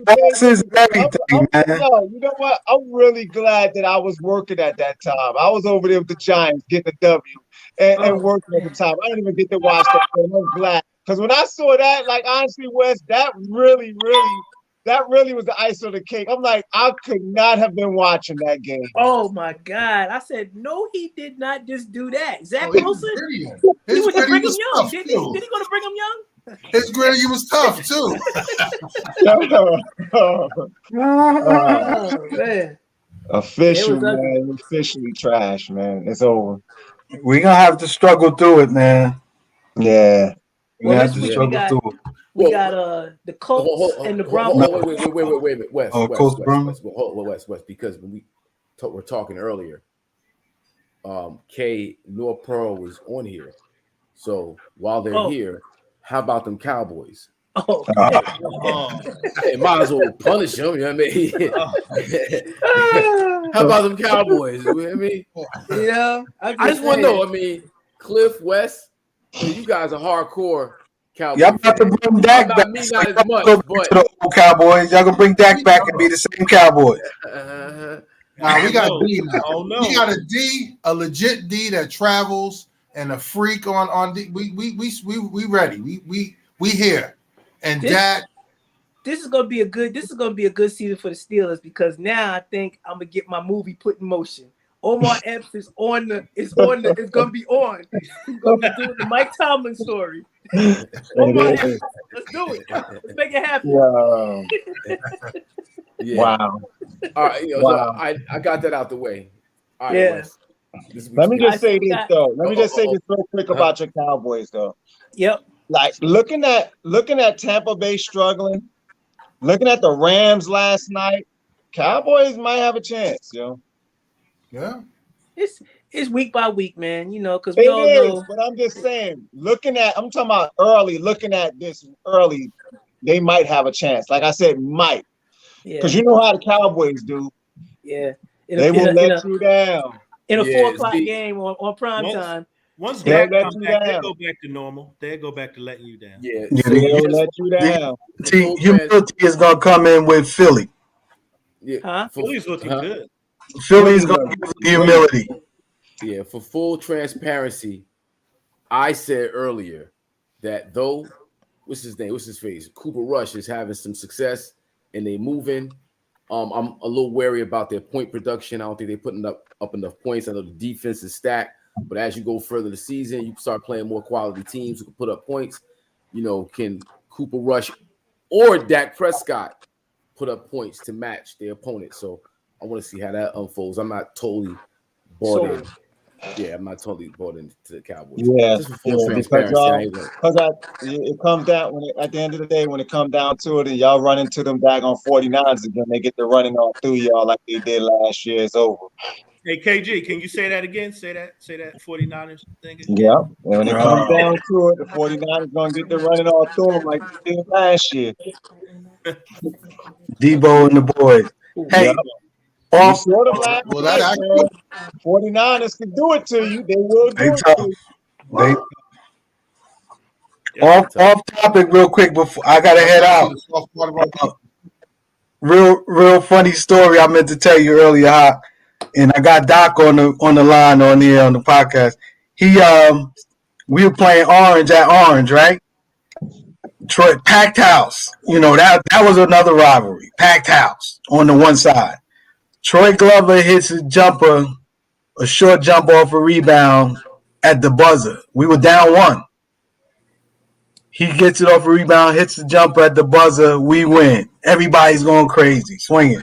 know what? I'm really glad that I was working at that time. I was over there with the Giants getting a W and working at the time. I didn't even get to watch that. I'm glad. Because when I saw that, like, honestly, Wes, that really was the ice on the cake. I'm like, I could not have been watching that game. Oh my God. I said, no, he did not just do that. Zach Wilson, he was to bring him young. Did he go to bring him young? His gritty was tough too. Oh, man. Officially trash, man. It's over. We're gonna have to struggle through it, man. Yeah. We got the Colts and the Broncos. Wait, Wes. Wes, because when we're talking earlier, K North Pearl was on here. So while they're here, how about them Cowboys? Hey, might as well punish them. You know what I mean? How about them Cowboys? You know what I mean? Yeah. I just want to know. I mean, Cliff, West, you guys are hardcore Cowboys. Y'all about to bring Dak back. Me, not as much, but the old Cowboys. Y'all gonna bring Dak back and be the same Cowboys. Nah, we got D now. Oh, no. We got a D, a legit D that travels, and a freak on D. We ready. We here. And Dak. This is gonna be a good season for the Steelers because now I think I'm gonna get my movie put in motion. Omar Epps is it's gonna be on. He's gonna be doing the Mike Tomlin story. Omar Epps, let's do it. Let's make it happen. Wow. Yeah. Wow. All right, so I got that out the way. All right, Wes. Let me just say this though. Let me just say this real quick about your Cowboys though. Yep. Like looking at Tampa Bay struggling, looking at the Rams last night, Cowboys might have a chance, yo. Yeah. It's week by week, man. You know, because we all know. But I'm just saying, looking at this early, they might have a chance. Like I said, might. Because you know how the Cowboys do. Yeah. They will let you down. In a 4 o'clock game on prime time. Once they go back to normal. They go back to letting you down. Yeah, they'll let you down. See, humility is gonna come in with Philly. Yeah, huh? Philly's looking good. Philly's gonna give humility. Yeah, for full transparency, I said earlier that though what's his face? Cooper Rush is having some success and they moving. I'm a little wary about their point production. I don't think they're putting up enough points. I know the defense is stacked. But as you go further the season, you start playing more quality teams who can put up points. You know, can Cooper Rush or Dak Prescott put up points to match their opponent? So I want to see how that unfolds. I'm not totally bought So in. Yeah, I'm not totally bought into the Cowboys. Yeah, Just for yeah, full because transparency, I ain't gonna. it comes down at the end of the day, when it comes down to it, and y'all run into them back on 49ers again, they get the running all through y'all like they did last year. It's over. Hey, KG, can you say that again? Say that 49ers thing again. Yeah, and when it comes down to it, the 49ers gonna get the running all through them like they did last year. Debo and the boys. Hey, Yeah, you off saw them last Well, that night, actually, man. 49ers can do it to you. They will they do it tough. to you. They Yeah. off topic real quick before I gotta that's head actually out. the soft part of our team. Real funny story I meant to tell you earlier, Hawk, and I got Doc on the line on here on the podcast. He we were playing Orange at Orange, right? Troy packed house. You know, that was another rivalry. Packed house on the one side. Troy Glover hits a jumper, a short jump off a rebound at the buzzer. We were down one. He gets it off a rebound, hits the jumper at the buzzer. We win. Everybody's going crazy, swinging.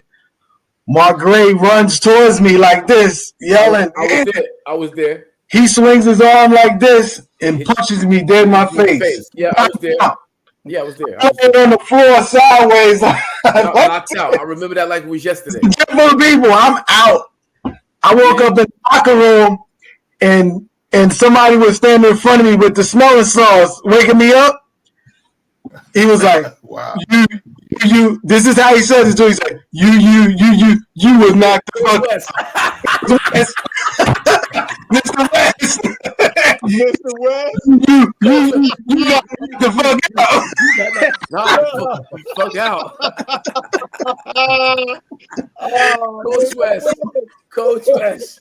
Mark Gray runs towards me like this, yelling. I was there. He swings his arm like this and punches me dead in my face. Yeah, I was there. Yeah, I was there. I was on the floor sideways. Knocked out. I remember that like it was yesterday. Different people. I'm out. I woke up in the locker room and somebody was standing in front of me with the smelling sauce, waking me up. He was like, Wow. you. This is how he said it too. He's like, you was knocked the fuck out. Mr. West. Mr. West. You got the fuck out. Fuck out. Coach West.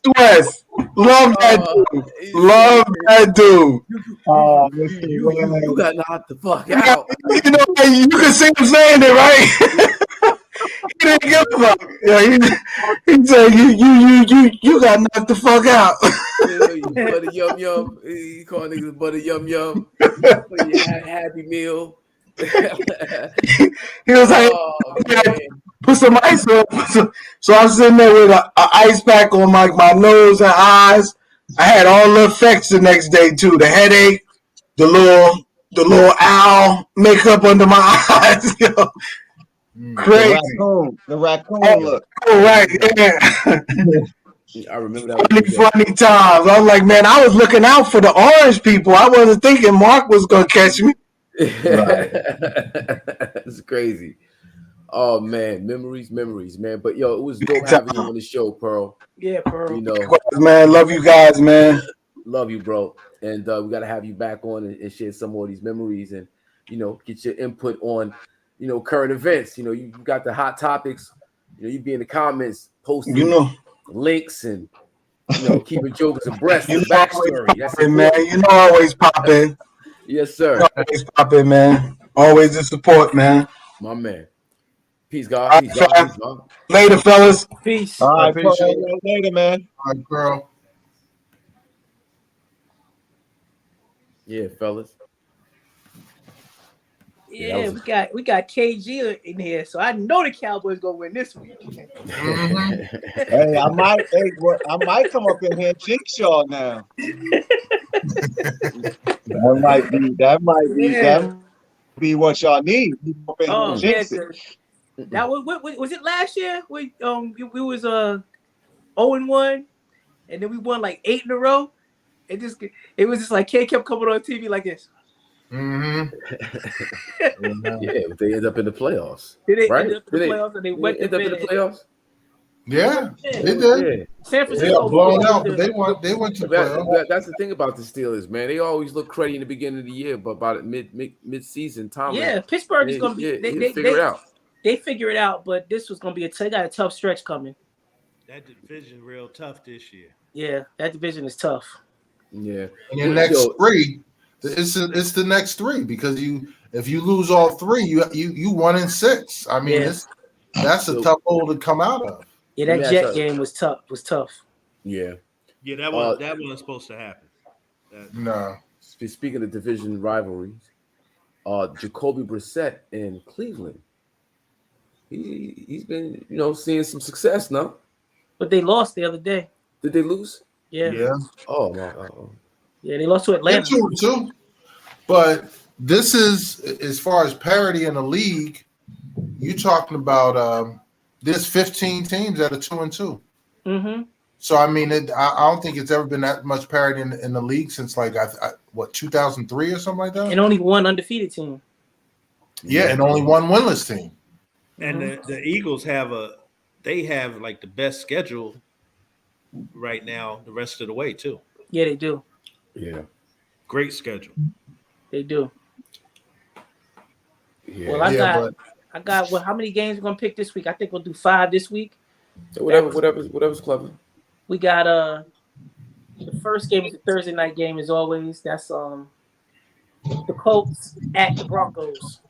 Love that dude. Love that dude. Oh, Mr. West. You got knocked the fuck out. You know, you can see him saying it, right? He didn't give a fuck. He said, you got knocked the fuck out. Butter yum yum. He called niggas butter yum yum. Happy meal. He was like, put some ice on. So I'm sitting there with an ice pack on my nose and eyes. I had all the effects the next day too. The headache, the little owl makeup under my eyes. Crazy. The raccoon look. Right. Yeah. I remember that. Funny times. I was like, man, I was looking out for the orange people. I wasn't thinking Mark was gonna catch me. It's crazy. Oh man, memories, man. But yo, it was dope having you on the show, Pearl. Yeah, Pearl. You know, man, love you guys, man. Love you, bro. And we gotta have you back on and share some more of these memories and get your input on current events. You got the hot topics. You be in the comments posting links and keeping jokers abreast of the backstory. That's it, man. Always pop in. Yes, sir. Always pop in, man. Always in support, man. My man. Peace, God. Peace, God. Later, fellas. Peace. All right, later, man. All right, girl. Yeah, fellas. Yeah, we got KG in here, so I know the Cowboys gonna win this week. Hey, I might come up in here and jinx y'all now. That might be what y'all need. Oh, yeah, that was it last year? We was 0-1, and then we won like 8 in a row. It was just like K kept coming on TV like this. Yeah, but they end up in the playoffs. Did they right? end up in the playoffs? And they went end up in the playoffs. Yeah, they did. Yeah. San Francisco They got blown out, but they went to playoffs. That's the thing about the Steelers, man. They always look cruddy in the beginning of the year, but about mid season, Tom. Yeah, Pittsburgh is going to be. They figure it out. They figure it out, but this was going to be they got a tough stretch coming. That division real tough this year. Yeah, that division is tough. Yeah, and your next three, it's the next three because if you lose all three, you 1-6. I mean, that's a tough hole to come out of. Yeah, that Jet game was tough. Yeah, that wasn't supposed to happen. No. Speaking of division rivalries, Jacoby Brissett in Cleveland. He's been seeing some success now. But they lost the other day. Did they lose? Yeah. Oh, no. Yeah, they lost to They're Atlanta. 2-2. But this is, as far as parity in the league, you talking about there's 15 teams that are 2-2. Mm-hmm. So I mean, I don't think it's ever been that much parity in the league since like 2003 or something like that. And only one undefeated team. Yeah, and only one winless team. And the Eagles have like the best schedule right now the rest of the way too. Yeah, they do. Yeah. Great schedule. They do. Yeah. Well, I got well, how many games we're gonna pick this week? I think we'll do 5 this week. Whatever's clever. We got the first game is a Thursday night game as always. That's the Colts at the Broncos.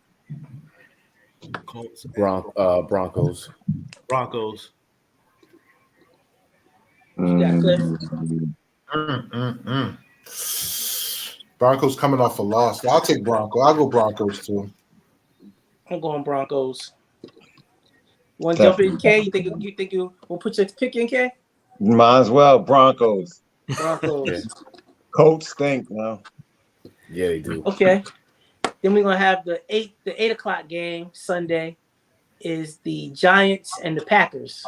Colts, Broncos. Broncos. You got Cliff. Broncos coming off a loss. I'll take Broncos. I'll go Broncos too. I'm going Broncos. You want to jump in, K? You think you will put your pick in, K? Might as well. Broncos. Broncos. Colts stink now. Yeah, they do. Okay. Then we're gonna have the 8 o'clock game Sunday is the Giants and the Packers.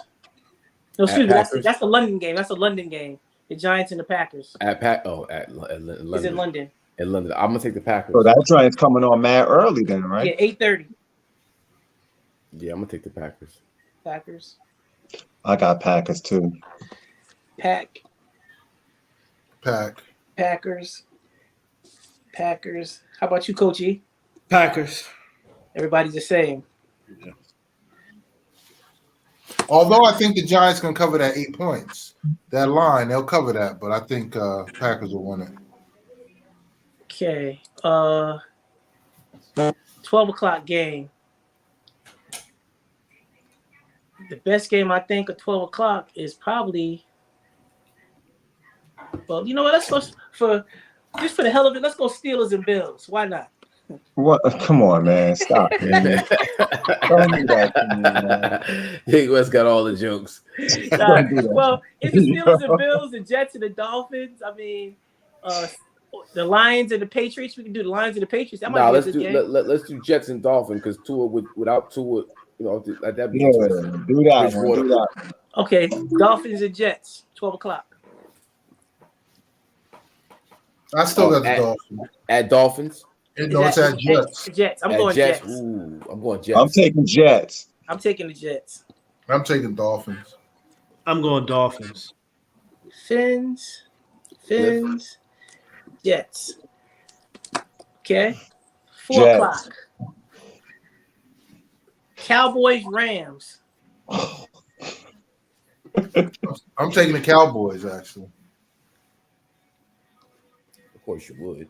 No, excuse me, that's the London game. That's a London game. The Giants and the Packers. At London. It's in London. In London. I'm gonna take the Packers. So that Giants coming on mad early then, right? Yeah, 8:30. Yeah, I'm gonna take the Packers. Packers. I got Packers too. Packers. How about you, Coach E? Packers. Everybody's the same. Yeah. Although I think the Giants can cover that 8 points, that line they'll cover that, but I think Packers will win it. Okay. 12 o'clock game. The best game I think at 12 o'clock is probably. Well, you know what? Let's go for the hell of it. Let's go Steelers and Bills. Why not? What? Come on, man! Stop, man. Don't do that to me, man. Big West got all the jokes. Well, it's the Steelers and Bills, the Jets and the Dolphins. I mean, the Lions and the Patriots. We can do the Lions and the Patriots. That might be a good game. Let's do Jets and Dolphins because Tua without Tua, that'd be do that. Do that. Okay, Dolphins and Jets, 12 o'clock. I still got the Dolphins. At Dolphins? No, it's at Jets. Jets. I'm going Jets. Ooh, I'm going Jets. I'm taking Jets. I'm taking the Jets. I'm taking Dolphins. I'm going Dolphins. Fins, Jets. Okay. 4 o'clock. Cowboys, Rams. I'm taking the Cowboys, actually. Of course you would.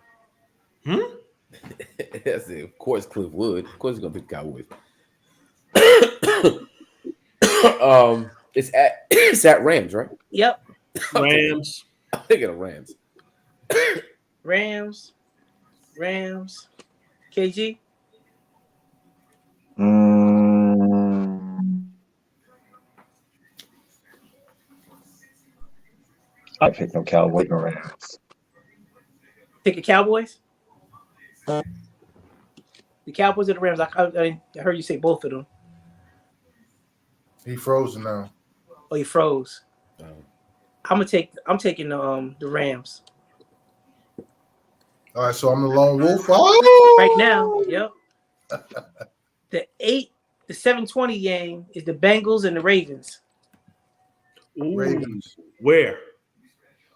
That's it. Of course Cliff would. Of course he's gonna pick Cowboys. It's at Rams, right? Yep. Rams. I'm thinking of Rams. Rams. KG. I pick them Cowboys and Rams. Pick the Cowboys. The Cowboys or the Rams? I heard you say both of them. He frozen now. Oh, he froze. I'm taking the Rams. All right, so I'm the lone wolf. Oh! Right now, yep. The 7:20 game is the Bengals and the Ravens. Ooh. Ravens. Where?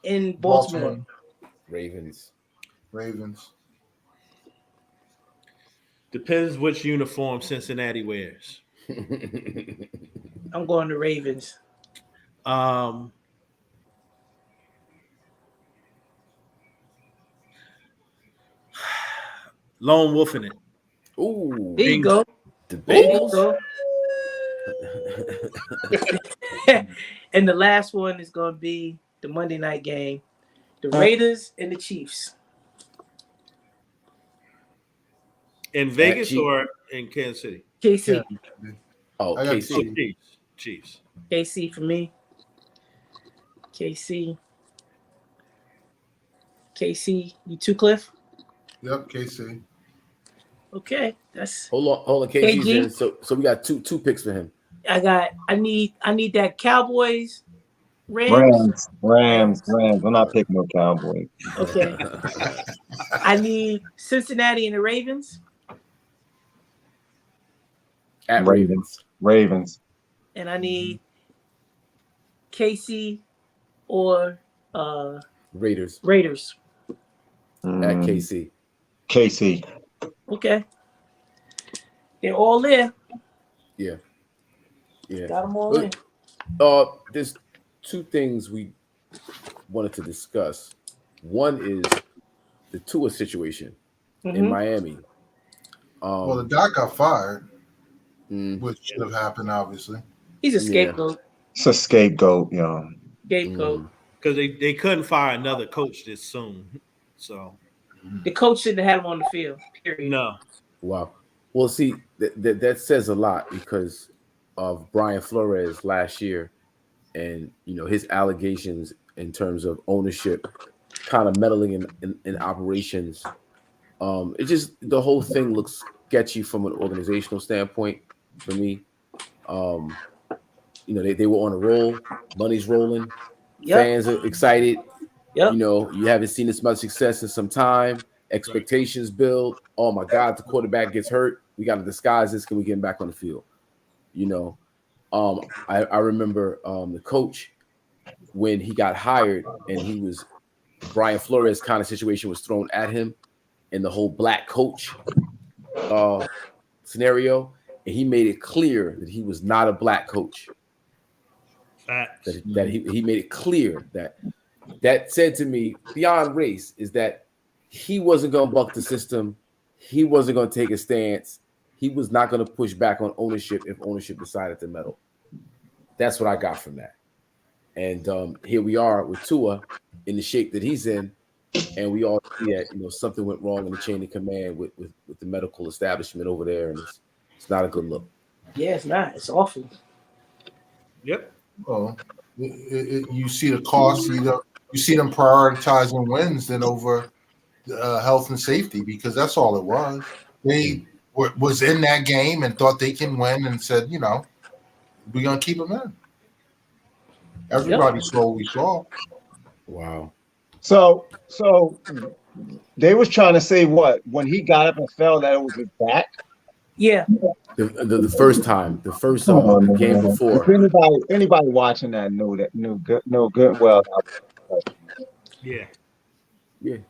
In Baltimore. Ravens. Depends which uniform Cincinnati wears. I'm going to Ravens. Lone wolfing it. Ooh. There you go. The Bengals. And the last one is going to be the Monday night game. The Raiders and the Chiefs. In Vegas or in Kansas City? KC. Oh, KC. Chiefs. KC for me. KC. KC, you too, Cliff? Yep, KC. Okay, that's Hold on. KG's KG? in. So we got two picks for him. I need that Cowboys, Rams. Rams. I'm not picking no Cowboys. Okay. I need Cincinnati and the Ravens. At Ravens. Ravens. And I need KC or Raiders. At KC. KC. Okay. They're all there. Yeah. Got them all in. There's two things we wanted to discuss. One is the Tua situation in Miami. Well, the doc got fired, which should have happened, obviously. He's a scapegoat. It's a scapegoat, yo. Scapegoat. Because they couldn't fire another coach this soon. So the coach shouldn't have had him on the field. Period. No. Wow. Well, see, that says a lot because of Brian Flores last year, and his allegations in terms of ownership, kind of meddling in operations. It just the whole thing looks sketchy from an organizational standpoint for me. They were on a roll, money's rolling, fans are excited. You haven't seen this much success in some time. Expectations build. Oh my God, the quarterback gets hurt. We got to disguise this. Can we get him back on the field? I remember the coach when he got hired and Brian Flores kind of situation was thrown at him in the whole black coach scenario. And he made it clear that he was not a black coach. That he made it clear that said to me beyond race is that he wasn't going to buck the system. He wasn't going to take a stance. He was not going to push back on ownership if ownership decided to meddle. That's what I got from that. And here we are with Tua in the shape that he's in, and we all see that something went wrong in the chain of command with the medical establishment over there, and it's not a good look. Yeah, it's not. It's awful. Yep. Well, you see the cost. You see them prioritizing wins than over health and safety because that's all it was. They was in that game and thought they can win and said, we're gonna keep them in. Everybody saw what we saw. Wow. So they was trying to say what when he got up and fell that it was his back. Yeah. The first time, the first game before. If anybody watching that knew good well. Yeah.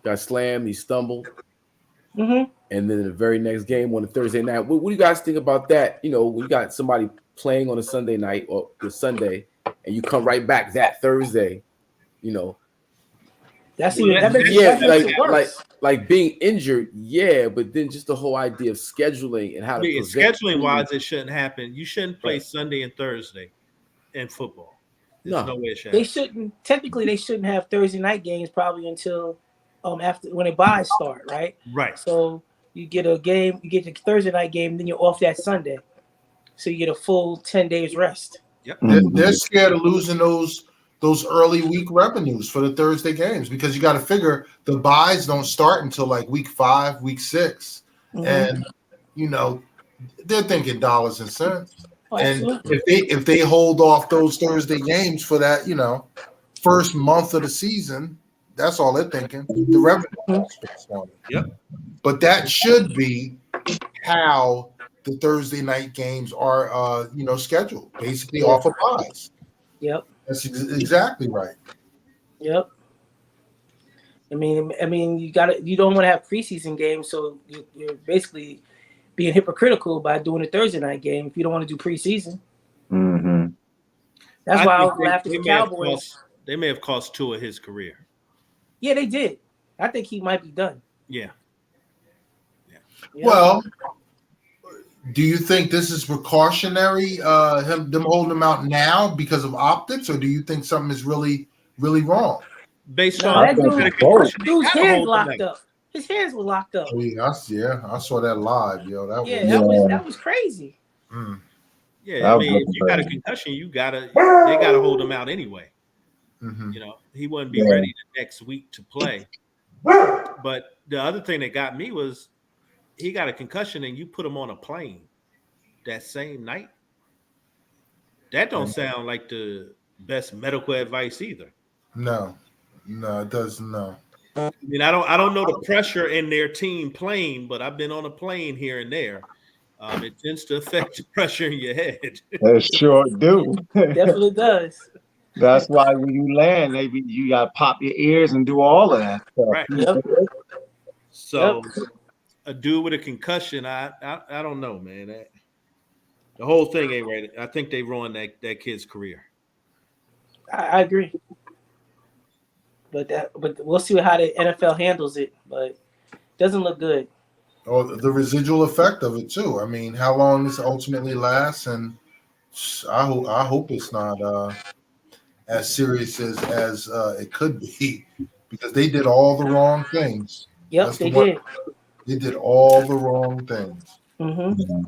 Got slammed. He stumbled. And then the very next game on the Thursday night. What do you guys think about that? When you got somebody playing on a Sunday night or the Sunday, and you come right back that Thursday, That's like being injured, but then just the whole idea of scheduling and how to scheduling wise, it shouldn't happen. You shouldn't play Sunday and Thursday in football. There's no way it should. They shouldn't have Thursday night games probably until after when the buys start, right? Right. So you get a game, you get the Thursday night game, then you're off that Sunday, so you get a full 10 days rest. Yep. They're scared of losing those early week revenues for the Thursday games because you got to figure the buys don't start until like week 5, week 6, and they're thinking dollars and cents. Oh, and if they hold off those Thursday games for that first month of the season, that's all they're thinking. The revenue. Yep. But that should be how the Thursday night games are scheduled, basically off of buys. Yep. That's exactly right. Yep. I mean, you don't want to have preseason games, so you're basically being hypocritical by doing a Thursday night game if you don't want to do preseason. That's why I was laughing at the Cowboys. They may have cost Tua his career. Yeah, they did. I think he might be done. Yeah. Well, do you think this is precautionary, them holding him out now because of optics, or do you think something is really, really wrong? Based on that dude's hands locked up. His hands were locked up. I saw that live, yo. That was crazy. Yeah, I mean, if you got a concussion, they gotta hold him out anyway. Mhm. You know, he wouldn't be Yeah. ready the next week to play. But the other thing that got me was he got a concussion and you put him on a plane that same night. That don't sound like the best medical advice either. No, it doesn't. No. I mean, I don't know the pressure in their team plane, but I've been on a plane here and there. It tends to affect the pressure in your head. They sure do. Definitely does. That's why when you land, you gotta pop your ears and do all of that stuff. Right. Yep. So a dude with a concussion, I don't know, man. The whole thing ain't right. I think they ruined that kid's career. I agree. But we'll see how the NFL handles it. But it doesn't look good. Oh, the residual effect of it too. I mean, how long this ultimately lasts, and I hope it's not as serious as it could be, because they did all the wrong things. Yep, That's they the one. did. They did all the wrong things. Mm-hmm.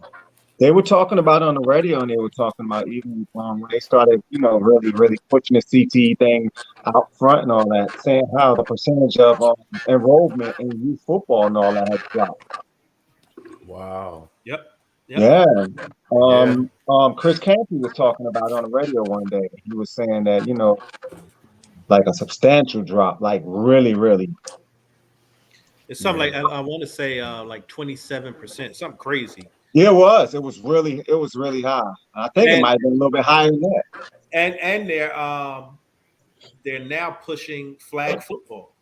They were talking about on the radio, and they were talking about even when they started, really, really pushing the CTE thing out front and all that, saying how the percentage of enrollment in youth football and all that has dropped. Wow. Yep. Yeah. Chris Canty was talking about it on the radio one day. He was saying that, like a substantial drop, like really, really. It's something like I want to say like 27%, something crazy. Yeah, it was. It was really high. I think it might have been a little bit higher than that. And they're now pushing flag football.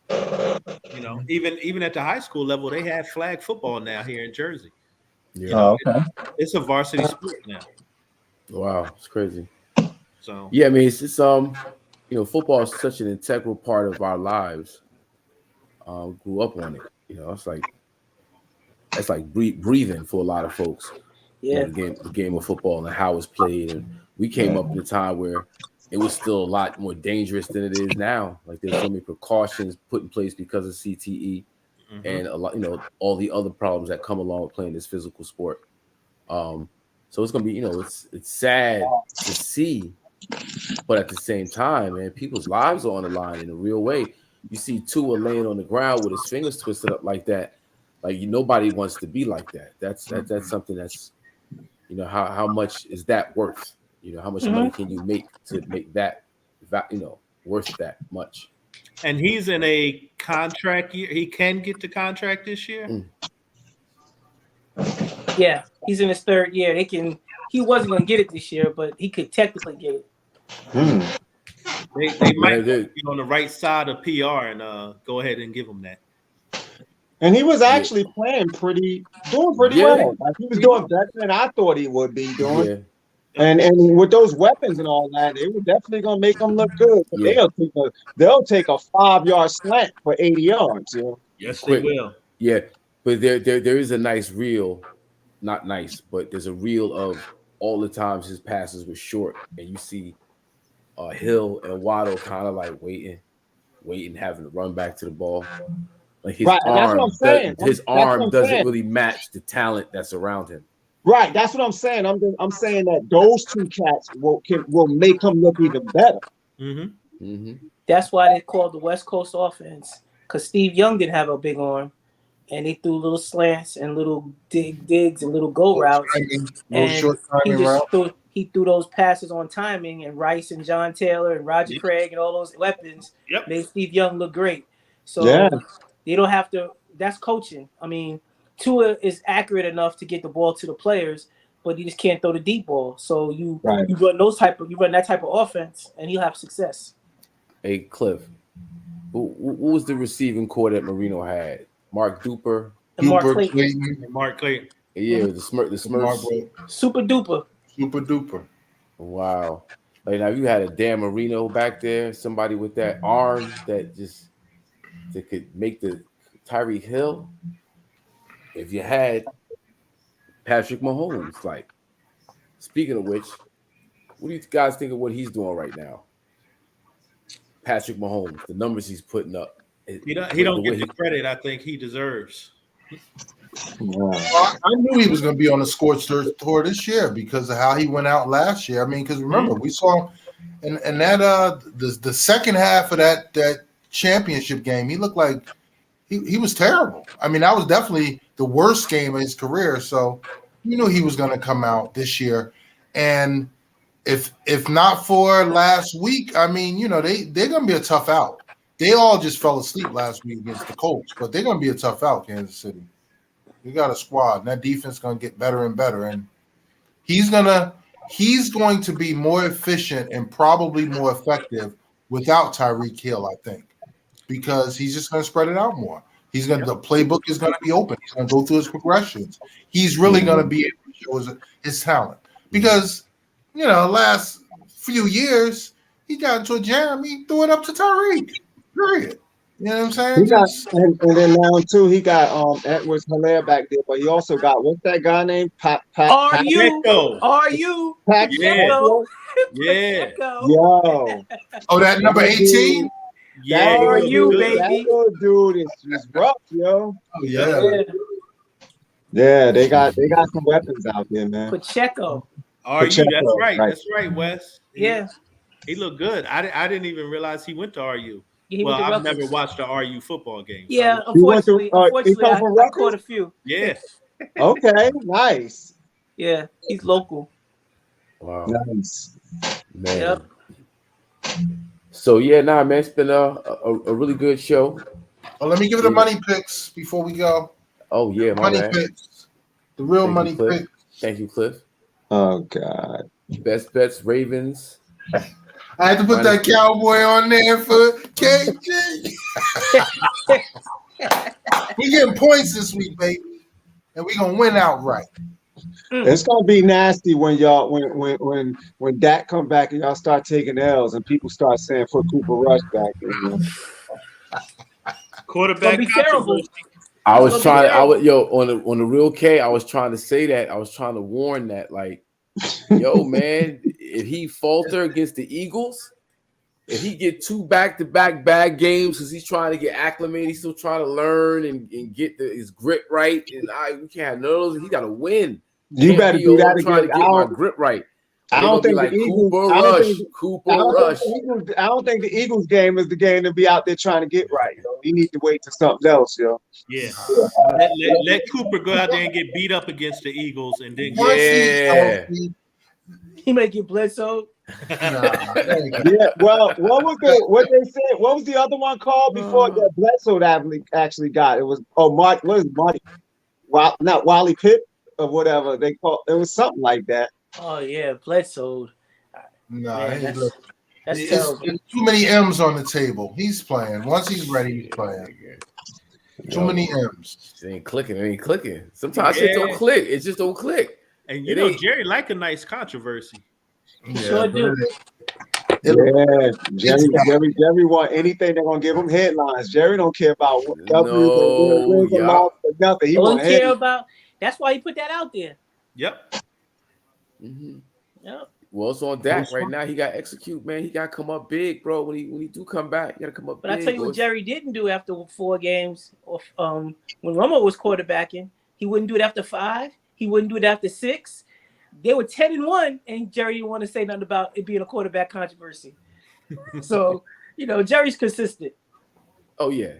You know, even at the high school level, they have flag football now here in Jersey. Yeah. Okay. It's a varsity sport now. Wow, it's crazy. So yeah, I mean, it's football is such an integral part of our lives. Grew up on it. It's like breathing for a lot of folks. Yeah. The game of football and how it's played. And we came up in a time where it was still a lot more dangerous than it is now. Like there's so many precautions put in place because of CTE and a lot, all the other problems that come along with playing this physical sport. So it's gonna be, it's sad to see, but at the same time, man, people's lives are on the line in a real way. You see Tua laying on the ground with his fingers twisted up like that. Like nobody wants to be like that. That's something that's, how much is that worth? How much money can you make to make that, worth that much? And he's in a contract year. He can get the contract this year. Yeah, he's in his third year. He wasn't going to get it this year, but he could technically get it. They might be on the right side of PR and go ahead and give him that. And he was actually doing pretty well. Like he was doing better than I thought he would be doing. Yeah. And with those weapons and all that, they were definitely gonna make him look good. Yeah. They'll take a 5-yard slant for 80 yards. Yes, they will. Yeah, but there is a nice reel, not nice, but there's a reel of all the times his passes were short, and you see Hill and Waddle kind of like waiting, having to run back to the ball. Like his arm doesn't really match the talent that's around him. Right, that's what I'm saying. I'm saying that those two cats will make him look even better. That's why they called the West Coast offense, because Steve Young didn't have a big arm, and they threw little slants and little digs and little go routes. He threw those passes on timing, and Rice and John Taylor and Roger Craig and all those weapons made Steve Young look great. So they don't have to. That's coaching. I mean, Tua is accurate enough to get the ball to the players, but you just can't throw the deep ball. So you run that type of offense, and he'll have success. Hey, Cliff, who was the receiving core that Marino had? Mark Duper, Mark Clayton. Mark Clayton. Yeah, the Smurfs. Super duper. Wow. Like now you had a Dan Marino back there, somebody with that arm that could make the Tyreek Hill. If you had Patrick Mahomes, like, speaking of which, what do you guys think of what he's doing right now? Patrick Mahomes, the numbers he's putting up. He don't get the credit I think he deserves. I knew he was going to be on the scorched earth tour this year because of how he went out last year. I mean, because remember, we saw And that the second half of that championship game, he looked like he was terrible. I mean, that was definitely the worst game of his career. So you knew he was going to come out this year. And if not for last week, I mean, they're going to be a tough out. They all just fell asleep last week against the Colts, but they're going to be a tough out, Kansas City. You got a squad, and that defense is going to get better and better. And he's going to be more efficient and probably more effective without Tyreek Hill, I think, because he's just going to spread it out more. The playbook is going to be open. He's going to go through his progressions. He's really going to be able to show his talent because, last few years he got into a jam. He threw it up to Tyreek. Period. You know what I'm saying? And then now too, he got Edwards-Helaire back there, but he also got what's that guy named Are you? Yeah. Yo. Oh, that number 18? Yeah, are you, baby? That little dude is rough, yo. Oh, yeah. Yeah, they got some weapons out there, man. Pacheco. Are you? That's right. That's right, Wes. Yeah. He looked good. I didn't even realize he went to RU. Yeah, well, I've never watched the RU football game. Yeah, unfortunately, I caught a few. Yeah. Okay, nice. Yeah, he's local. Wow. Nice. Man. Yep. So yeah, man, it's been a really good show. Well, let me give it the money picks before we go. Oh yeah, money picks. The real money picks. Thank you, Cliff. Oh God. Best bets, Ravens. I had to put that cowboy on there for KG. We getting points this week, baby, and we gonna win outright. It's gonna be nasty when y'all when Dak come back and y'all start taking L's and people start saying put Cooper Rush back. Quarterback controversy. I was trying. On the real K. I was trying to say that. I was trying to warn that, like, yo, man, if he falter against the Eagles, if he get 2 back-to-back bad games because he's trying to get acclimated, he's still trying to learn and get his grip right, and we can't have none of those. He got to win. You better do that trying again. to get my grip right. I don't think the Eagles. Cooper Rush. I don't think the Eagles game is the game to be out there trying to get right. Yo. You need to wait till something else, yo. Yeah. Let Cooper go out there and get beat up against the Eagles, and then he might get Bledsoe. Yeah. Well, what they said? What was the other one called before that Bledsoe actually got? It was Marty. What is Marty? Not Wally Pipp or whatever they call. It was something like that. Oh yeah, Bledsoe. That's terrible. There's too many M's on the table. He's playing. Once he's ready, he's playing. Too many M's. It ain't clicking. It ain't clicking. Sometimes shit don't click. It just don't click. And you know, Jerry like a nice controversy. Sure do. Yeah, Jerry want anything they're gonna give him headlines. Jerry don't care about what nothing. He don't care about. That's why he put that out there. Yep. Mm-hmm. Yep. Well, it's on Dak right now. He got to execute, man. He got to come up big, bro. When he do come back, he got to come up but big. But I tell you what Jerry didn't do after 4 games. When Romo was quarterbacking, he wouldn't do it after 5. He wouldn't do it after 6. They were 10-1, and Jerry didn't want to say nothing about it being a quarterback controversy. So, Jerry's consistent. Oh, yeah.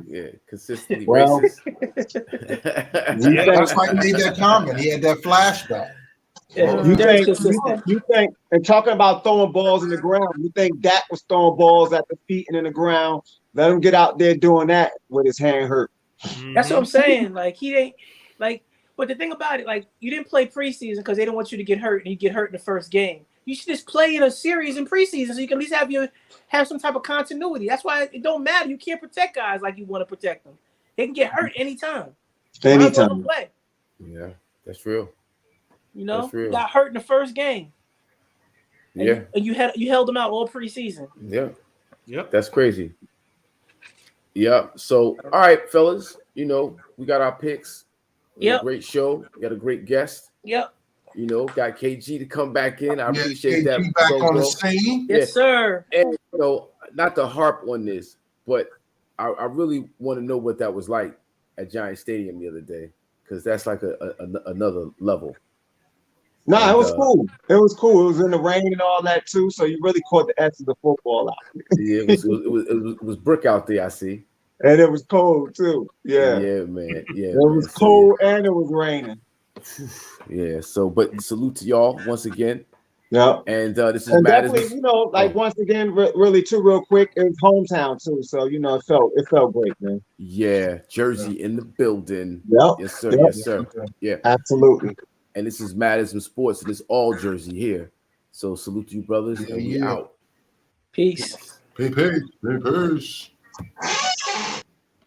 Yeah, consistently well, racist. That's why he made that comment. He had that flashback. Yeah, you think, and talking about throwing balls in the ground, you think Dak was throwing balls at the feet and in the ground? Let him get out there doing that with his hand hurt. That's what I'm saying. Like, he ain't like. But the thing about it, like, you didn't play preseason because they don't want you to get hurt, and you get hurt in the first game. You should just play in a series in preseason so you can at least have some type of continuity. That's why it don't matter. You can't protect guys like you want to protect them. They can get hurt anytime. Anytime. Play. Yeah, that's real. You got hurt in the first game. And you held them out all preseason. Yeah. Yep. That's crazy. Yeah. So, all right, fellas, we got our picks. Yep. Great show. We got a great guest. Yep. Got KG to come back in. I appreciate KG that. Back on the scene. Yes, sir. And not to harp on this, but I really want to know what that was like at Giant Stadium the other day, because that's like another level. Nah, it was cool. It was cool. It was in the rain and all that too, so you really caught the essence of football out. Yeah, it was brick out there. I see. And it was cold too. Yeah. Yeah, man. Yeah, It was So, cold and it was raining. Yeah. So, but salute to y'all once again. Yeah. And this is and Madison. definitely, like once again, really too real quick, it was hometown too. So it felt great, man. Yeah, Jersey in the building. Yep. Yes, sir. Yep. Yes, sir. Yeah. Absolutely. And this is IZM Sports, and it's all Jersey here. So salute to you, brothers, and we out. Peace. Peace.